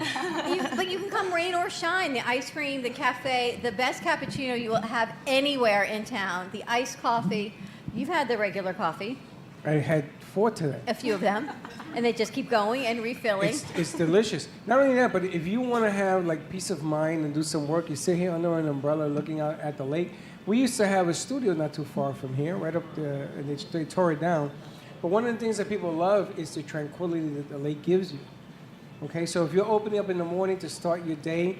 But you can come rain or shine. The ice cream, the cafe, the best cappuccino you will have anywhere in town. The iced coffee. You've had the regular coffee, I had 4 today. a few of them, and they just keep going and refilling. It's delicious. Not only that, but if you want to have like peace of mind and do some work, you sit here under an umbrella looking out at the lake. We used to have a studio not too far from here, right up there, and they tore it down. But one of the things that people love is the tranquility that the lake gives you. Okay, so if you're opening up in the morning to start your day,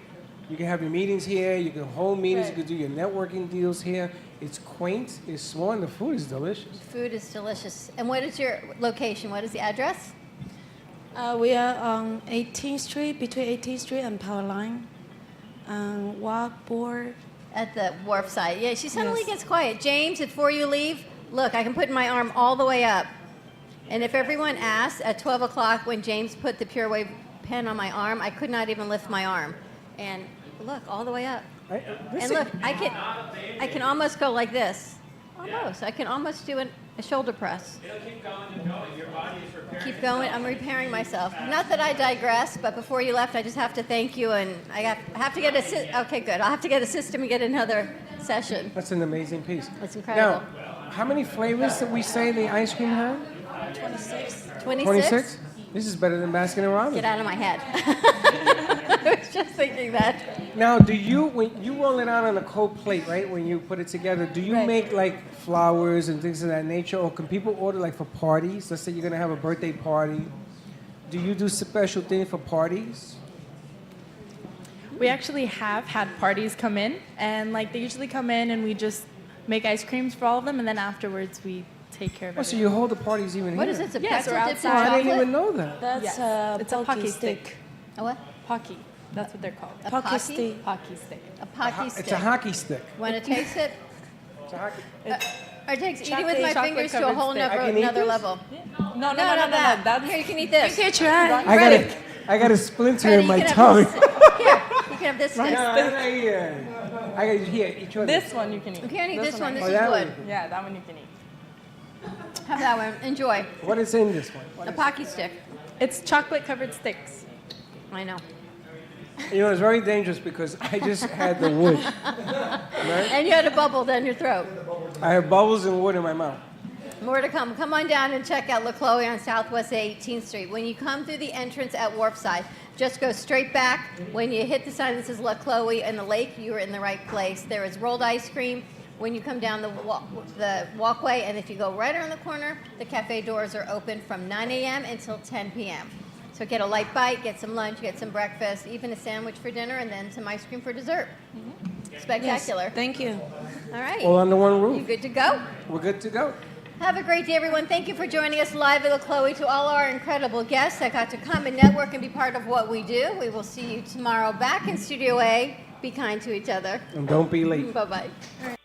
you can have your meetings here, you can hold meetings, you can do your networking deals here. It's quaint, it's small, and the food is delicious. Food is delicious. And what is your location? What is the address? We are on 18th Street, between 18th Street and Power Line. Walkboard. At the wharf side. Yeah, she suddenly Yes. gets quiet. James, before you leave, look, I can put my arm all the way up. And if everyone asks, at 12 o'clock when James put the Pure Wave pen on my arm, I could not even lift my arm. And look, all the way up. And look, I can almost go like this. Almost. I can almost do a shoulder press. It'll keep going and going. Your body is repairing. Keep going. I'm repairing myself. Not that I digress, but before you left, I just have to thank you, and I have to get okay, good. I'll have to get a system and get another session. That's an amazing piece. That's incredible. Now, how many flavors did we say the ice cream had? 26. 26? This is better than Baskin and Robbins. Get out of my head. I was just thinking that. Now, when you roll it out on a cold plate, right? When you put it together, do you make like flowers and things of that nature, or can people order like for parties? Let's say you're gonna have a birthday party. Do you do special things for parties? We actually have had parties come in, and like they usually come in, and we just make ice creams for all of them, and then afterwards we take care of Oh, it. so you hold the parties even What here? is it? It's a Yes, pretzel we're dipped in outside. I didn't chocolate? even know that. That's Yes. a It's a pocky Pocky stick. stick. A what? Pocky. That's what they're called. A Pocky Pocky? stick. Pocky stick. A Pocky stick. It's a hockey stick. Want to taste it? It's a hockey. Or takes eating with my chocolate fingers to a covered whole stick. I can eat another this? level. No. That's, here, you can eat this. You can try. I got a splinter Freddie, in my you can tongue. have this. Here, you can have this No, stick. I got here. Each one. This one you can eat. You can't eat this one. This Oh, is that good. one. Yeah, that one you can eat. Have that one. Enjoy. What is in this one? A Pocky stick. It's chocolate covered sticks. I know. You know, it's very dangerous because I just had the wood. Right? And you had a bubble down your throat. I have bubbles and wood in my mouth. More to come. Come on down and check out La Chloe on Southwest 18th Street. When you come through the entrance at Wharfside, just go straight back. When you hit the sign that says La Chloe and the lake, you are in the right place. There is rolled ice cream when you come down the walkway, and if you go right around the corner, the cafe doors are open from 9 a.m. until 10 p.m. So get a light bite, get some lunch, get some breakfast, even a sandwich for dinner, and then some ice cream for dessert. Spectacular. Yes, thank you. All right. All under one You roof. good to go? We're good to go. Have a great day, everyone. Thank you for joining us live at La Chloe. To all our incredible guests that got to come and network and be part of what we do, we will see you tomorrow back in Studio A Be kind to each other. And don't be late. Bye-bye.